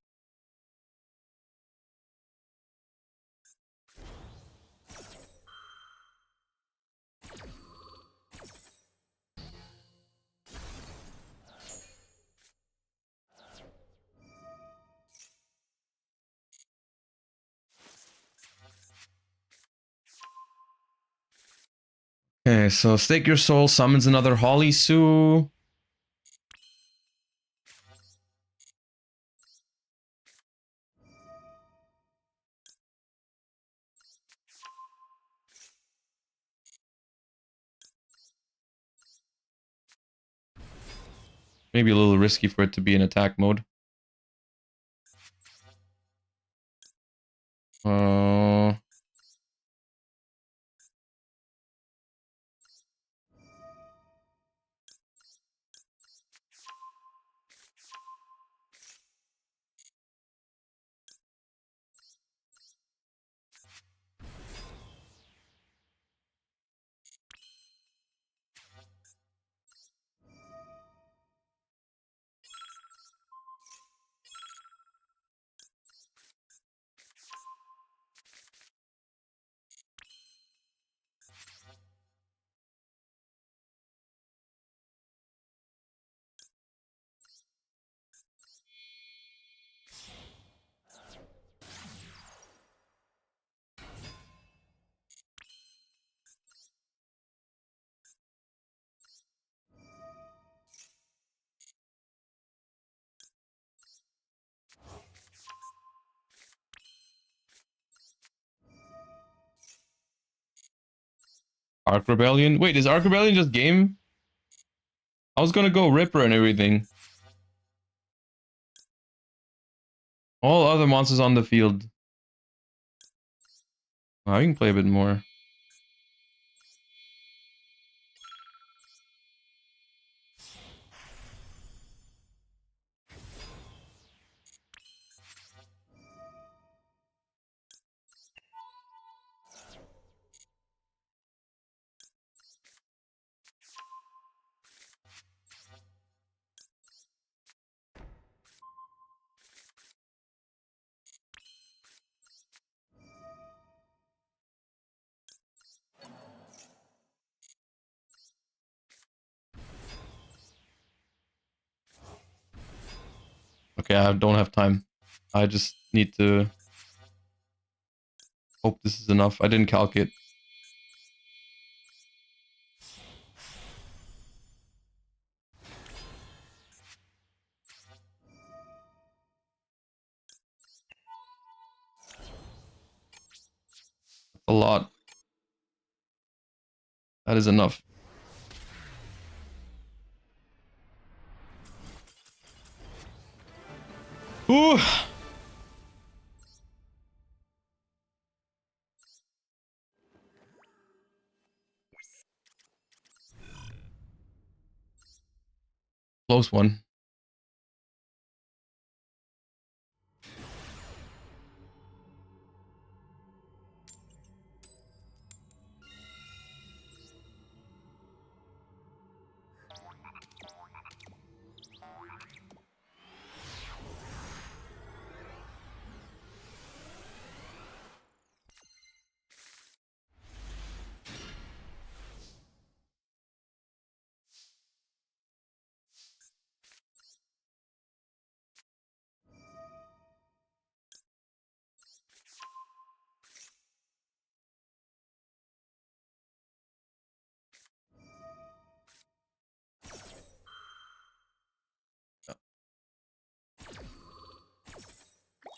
Okay, so Stake Your Soul summons another Holly Sue. Maybe a little risky for it to be in attack mode. Arc Rebellion. Wait, is Arc Rebellion just game? I was gonna go Ripper and everything. All other monsters on the field. Oh, I can play a bit more. Okay, I don't have time. I just need to hope this is enough. I didn't calculate. A lot. That is enough. Ooh. Close one.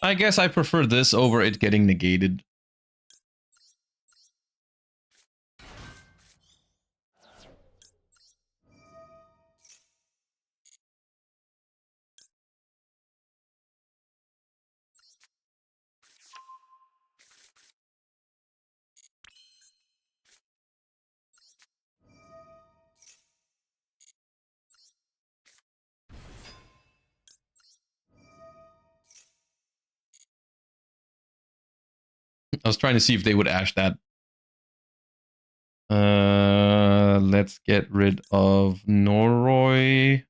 I guess I prefer this over it getting negated. I was trying to see if they would ash that. Let's get rid of Noroi.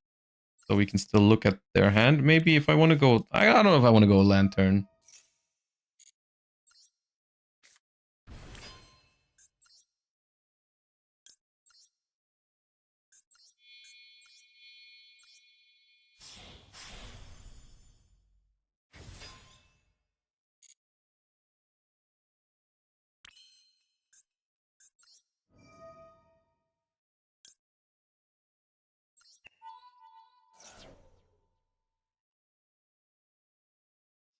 So we can still look at their hand. Maybe if I want to go... I don't know if I want to go Lantern.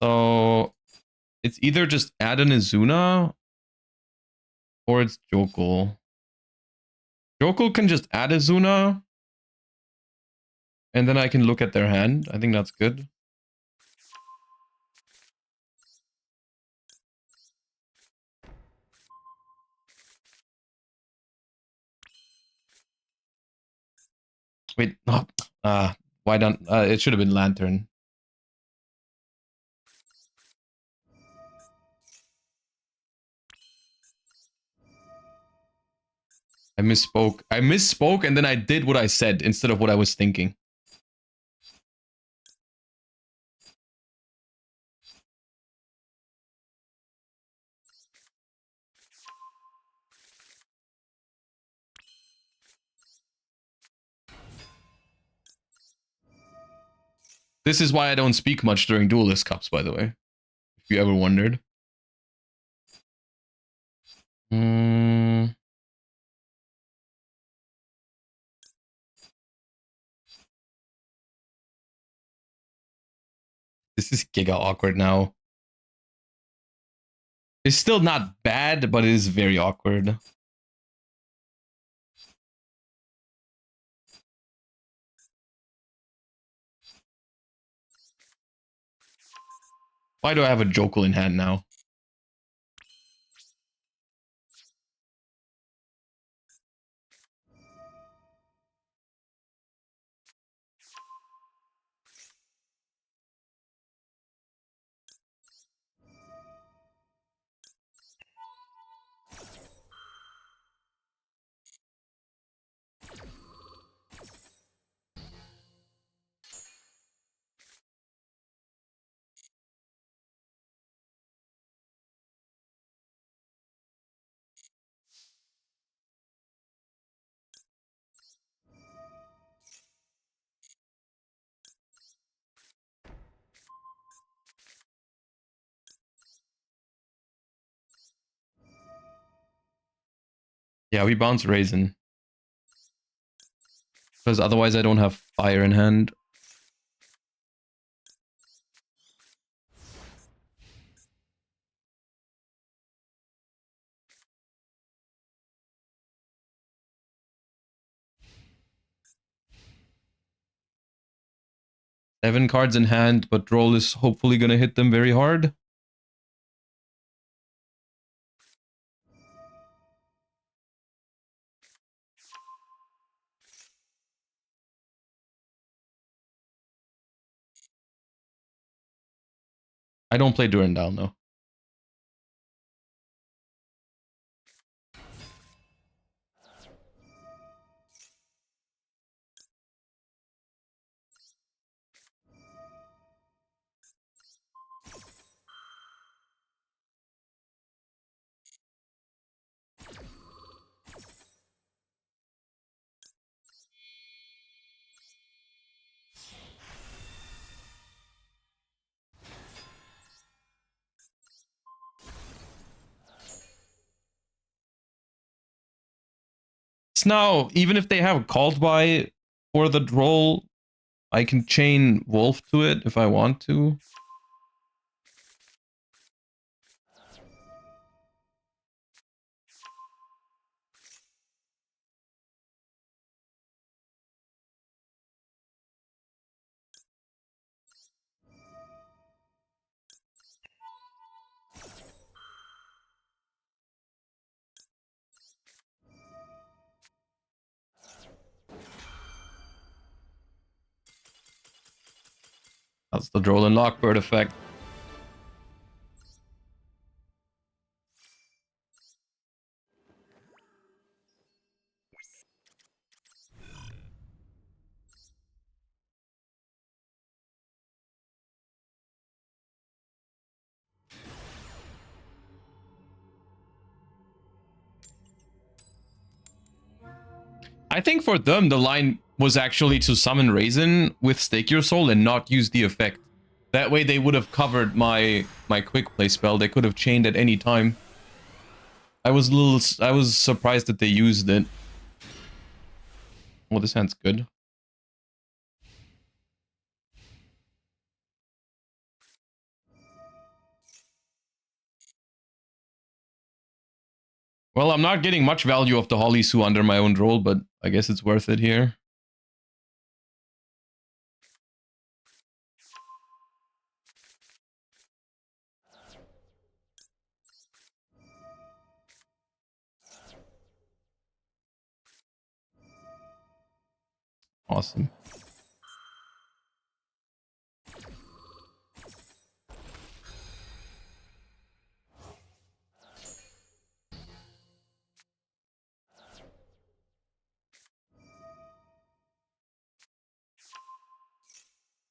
So it's either just add an Izuna or it's Jokul. Jokul can just add Izuna and then I can look at their hand. I think that's good. Wait, no. Why don't... it should have been Lantern. I misspoke. I misspoke and then I did what I said instead of what I was thinking. This is why I don't speak much during Duelist Cups, by the way. If you ever wondered. This is giga awkward now. It's still not bad, but it is very awkward. Why do I have a Jokul in hand now? Yeah, we bounce Raisin. Because otherwise I don't have fire in hand. Seven cards in hand, but Droll is hopefully gonna hit them very hard. I don't play Durandal, though. So now, even if they have called by for the Droll, I can chain Wolf to it if I want to. That's the Droll and Lockbird effect. I think for them, the line was actually to summon Raisin with Stake Your Soul and not use the effect. That way they would have covered my quick play spell. They could have chained at any time. I was surprised that they used it. Well, this hand's good. Well, I'm not getting much value of the Holly Sue under my own roll, but I guess it's worth it here. Awesome.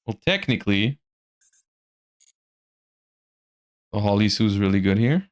Well, technically, the Holly Sue's really good here.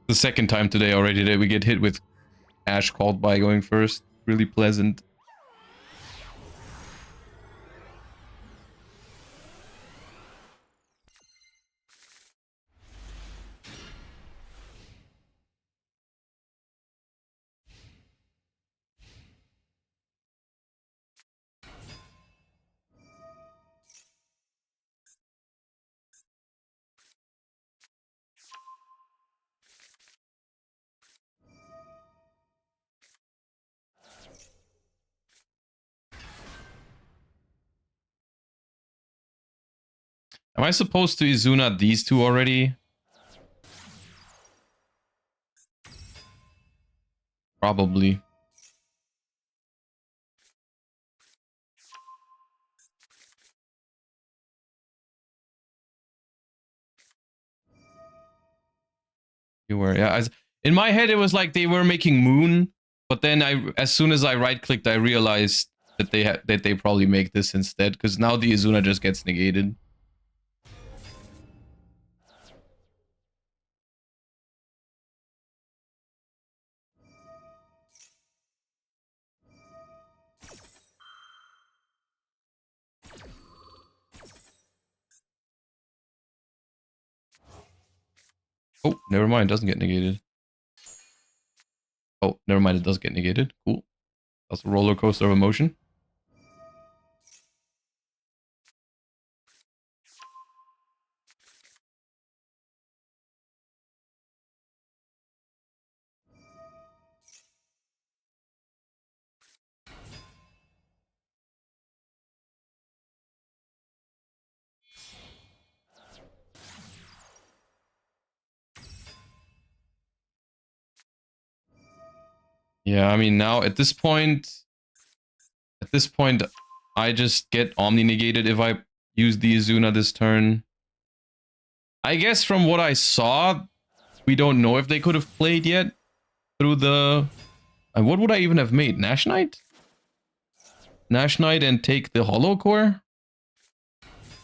The second time today already that we get hit with Ash called by going first. Really pleasant. Am I supposed to Izuna these two already? Probably. You were, yeah. In my head, it was like they were making Moon, but then as soon as I right-clicked, I realized that they probably make this instead, because now the Izuna just gets negated. Oh, never mind, it doesn't get negated. Oh, never mind, it does get negated. Cool. That's a roller coaster of emotion. Yeah, I mean, now at this point, I just get Omni negated if I use the Izuna this turn. I guess from what I saw, we don't know if they could have played yet through the... And what would I even have made? Nash Knight? Nash Knight and take the Hollow Core?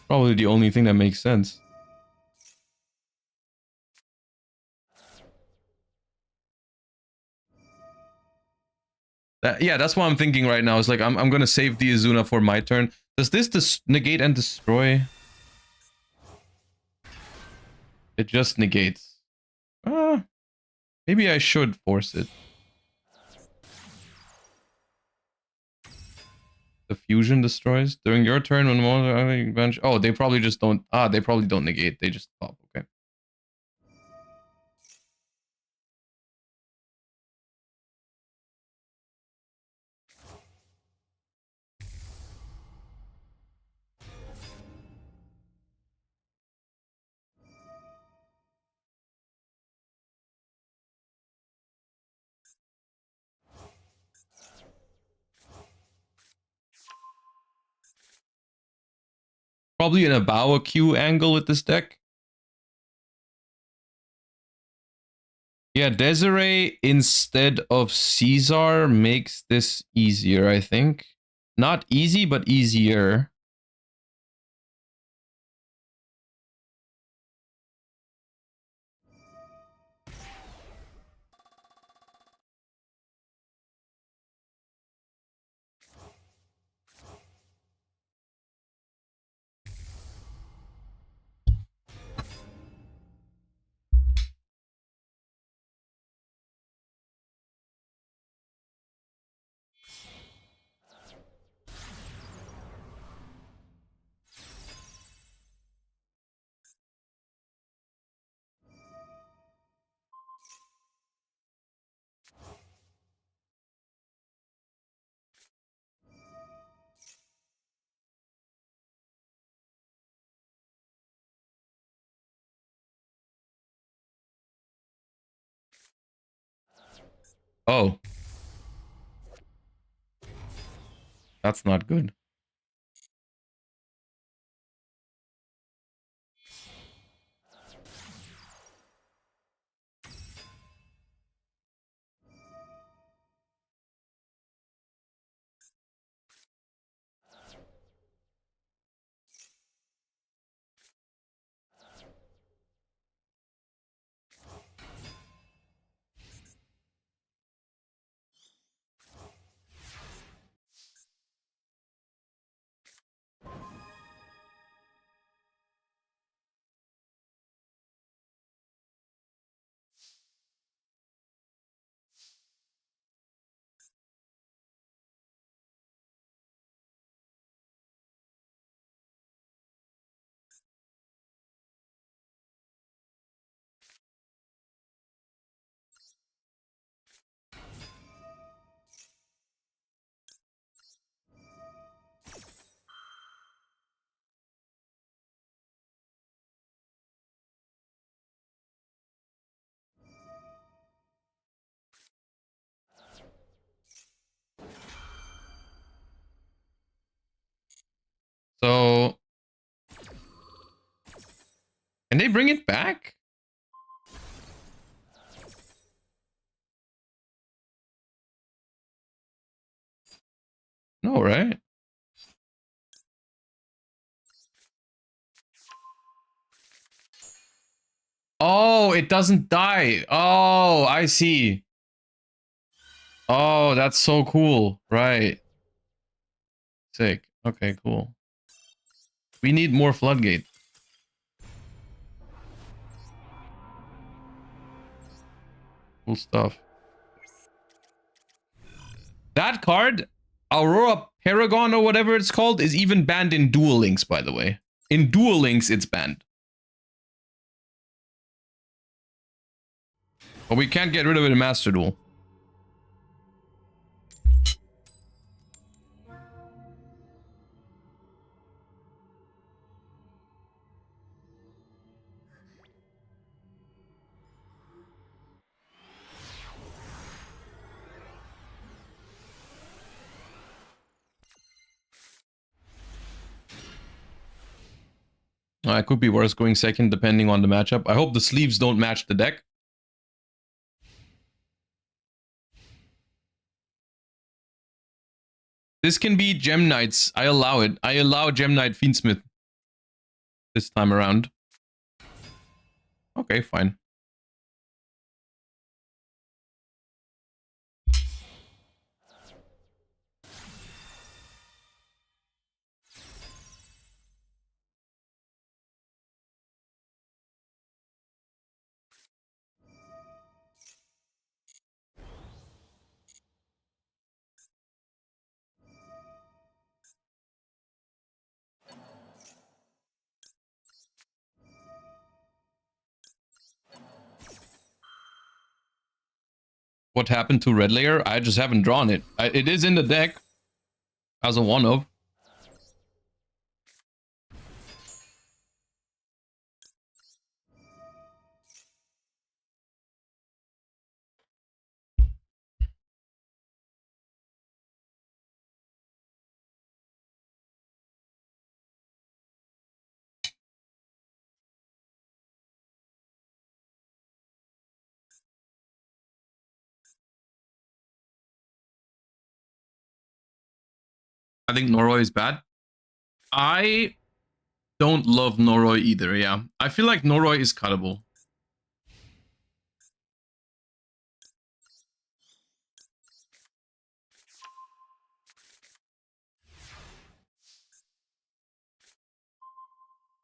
Probably the only thing that makes sense. Yeah, that's what I'm thinking right now. It's like, I'm gonna save the Izuna for my turn. Does this negate and destroy? It just negates. Maybe I should force it. The fusion destroys during your turn when more bench. Oh, they probably just don't. They probably don't negate. They just pop. Okay. Probably an Abawa Q angle with this deck. Yeah, Desiree instead of Caesar makes this easier, I think. Not easy, but easier. Oh. That's not good. So, can they bring it back? No, right? Oh, it doesn't die. Oh, I see. Oh, that's so cool. Right. Sick. Okay, cool. We need more Floodgate. Cool stuff. That card, Aurora Paragon or whatever it's called, is even banned in Duel Links, by the way. In Duel Links, it's banned. But we can't get rid of it in Master Duel. It could be worse going second depending on the matchup. I hope the sleeves don't match the deck. This can be Gem Knights. I allow it. I allow Gem Knight Fiendsmith this time around. Okay, fine. what happened to red layer. I just haven't drawn it. It is in the deck as a one of. I think Noroi is bad. I don't love Noroi either, yeah. I feel like Noroi is cuttable.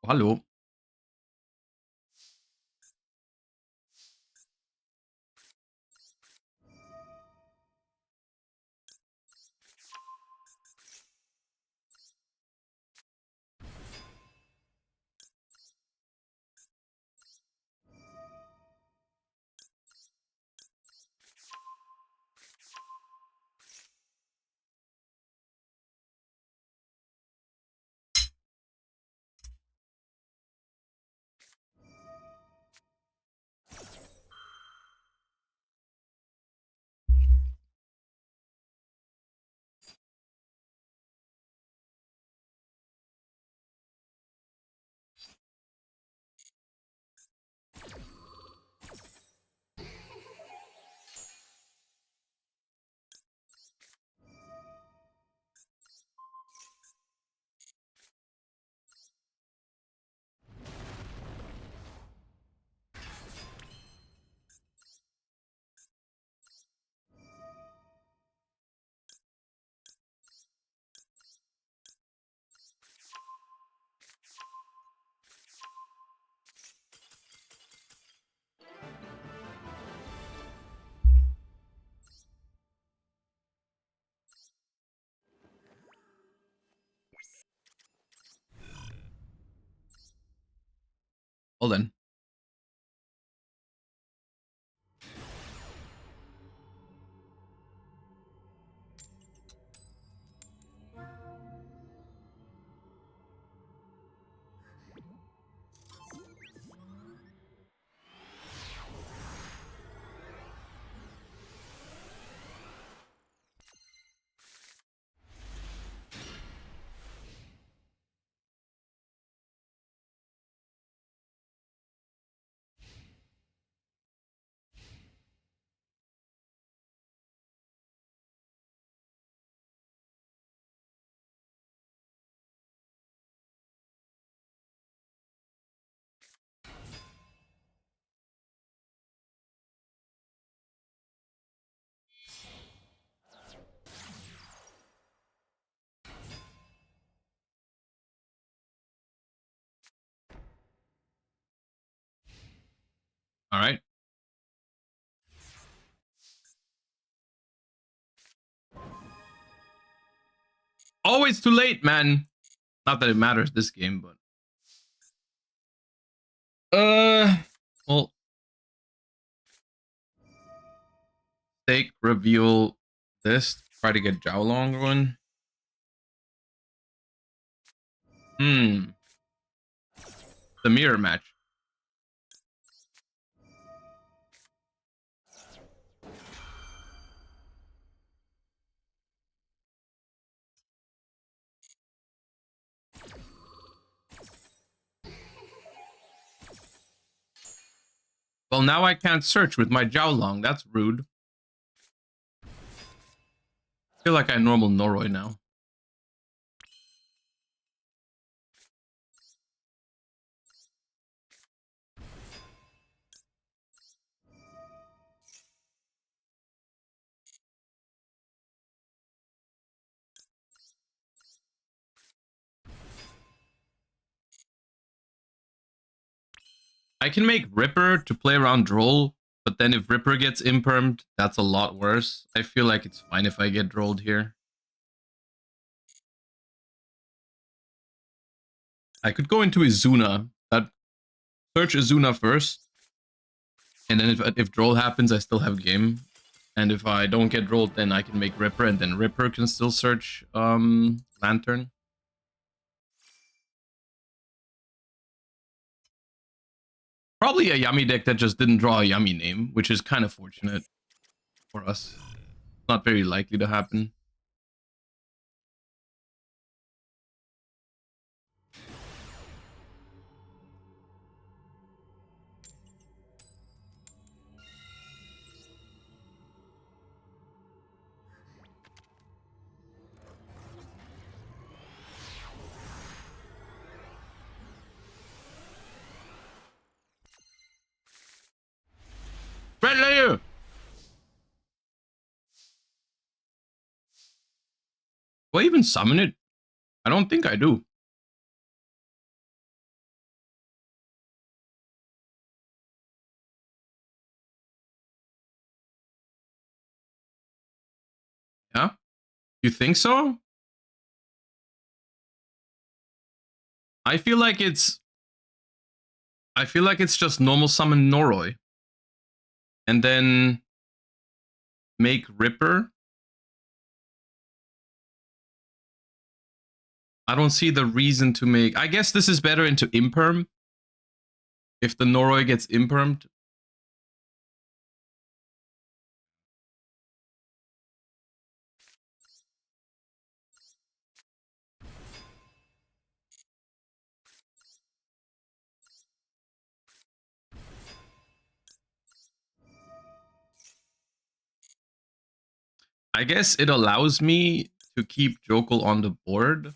Hallo. Well then. All right. Always too late, man. Not that it matters this game, but well, stake, reveal this. Try to get Zhao Long one. The mirror match. Well, now I can't search with my Zhao Long. That's rude. I feel like I normal Noroi now. I can make Ripper to play around Droll, but then if Ripper gets impermed, that's a lot worse. I feel like it's fine if I get Drolled here. I could go into Izuna. Search Izuna first. And then if Droll happens, I still have game. And if I don't get rolled, then I can make Ripper, and then Ripper can still search Lantern. Probably a Yummy deck that just didn't draw a Yummy name, which is kind of fortunate for us. Not very likely to happen. Red Layer! Do I even summon it? I don't think I do. Yeah? You think so? I feel like it's just normal summon Noroi. And then make Ripper. I don't see the reason to make... I guess this is better into Imperm. If the Noroi gets Impermed. I guess it allows me to keep Jokul on the board.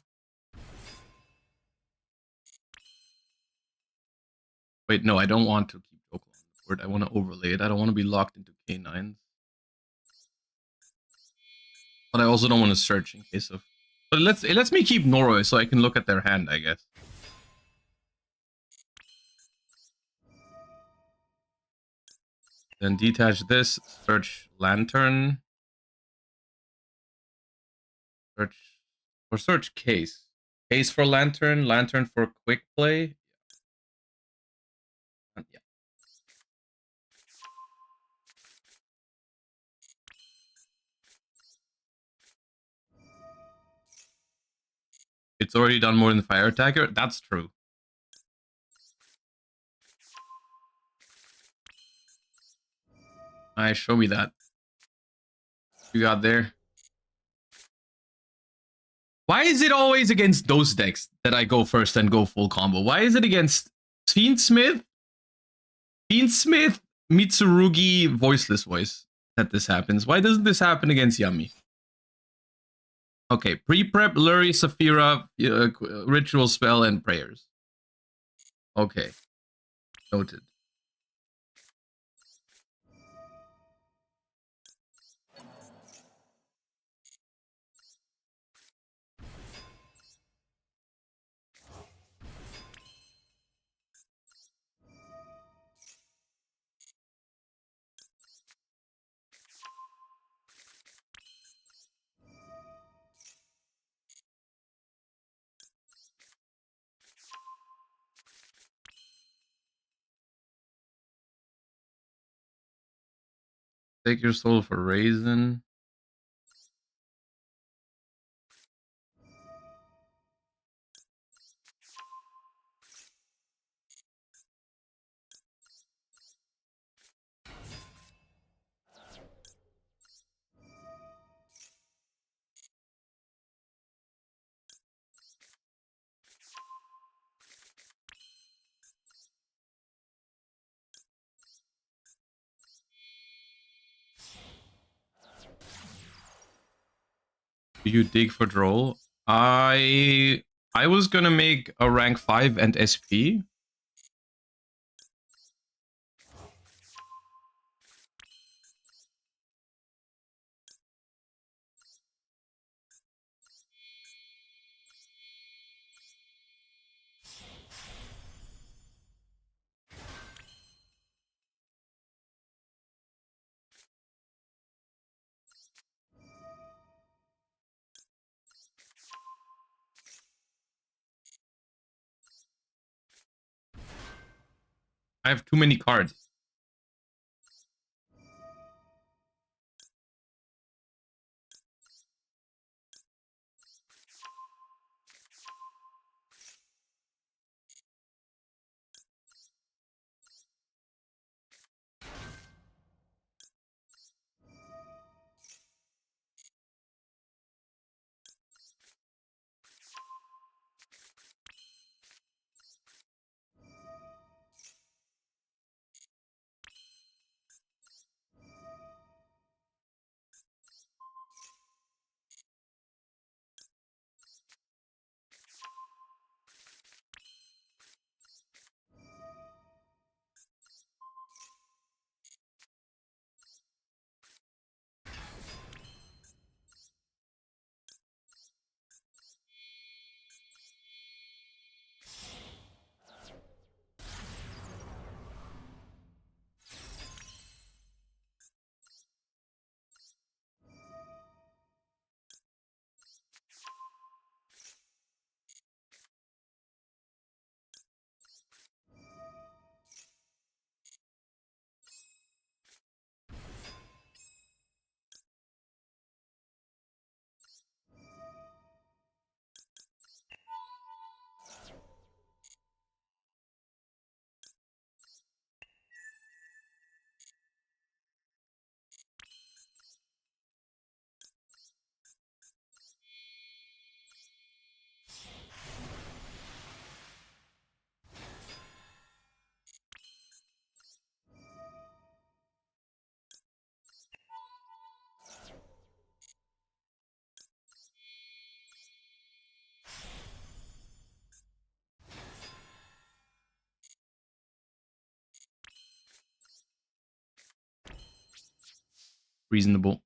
Wait, no, I don't want to keep Jokul on the board. I want to overlay it. I don't want to be locked into K9s. But I also don't want to search in case of... But it lets me keep Noroi so I can look at their hand, I guess. Then detach this, search Lantern. Search Case. Case for Lantern, Lantern for Quick Play. Yeah. It's already done more than Fire Attacker? That's true. Alright, show me that. You got there. Why is it always against those decks that I go first and go full combo? Why is it against Fiendsmith, Mitsurugi, Voiceless Voice that this happens? Why doesn't this happen against Yummy? Okay, pre-prep, Lurie, Saphira, Ritual Spell, and Prayers. Okay, noted. Take your soul for Raisin. Do you dig for Droll? I was gonna make a rank 5 and SP. I have too many cards. reasonable.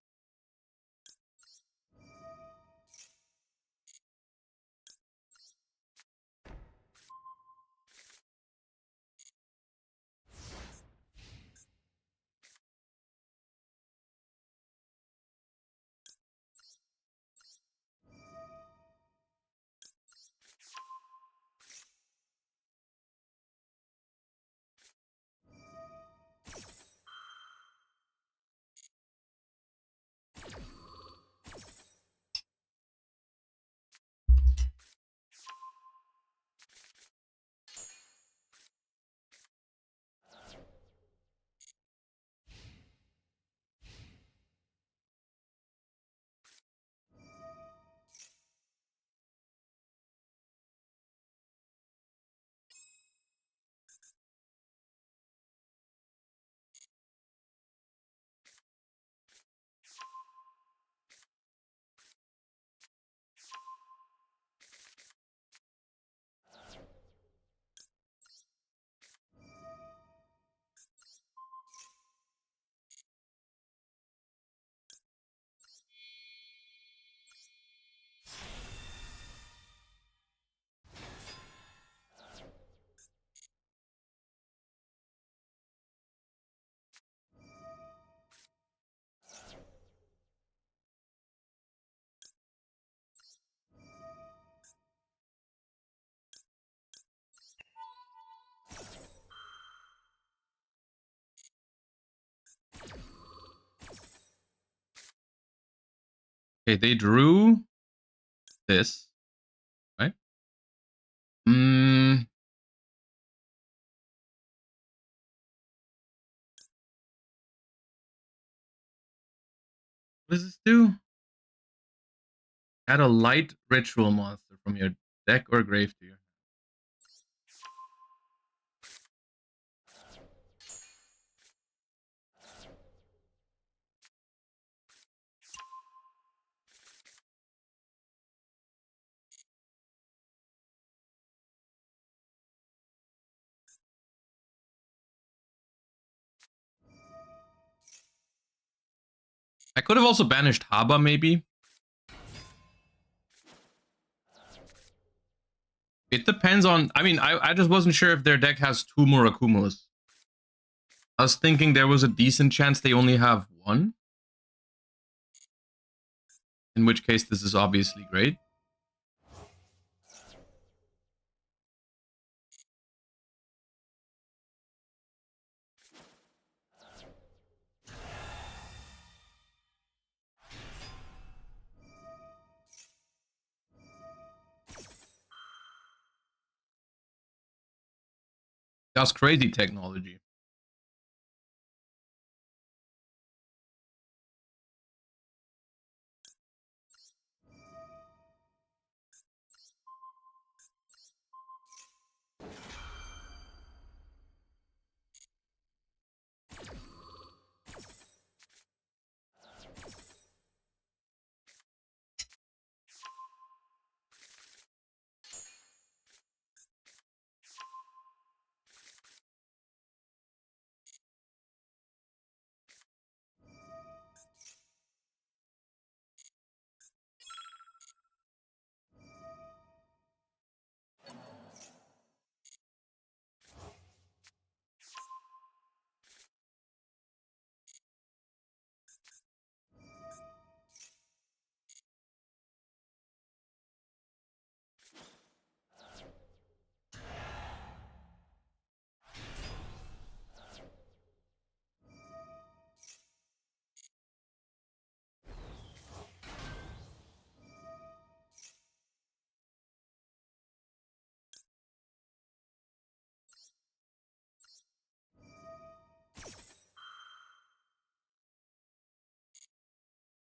Okay, they drew this, right? What does this do? Add a light ritual monster from your deck or grave to your. I could have also banished Haba, maybe. It depends on... I mean, I just wasn't sure if their deck has 2 Murakumos. I was thinking there was a decent chance they only have 1. In which case, this is obviously great. That's crazy technology.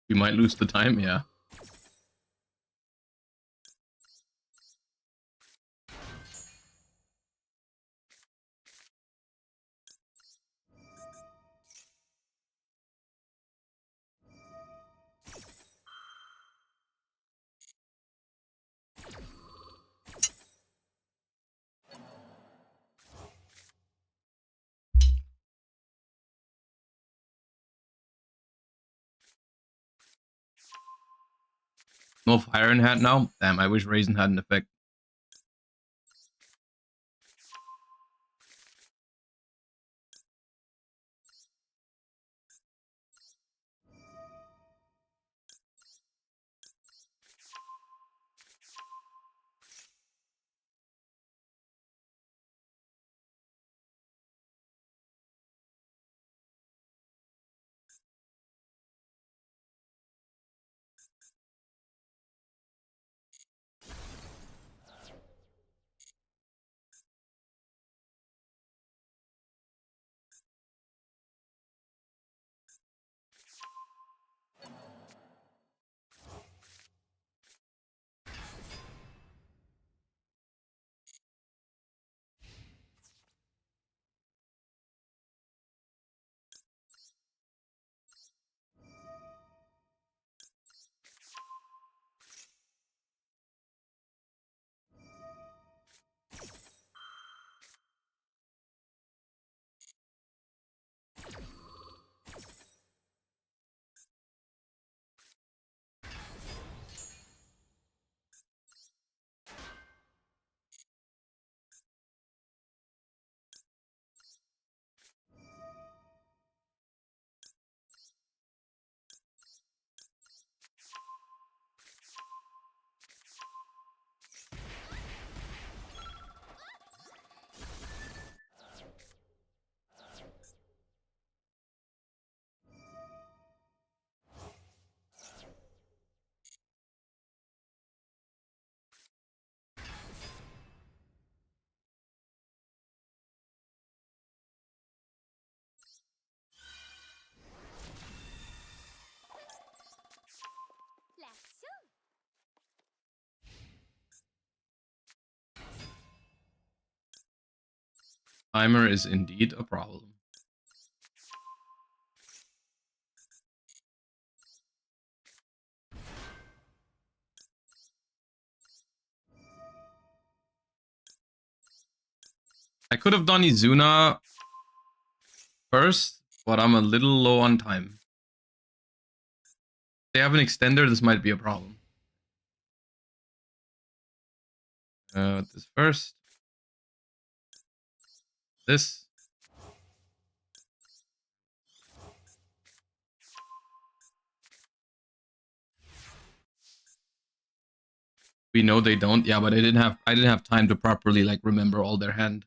We might lose the time, yeah. No fire in hat now? Damn, I wish Raisin had an effect. Timer is indeed a problem. I could have done Izuna first, but I'm a little low on time. If they have an extender, this might be a problem. This first. This. We know they don't. Yeah, but I didn't have time to properly like remember all their hand.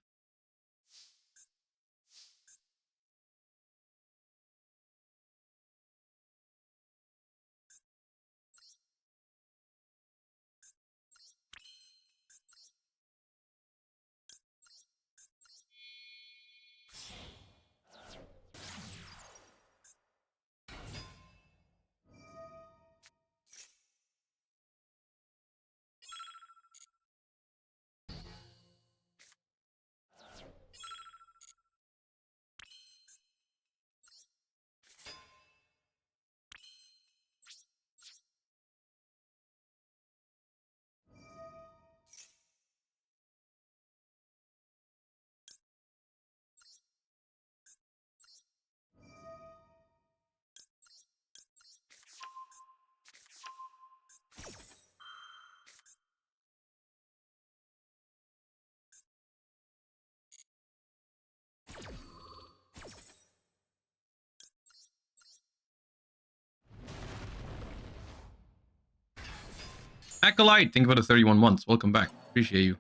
Acolyte, think about the 31 months. Welcome back. Appreciate you.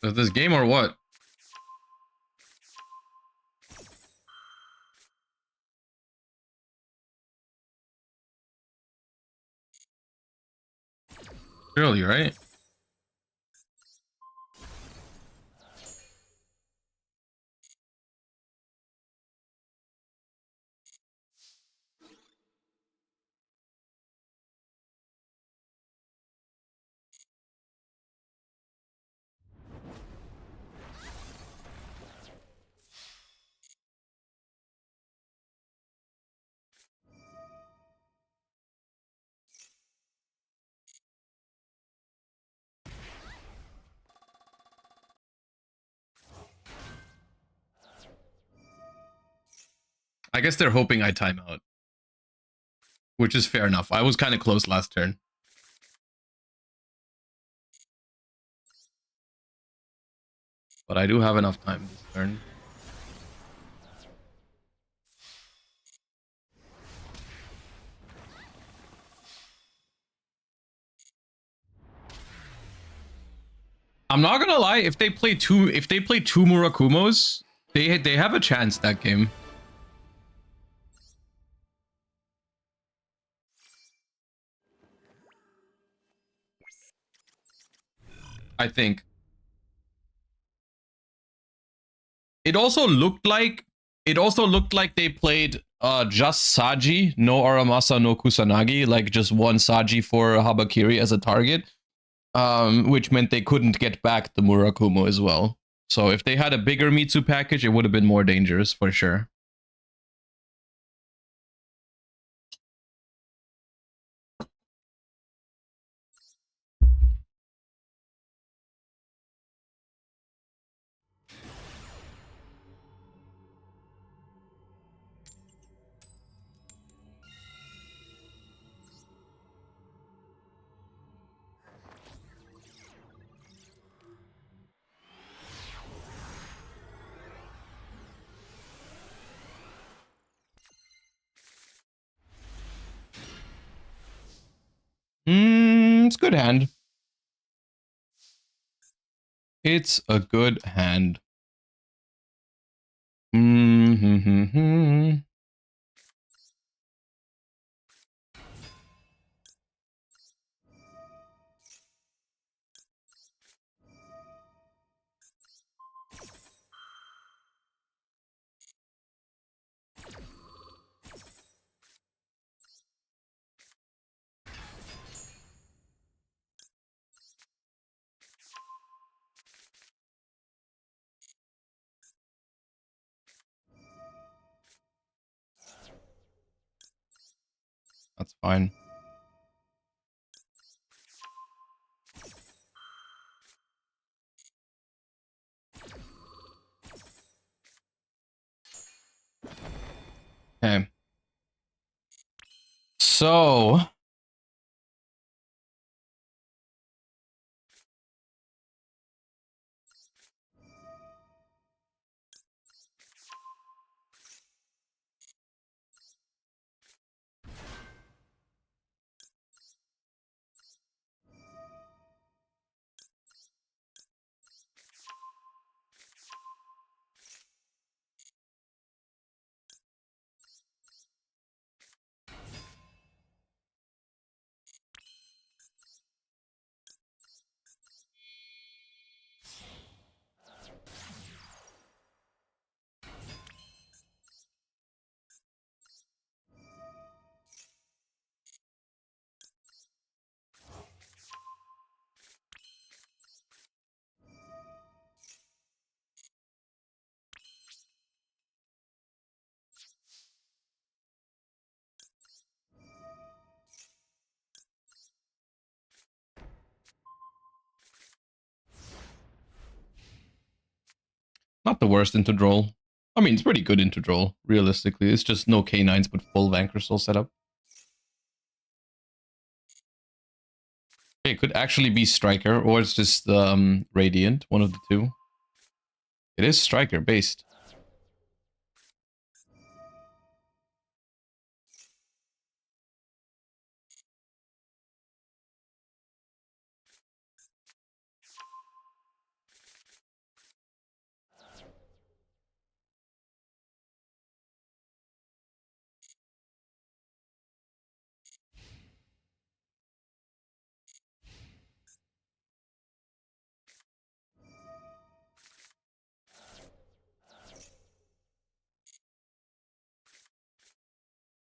Is this game or what? Surely, right? I guess they're hoping I time out. Which is fair enough. I was kind of close last turn. But I do have enough time this turn. I'm not gonna lie, if they play two Murakumos, they have a chance that game. I think. It also looked like they played just Saji, no Aramasa, no Kusanagi, like just one Saji for Habakiri as a target. Which meant they couldn't get back the Murakumo as well. So if they had a bigger Mitsu package, it would have been more dangerous for sure. It's a good hand. It's a good hand. That's fine. Okay. So not the worst into draw. I mean, it's pretty good into draw, realistically. It's just no K9s, but full Vanquisher setup. It could actually be Striker, or it's just Radiant, one of the two. It is Striker based.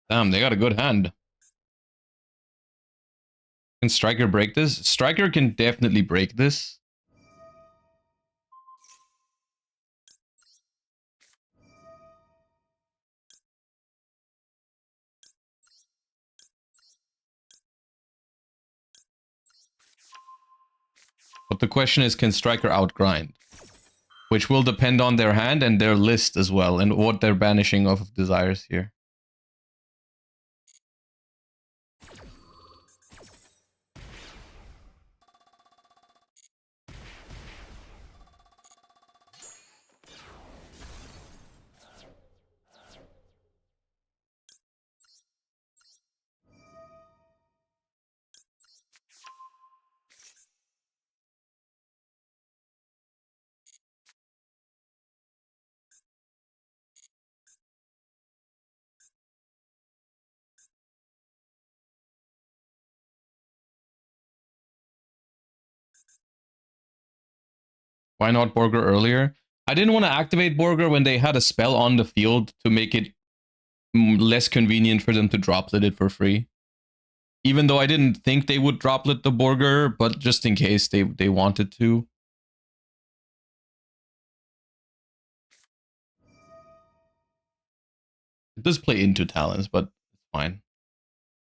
Damn, they got a good hand. Can Striker break this? Striker can definitely break this. But the question is, can Striker outgrind? which will depend on their hand and their list as well, and what they're banishing off of desires here. Why not Borger earlier? I didn't want to activate Borger when they had a spell on the field to make it less convenient for them to droplet it for free. Even though I didn't think they would droplet the Borger, but just in case they wanted to. It does play into talents, but it's fine.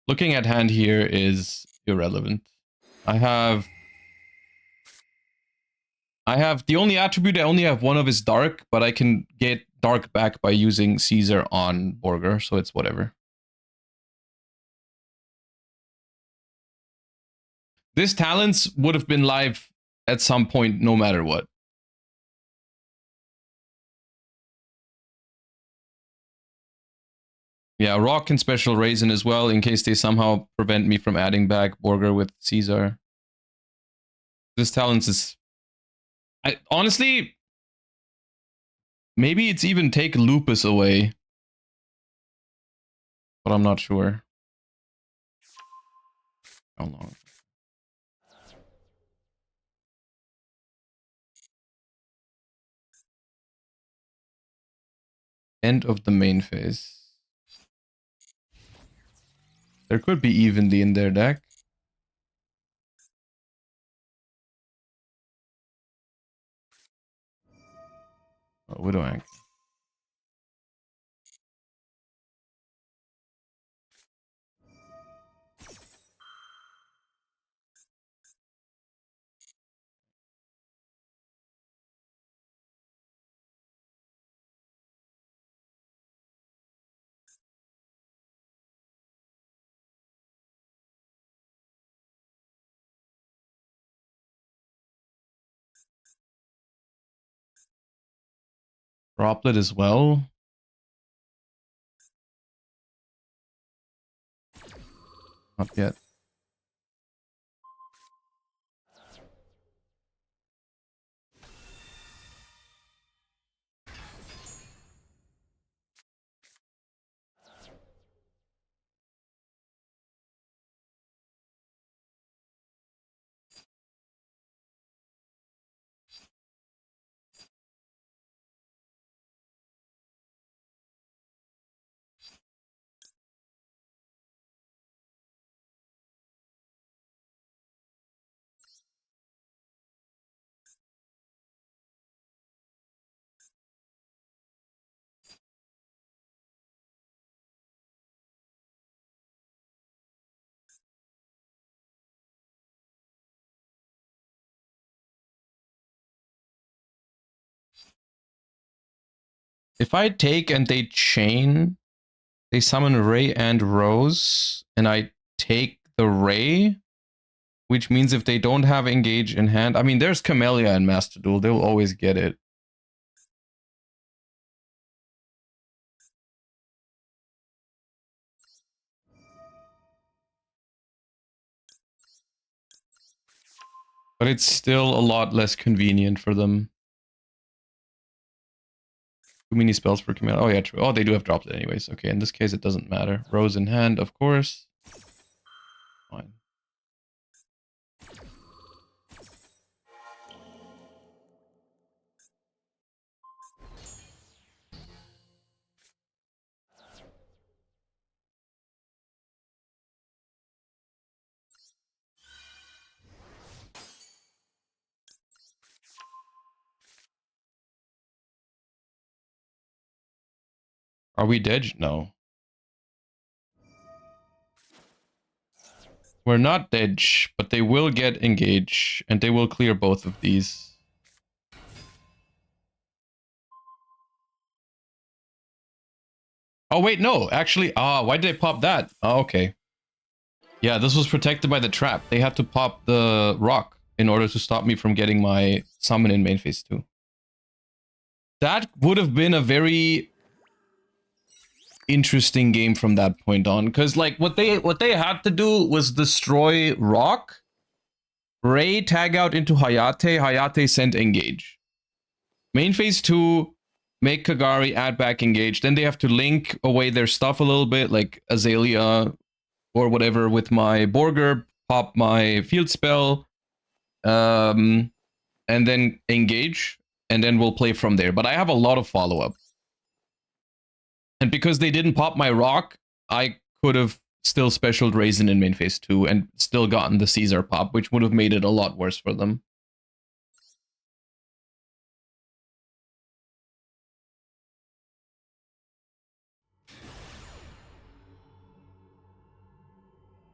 Looking at hand here is irrelevant. I have the only attribute I only have one of is dark, but I can get dark back by using Caesar on Borger, so it's whatever. This talents would have been live at some point no matter what. Yeah, Rock can special Raisin as well in case they somehow prevent me from adding back Borger with Caesar. This talents is... honestly, maybe it's even take Lupus away. But I'm not sure. How long? End of the main phase. There could be evenly in their deck. Oh, Widow Anchor. Droplet as well. Not yet. If I take and they chain, they summon Ray and Rose, and I take the Ray, which means if they don't have Engage in hand, I mean, there's Camellia and Master Duel, they'll always get it. But it's still a lot less convenient for them. Too many spells for Camellia. Oh yeah, true. Oh, they do have dropped it anyways. Okay, in this case, it doesn't matter. Rose in hand, of course. Fine. Are we dead? No. We're not dead, but they will get Engage, and they will clear both of these. Oh, wait, no. Actually, why did they pop that? Oh, okay. Yeah, this was protected by the trap. They had to pop the rock in order to stop me from getting my summon in main phase 2. That would have been a very interesting game from that point on, because like what they had to do was destroy rock, Ray tag out into Hayate send engage. Main phase 2, make Kagari, add back engage. Then they have to link away their stuff a little bit, like Azalea or whatever with my Borger, pop my field spell, and then engage, and then we'll play from there. But I have a lot of follow-up. And because they didn't pop my rock, I could have still specialed Raisin in main phase 2 and still gotten the Caesar pop, which would have made it a lot worse for them.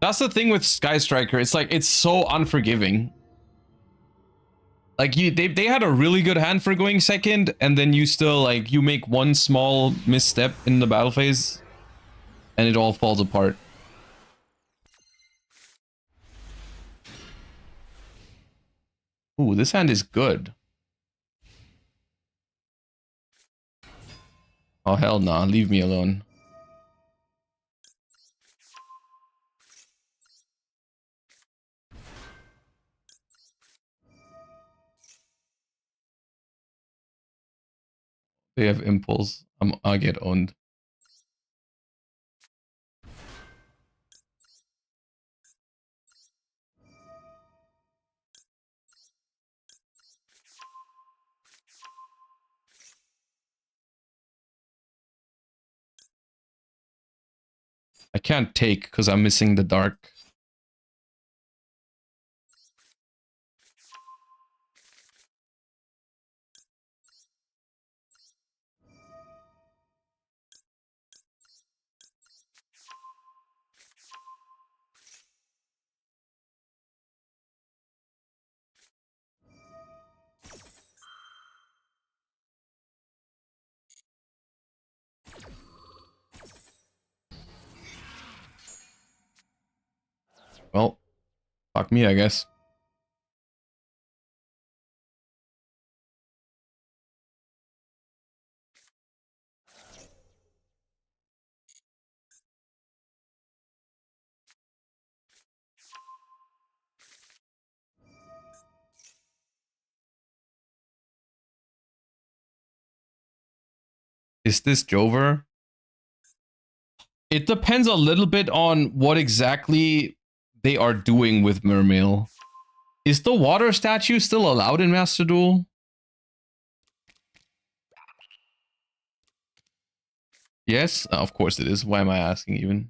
That's the thing with Sky Striker. It's like, it's so unforgiving. Like, they had a really good hand for going second, and then you still, like, you make one small misstep in the battle phase, and it all falls apart. Ooh, this hand is good. Oh, hell nah. Leave me alone. They have impulse. I get owned. I can't take because I'm missing the dark. Well, fuck me, I guess. Is this Jover? It depends a little bit on what exactly they are doing with Mermail. Is the water statue still allowed in Master Duel? Yes? Of course it is. Why am I asking even?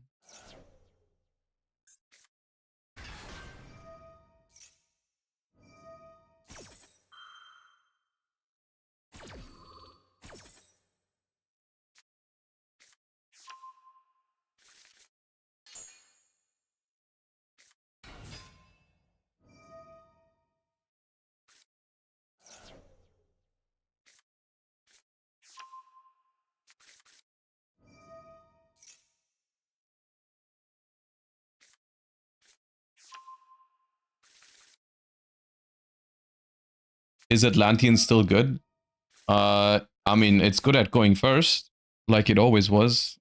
Is Atlantean still good? I mean, it's good at going first, like it always was.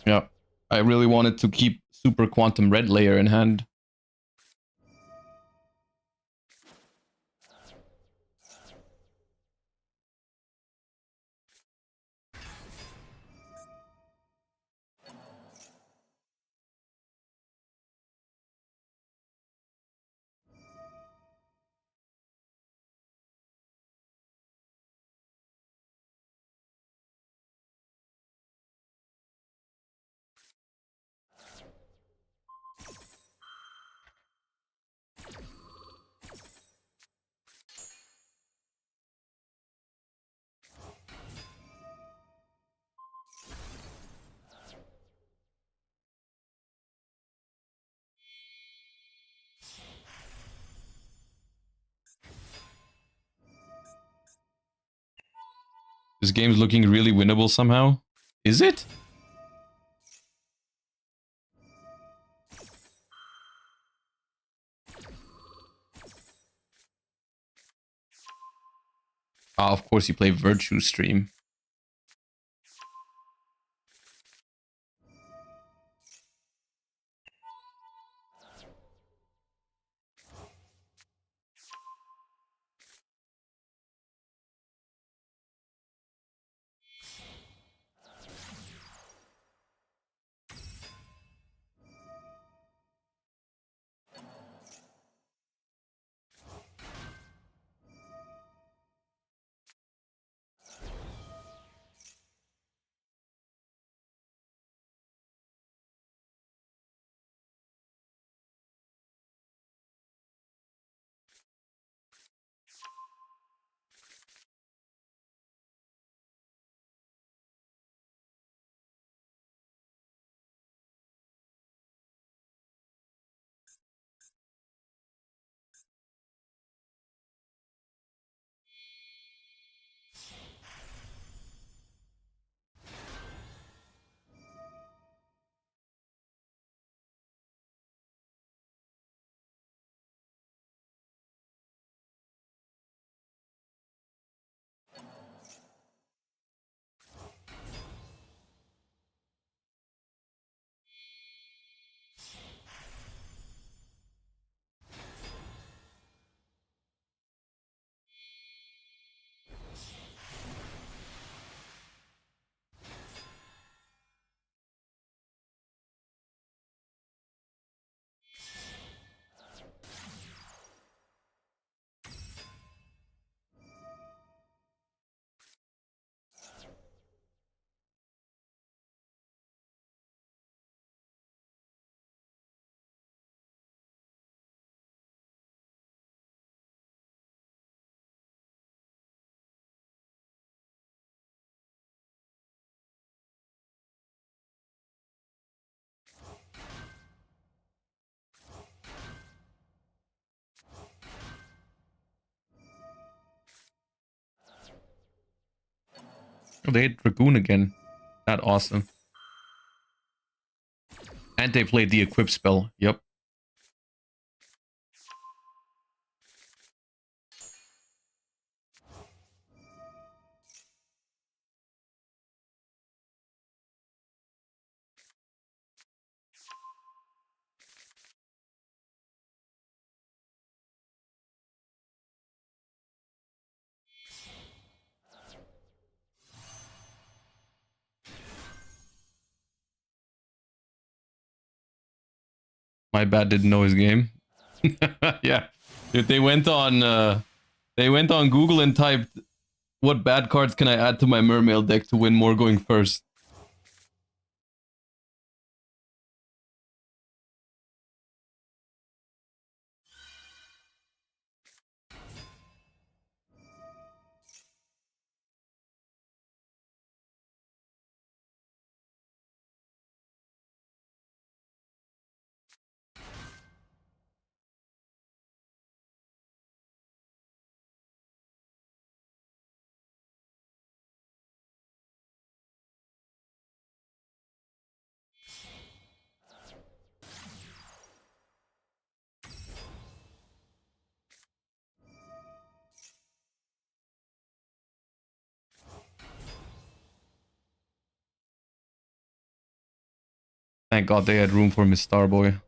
Yeah, I really wanted to keep Super Quantum Red Layer in hand. This game's looking really winnable somehow. Is it? Ah, of course you play Virtue Stream. Oh, they hit Dragoon again. That awesome. And they played the equip spell. Yep. My bad, didn't know his game. Yeah. Dude, they went on Google and typed what bad cards can I add to my Mermail deck to win more going first. Thank God they had room for Miss Starboy.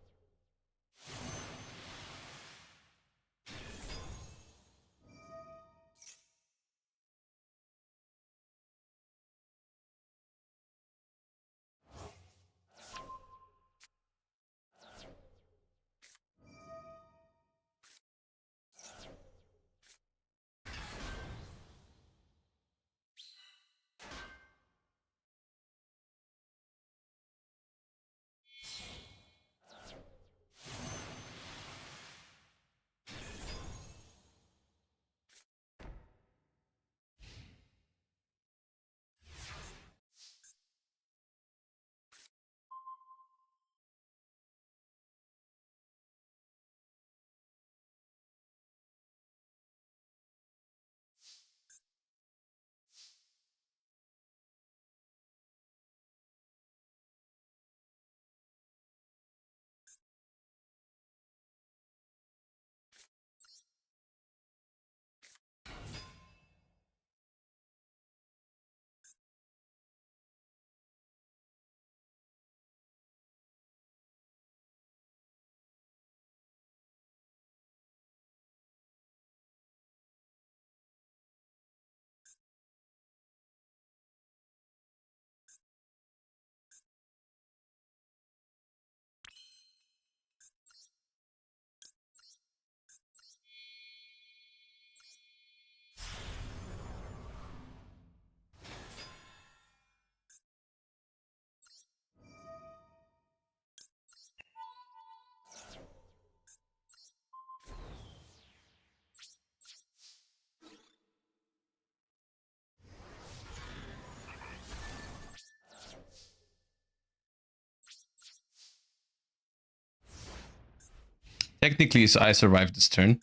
Technically, so I survived this turn.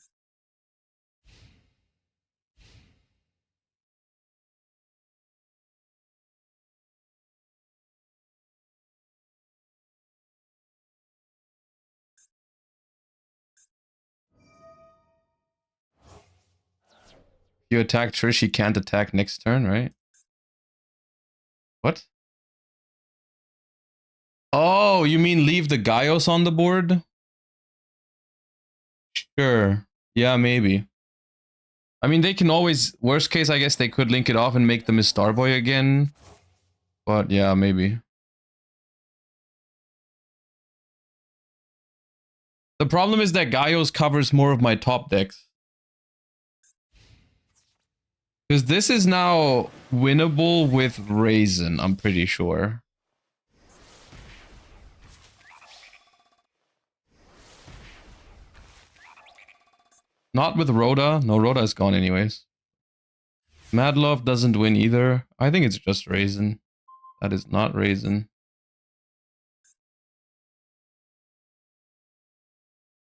You attacked her, she can't attack next turn, right? What? Oh, you mean leave the Gaios on the board? Sure. Yeah, maybe. I mean, they can always... Worst case, I guess they could link it off and make them a Starboy again. But yeah, maybe. The problem is that Gaios covers more of my top decks. Because this is now winnable with Raisin, I'm pretty sure. Not with Rhoda. No, Rhoda is gone anyways. Mad Love doesn't win either. I think it's just Raisin. That is not Raisin.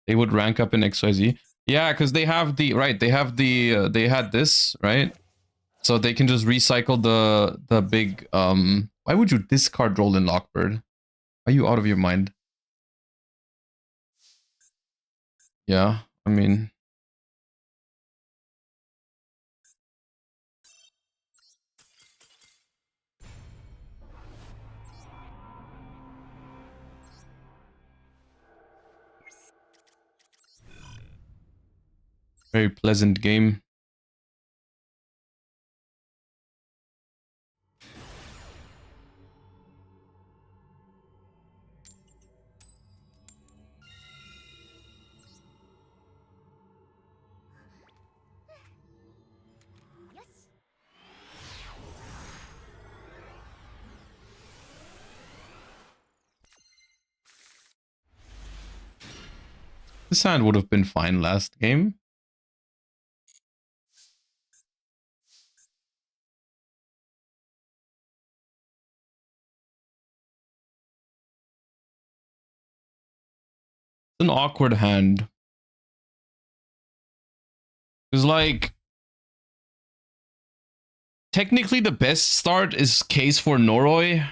They would rank up in XYZ. Yeah, because they have the... Right, they have the... they had this, right? So they can just recycle the big... Why would you discard Roland Lockbird? Are you out of your mind? Yeah, I mean... Very pleasant game. This hand would have been fine last game. It's an awkward hand. It's like... Technically, the best start is case for Noroi.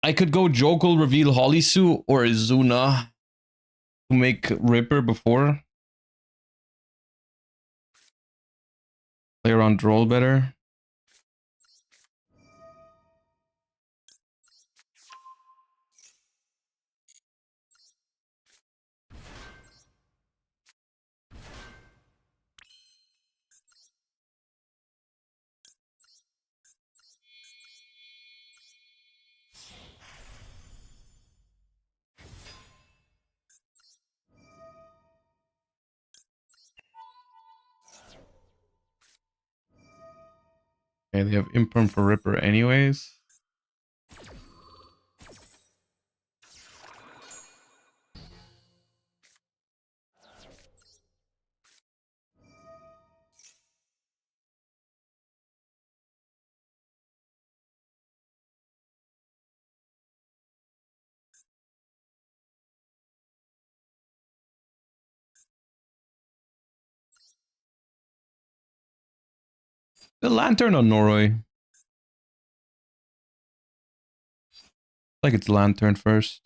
I could go Jokul, reveal Holisu, or Izuna to make Ripper before. Play around Droll better. Okay, they have Imperm for Ripper anyways. The Lantern on Noroi. Like it's Lantern first.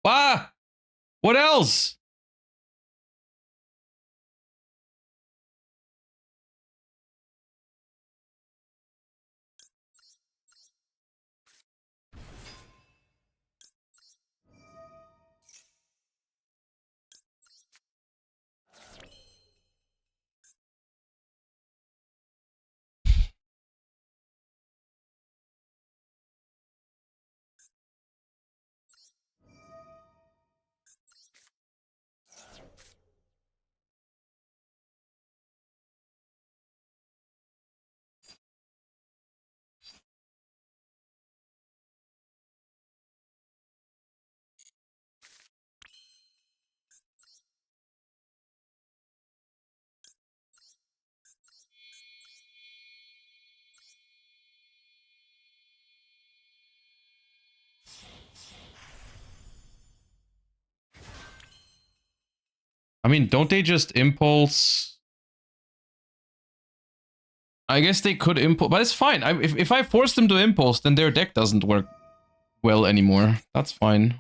Ah! What else? I mean, don't they just impulse? I guess they could impulse, but it's fine. If I force them to impulse, then their deck doesn't work well anymore. That's fine.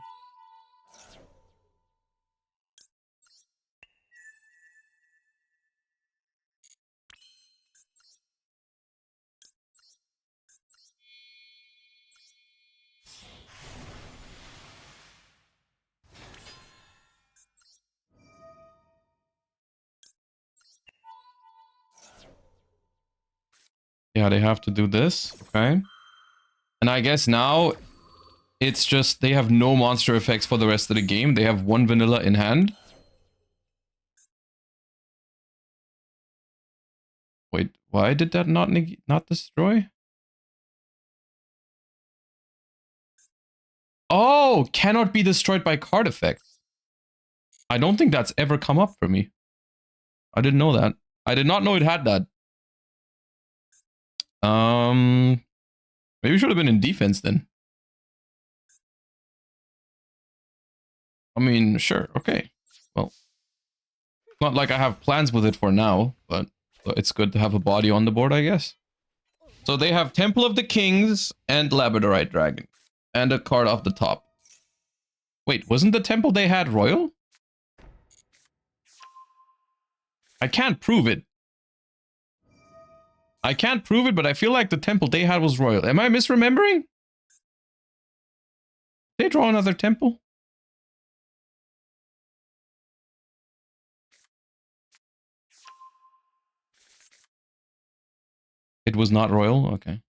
Yeah, they have to do this. Okay. And I guess now it's just they have no monster effects for the rest of the game. They have one vanilla in hand. Wait, why did that not destroy? Oh, cannot be destroyed by card effects. I don't think that's ever come up for me. I didn't know that. I did not know it had that. Maybe it should have been in defense then. I mean, sure, okay. Well, not like I have plans with it for now, but it's good to have a body on the board, I guess. So they have Temple of the Kings and Labradorite Dragon. And a card off the top. Wait, wasn't the temple they had royal? I can't prove it. I can't prove it, but I feel like the temple they had was royal. Am I misremembering? Did they draw another temple? It was not royal? Okay.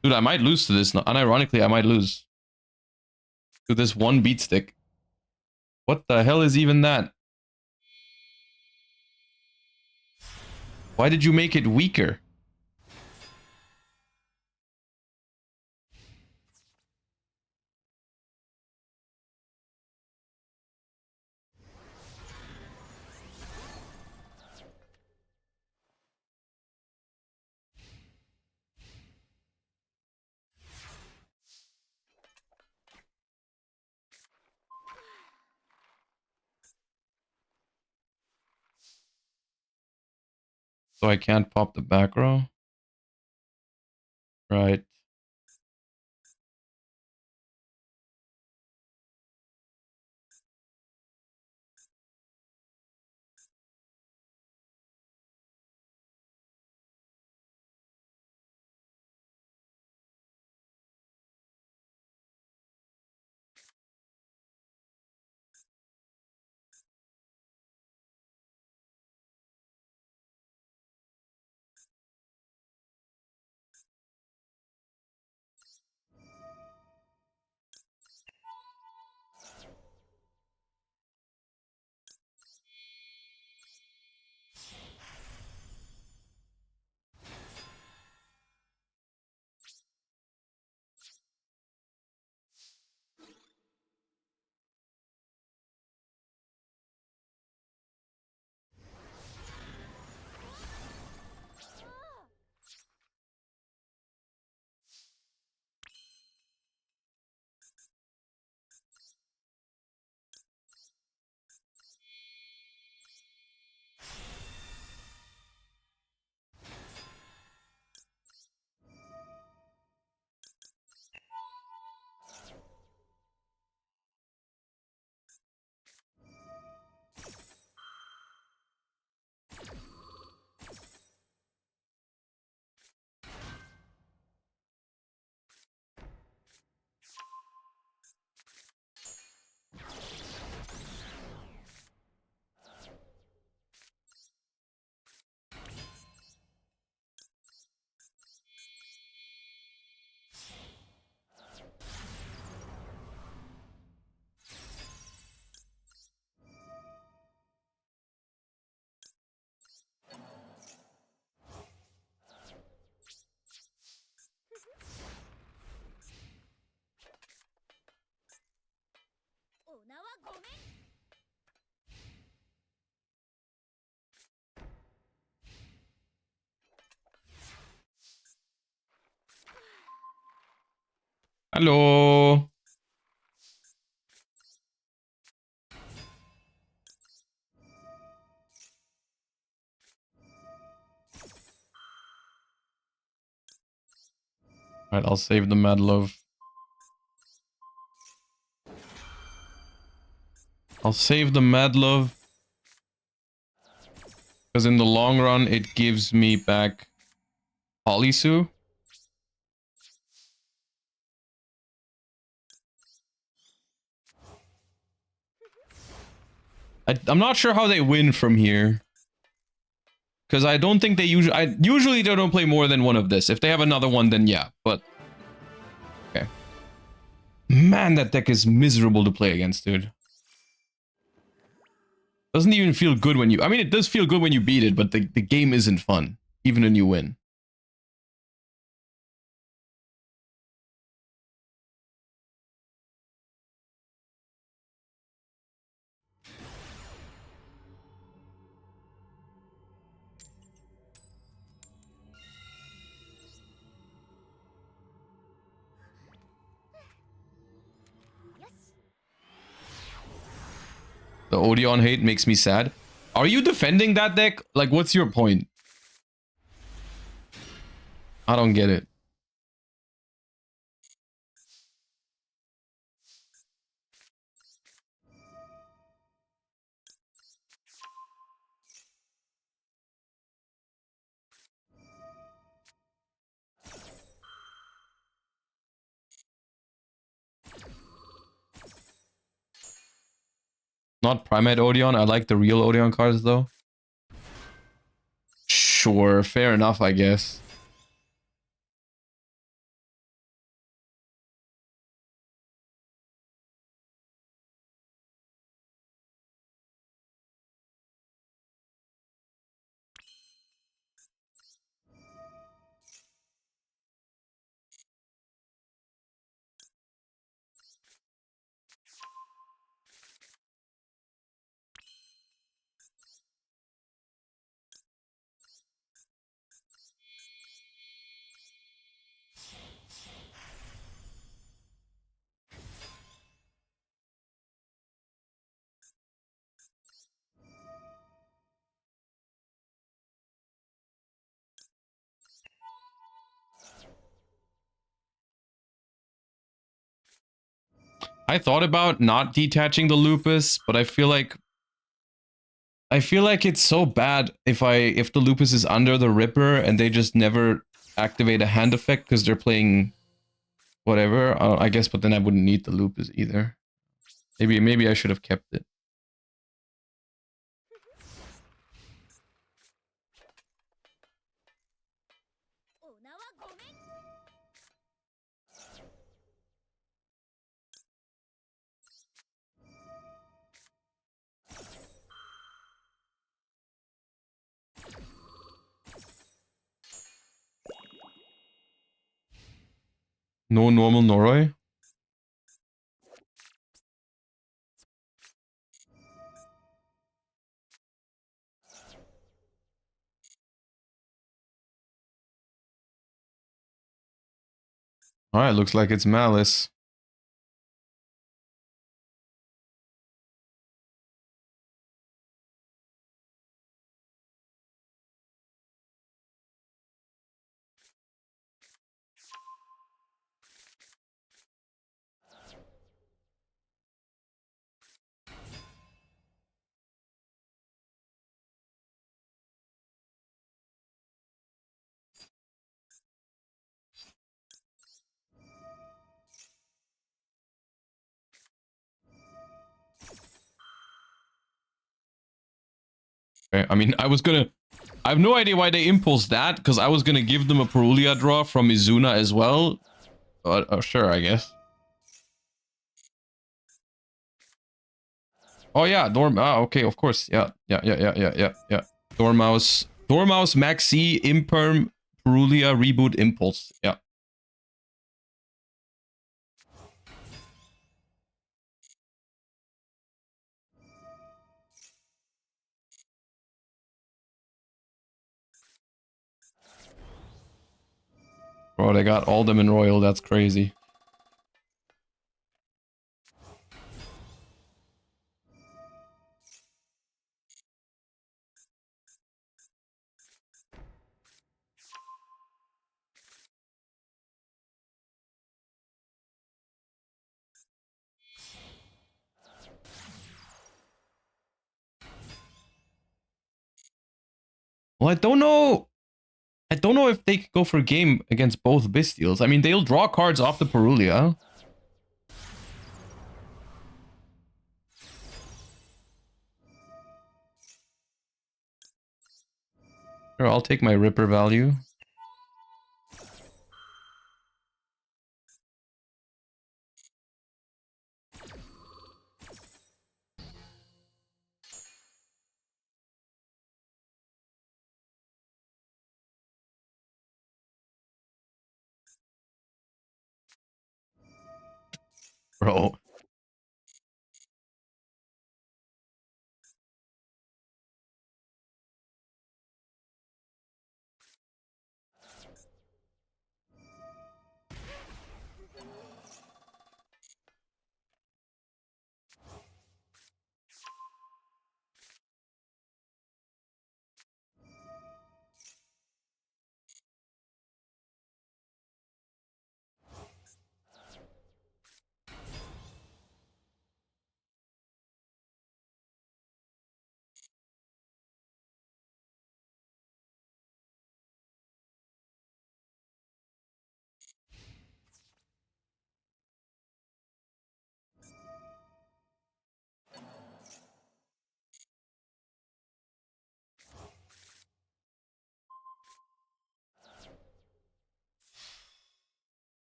Dude, I might lose to this. Unironically, I might lose. To this one beat stick. What the hell is even that? Why did you make it weaker? So I can't pop the back row? Right. Hello. Alright, I'll save the Mad Love. I'll save the Mad Love. Because in the long run, it gives me back Polisu. I'm not sure how they win from here. Because I don't think they usually they don't play more than one of this. If they have another one, then yeah. But okay. Man, that deck is miserable to play against, dude. Doesn't even feel good when you... I mean, it does feel good when you beat it, but the game isn't fun. Even when you win. The Odeon hate makes me sad. Are you defending that deck? Like, what's your point? I don't get it. Not Primate Odeon. I like the real Odeon cards, though. Sure, fair enough, I guess. I thought about not detaching the Lupus, but I feel like it's so bad if the Lupus is under the Ripper and they just never activate a hand effect because they're playing whatever. I guess, but then I wouldn't need the Lupus either. Maybe I should have kept it. No normal Noroi? Alright, looks like it's Malice. Okay, I mean, I have no idea why they impulsed that, because I was gonna give them a Perulia draw from Izuna as well. But, sure, I guess. Oh yeah, okay, of course. Yeah. Dormouse, Maxi, Imperm, Perulia, Reboot, Impulse. Yeah. Bro, they got all them in Royal. That's crazy. Well, I don't know. I don't know if they could go for a game against both Bystials. I mean, they'll draw cards off the Perulia. Sure, I'll take my Ripper value. Bro.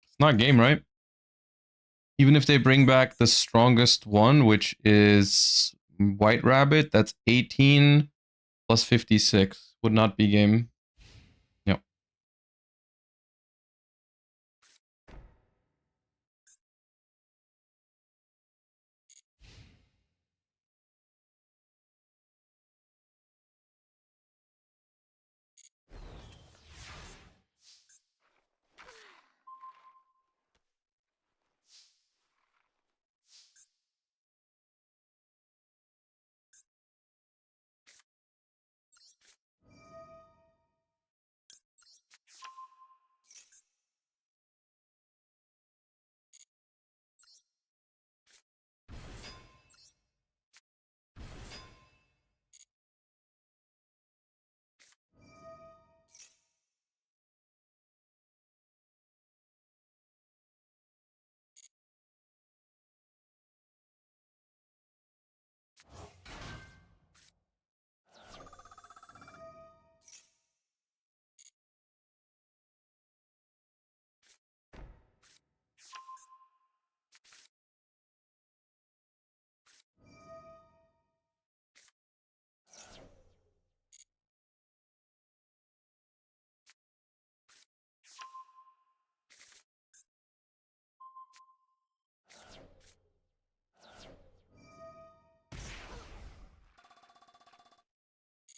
It's not game, right? Even if they bring back the strongest one, which is White Rabbit, that's 18 plus 56. Would not be game. Yep.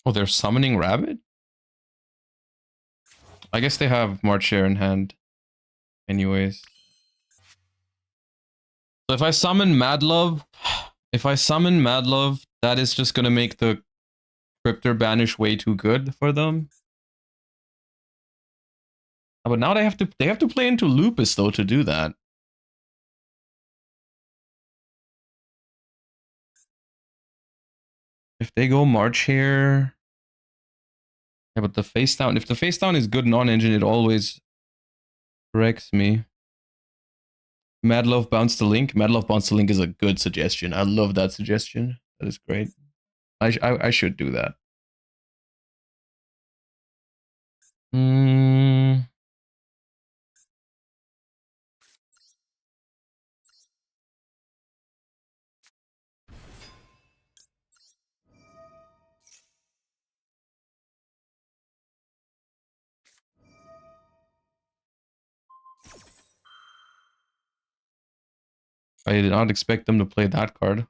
Oh, they're summoning Rabbit? I guess they have March Share in hand. Anyways. So if I summon Madlove, that is just gonna make the Cryptor Banish way too good for them. But now they have to play into Lupus though to do that. If they go March here. Yeah, but the face down, if the face down is good non-engine, it always wrecks me. Madlove Bounce the Link. Madlove Bounce the Link is a good suggestion. I love that suggestion. That is great. I should do that. I did not expect them to play that card.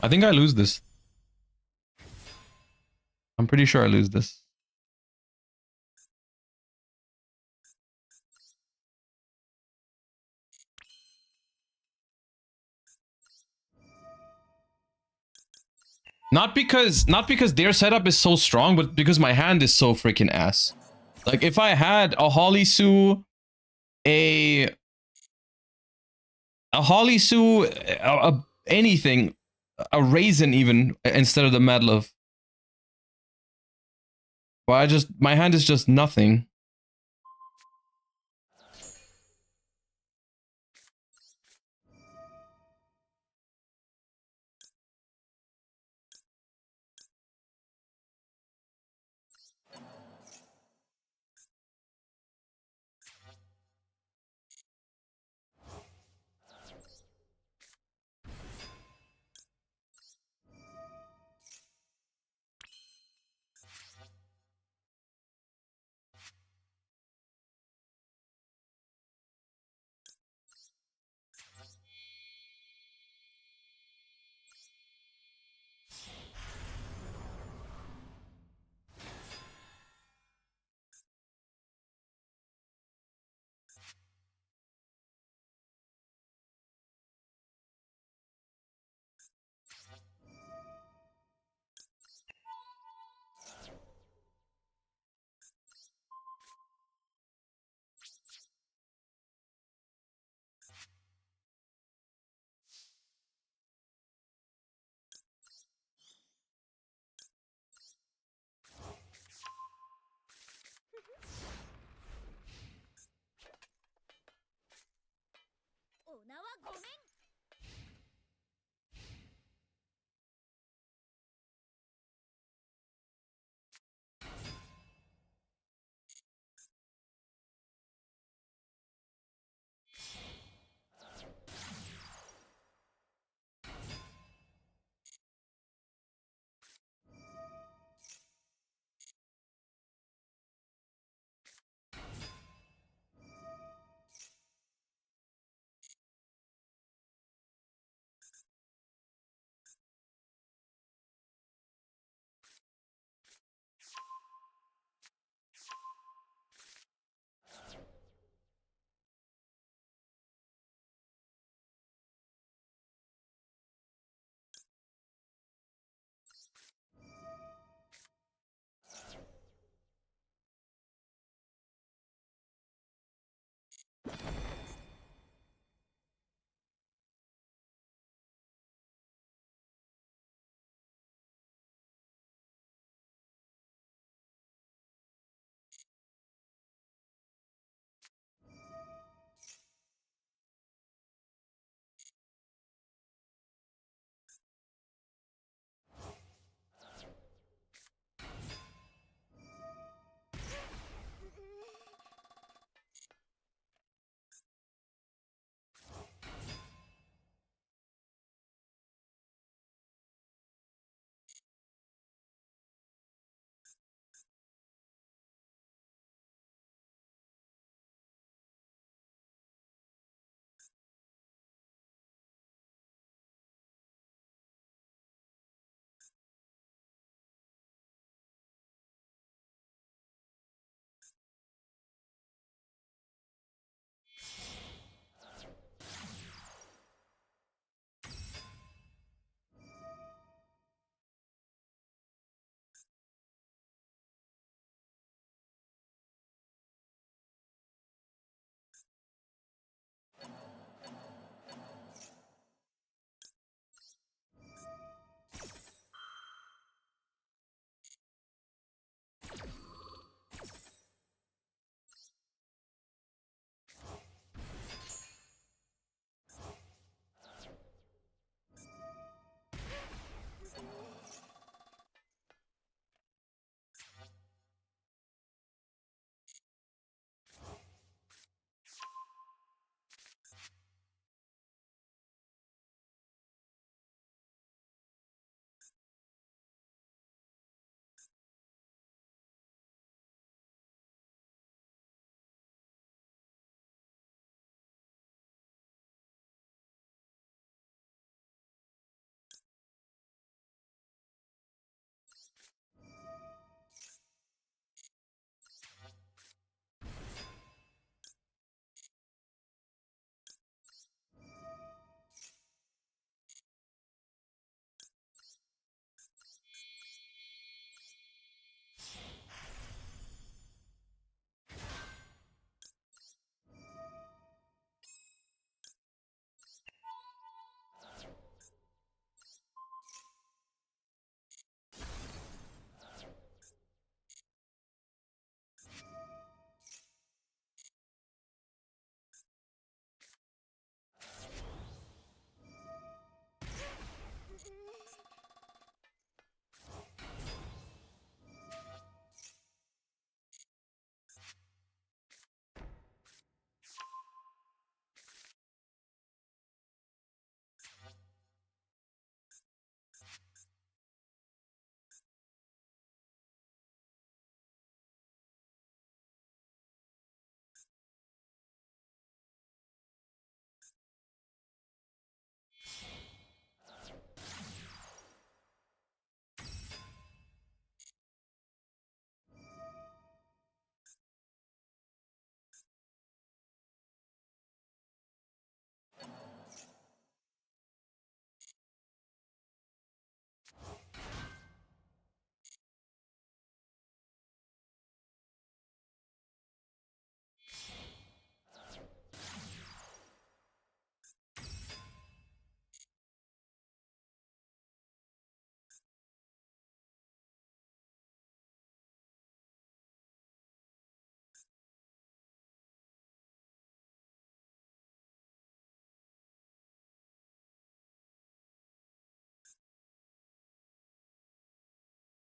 I think I lose this. I'm pretty sure I lose this. Not because their setup is so strong, but because my hand is so freaking ass. Like if I had a Holly Sue, a Holly Sue, anything, a raisin even instead of the Medlov. Well, my hand is just nothing.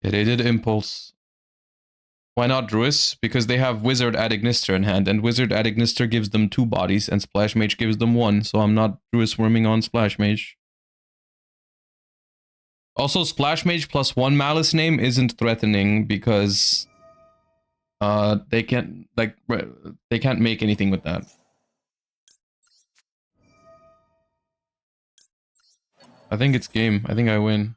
They did Impulse. Why not Druis? Because they have Wizard at Ignister in hand, and Wizard at Ignister gives them 2 bodies, and Splash Mage gives them 1, so I'm not Druis Worming on Splash Mage. Also, Splash Mage plus 1 Malice name isn't threatening because they can't make anything with that. I think it's game. I think I win.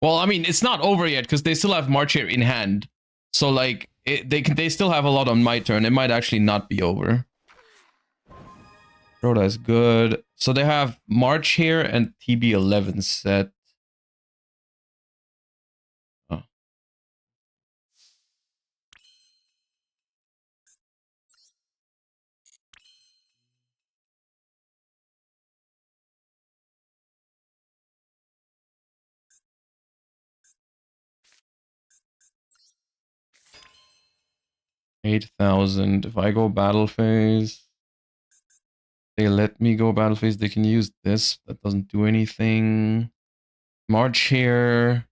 Well, I mean, it's not over yet because they still have March here in hand. So like they still have a lot on my turn. It might actually not be over. Rhoda is good. So they have March here and TB11 set. Oh. $8,000. If I go battle phase, they let me go battle phase. They can use this. That doesn't do anything. March here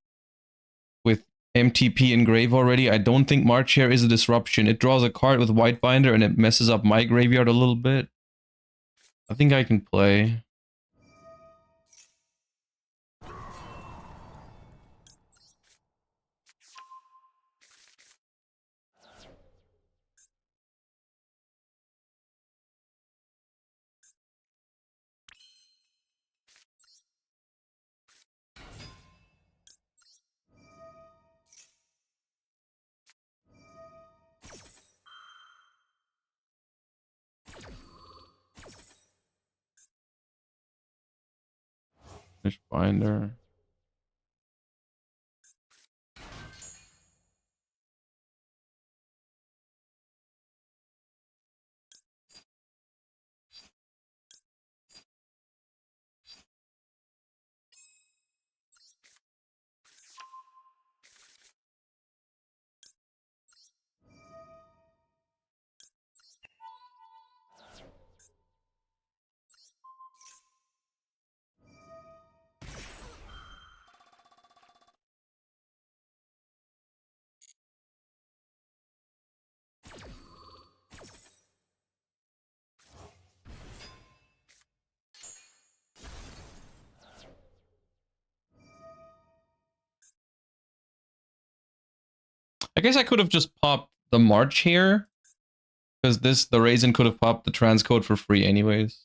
with MTP engrave already. I don't think March here is a disruption. It draws a card with White Binder and it messes up my graveyard a little bit. I think I can play. Fish Binder. I guess I could have just popped the March here. Because the Raisin could have popped the transcode for free anyways.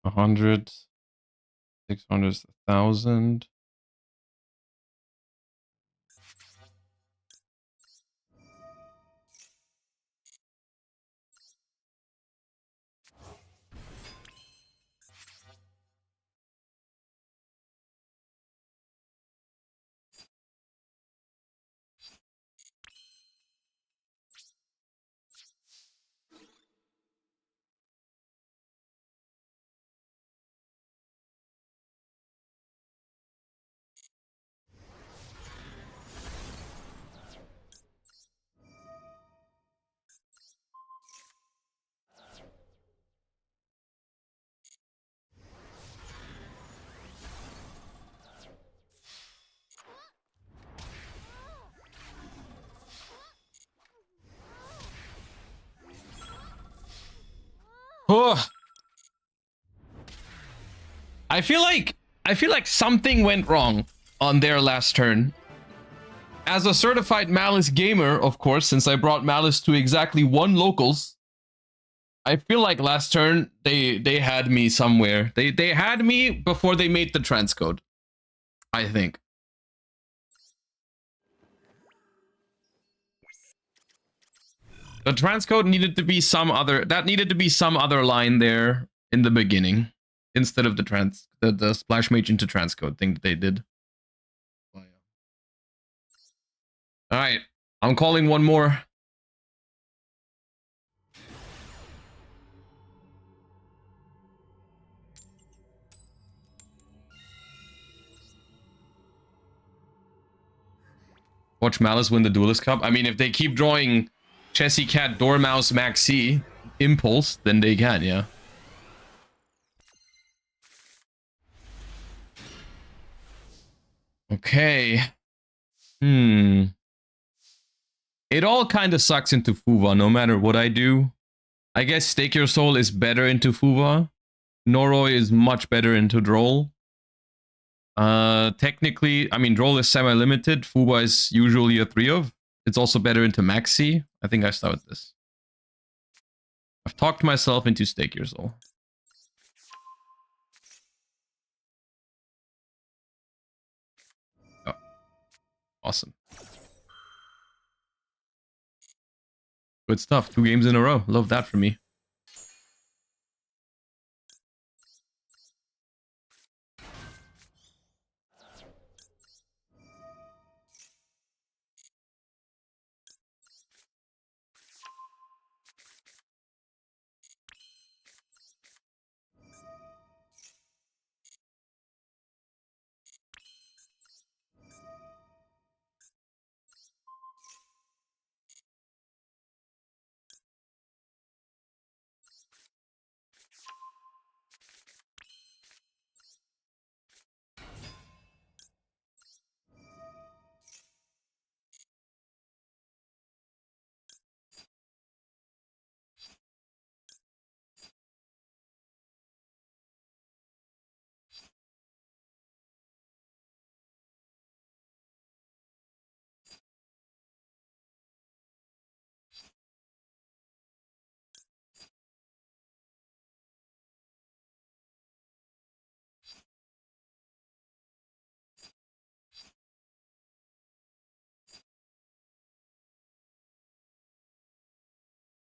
$100, $600, $1,000. Oh, I feel like something went wrong on their last turn. As a certified Malice gamer, of course, since I brought Malice to exactly 1 locals, I feel like last turn they had me somewhere. They had me before they made the transcode, I think. The transcode needed to be some other, that needed to be some other line there in the beginning instead of the splash mage into transcode thing that they did. Oh, yeah. All right, I'm calling one more. Watch Malice win the Duelist Cup. I mean, if they keep drawing Chessy Cat, Dormouse, Maxi, Impulse, then they can, yeah. Okay. It all kind of sucks into Fuva, no matter what I do. I guess Stake Your Soul is better into Fuva. Noroi is much better into Droll. Technically, I mean, Droll is semi-limited. Fuba is usually a 3 of. It's also better into Maxi. I think I start with this. I've talked myself into Stake Your Soul. Oh. Awesome. Good stuff. 2 games in a row. Love that for me.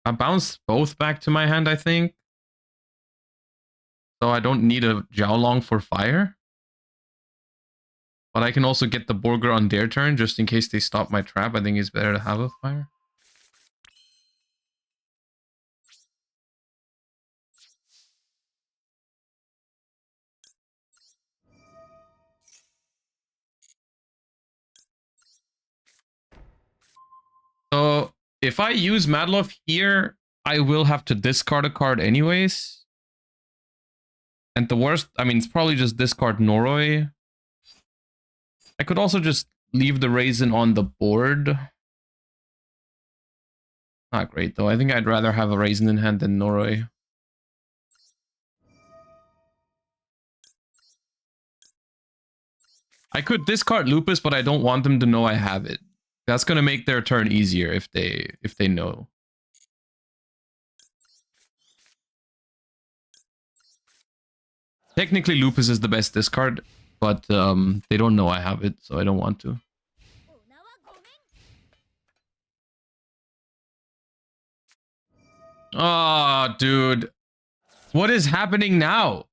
I bounced both back to my hand, I think. So I don't need a Jiaolong for fire. But I can also get the Borger on their turn, just in case they stop my trap. I think it's better to have a fire. So if I use Madlov here, I will have to discard a card anyways. And the worst, I mean, it's probably just discard Noroi. I could also just leave the Raisin on the board. Not great, though. I think I'd rather have a Raisin in hand than Noroi. I could discard Lupus, but I don't want them to know I have it. That's gonna make their turn easier if they know. Technically, Lupus is the best discard, but they don't know I have it, so I don't want to. Oh, dude. What is happening now?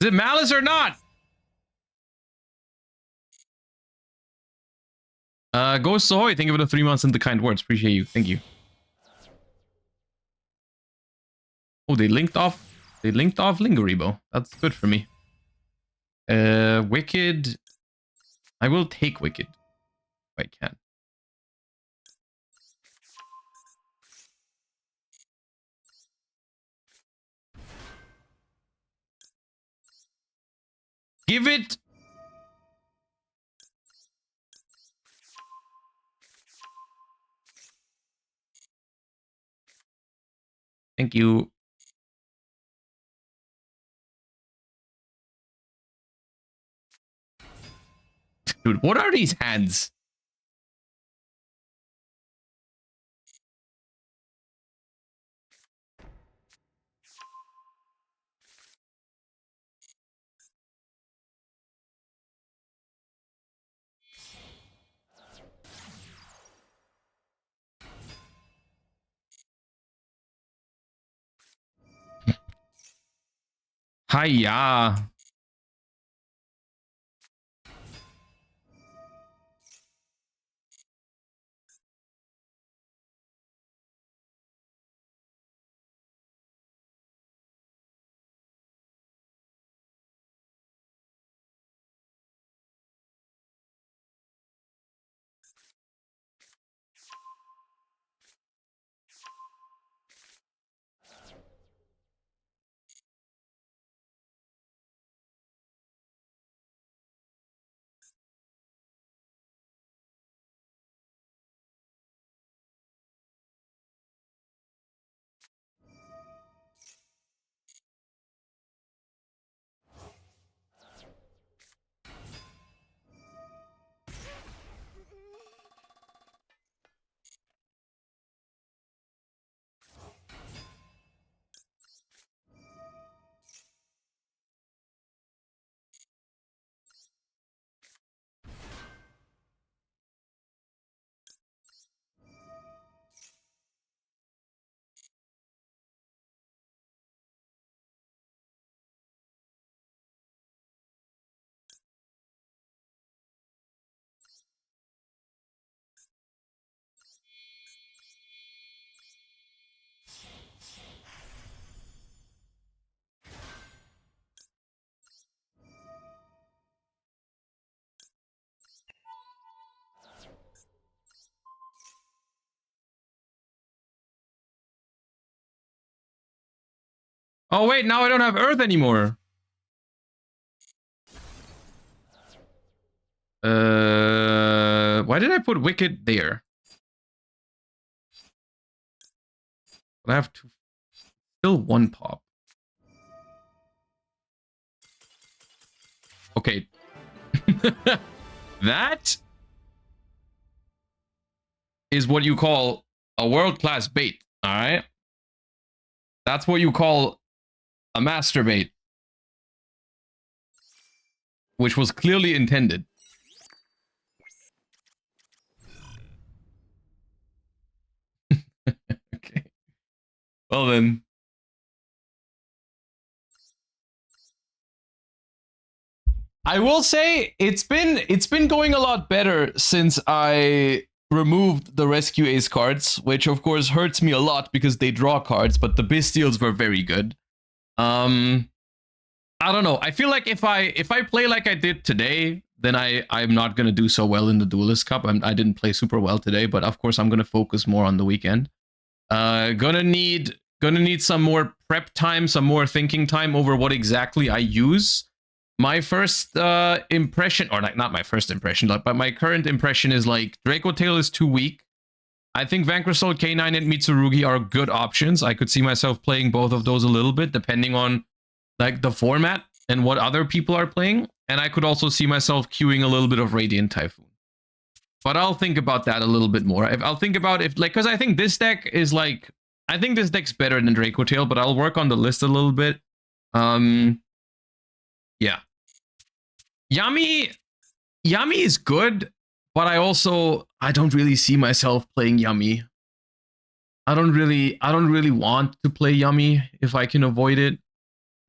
Is it Malice or not? Ghost Ahoy, thank you for the 3 months and the kind words. Appreciate you. Thank you. Oh, they linked off. They linked off Lingeribo. That's good for me. Wicked. I will take Wicked if I can. Give it. Thank you. Dude, what are these hands? Hiya. Oh, wait, now I don't have Earth anymore. Why did I put Wicked there? I have to still one pop. Okay. That is what you call a world-class bait, all right? That's what you call a master bait, which was clearly intended. Okay. Well then. I will say it's been going a lot better since I removed the Rescue Ace cards, which of course hurts me a lot because they draw cards, but the Bestials were very good. I don't know. I feel like if I play like I did today, then I'm not gonna do so well in the Duelist Cup. I didn't play super well today, but of course I'm gonna focus more on the weekend. Gonna need some more prep time, some more thinking time over what exactly I use. My first impression, or not my first impression, but my current impression is like Draco Tail is too weak. I think Vanquisol K9 and Mitsurugi are good options. I could see myself playing both of those a little bit, depending on like the format and what other people are playing. And I could also see myself queuing a little bit of Radiant Typhoon. But I'll think about that a little bit more. I'll think about if, like, because I think this deck is like, I think this deck's better than Draco Tail, but I'll work on the list a little bit. Yeah. Yami is good, but I don't really see myself playing Yami. I don't really want to play Yami if I can avoid it.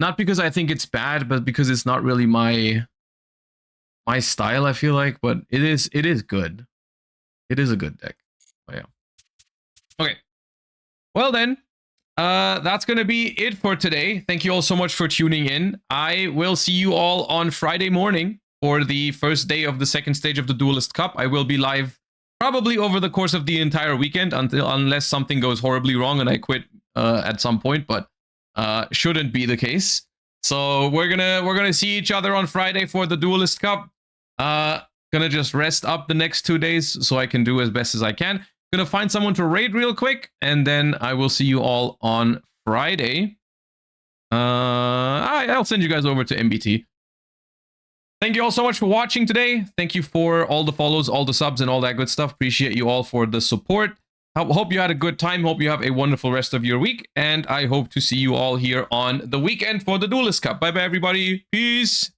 Not because I think it's bad, but because it's not really my style, I feel like. But it is good. It is a good deck. Oh, yeah. Okay. Well then, that's going to be it for today. Thank you all so much for tuning in. I will see you all on Friday morning for the first day of the second stage of the Duelist Cup. I will be live probably over the course of the entire weekend unless something goes horribly wrong and I quit at some point, but shouldn't be the case. So we're gonna see each other on Friday for the Duelist Cup. Gonna just rest up the next 2 days so I can do as best as I can. Gonna find someone to raid real quick, and then I will see you all on Friday. I'll send you guys over to MBT. Thank you all so much for watching today. Thank you for all the follows, all the subs, and all that good stuff. Appreciate you all for the support. Hope you had a good time. Hope you have a wonderful rest of your week. And I hope to see you all here on the weekend for the Duelist Cup. Bye-bye, everybody. Peace.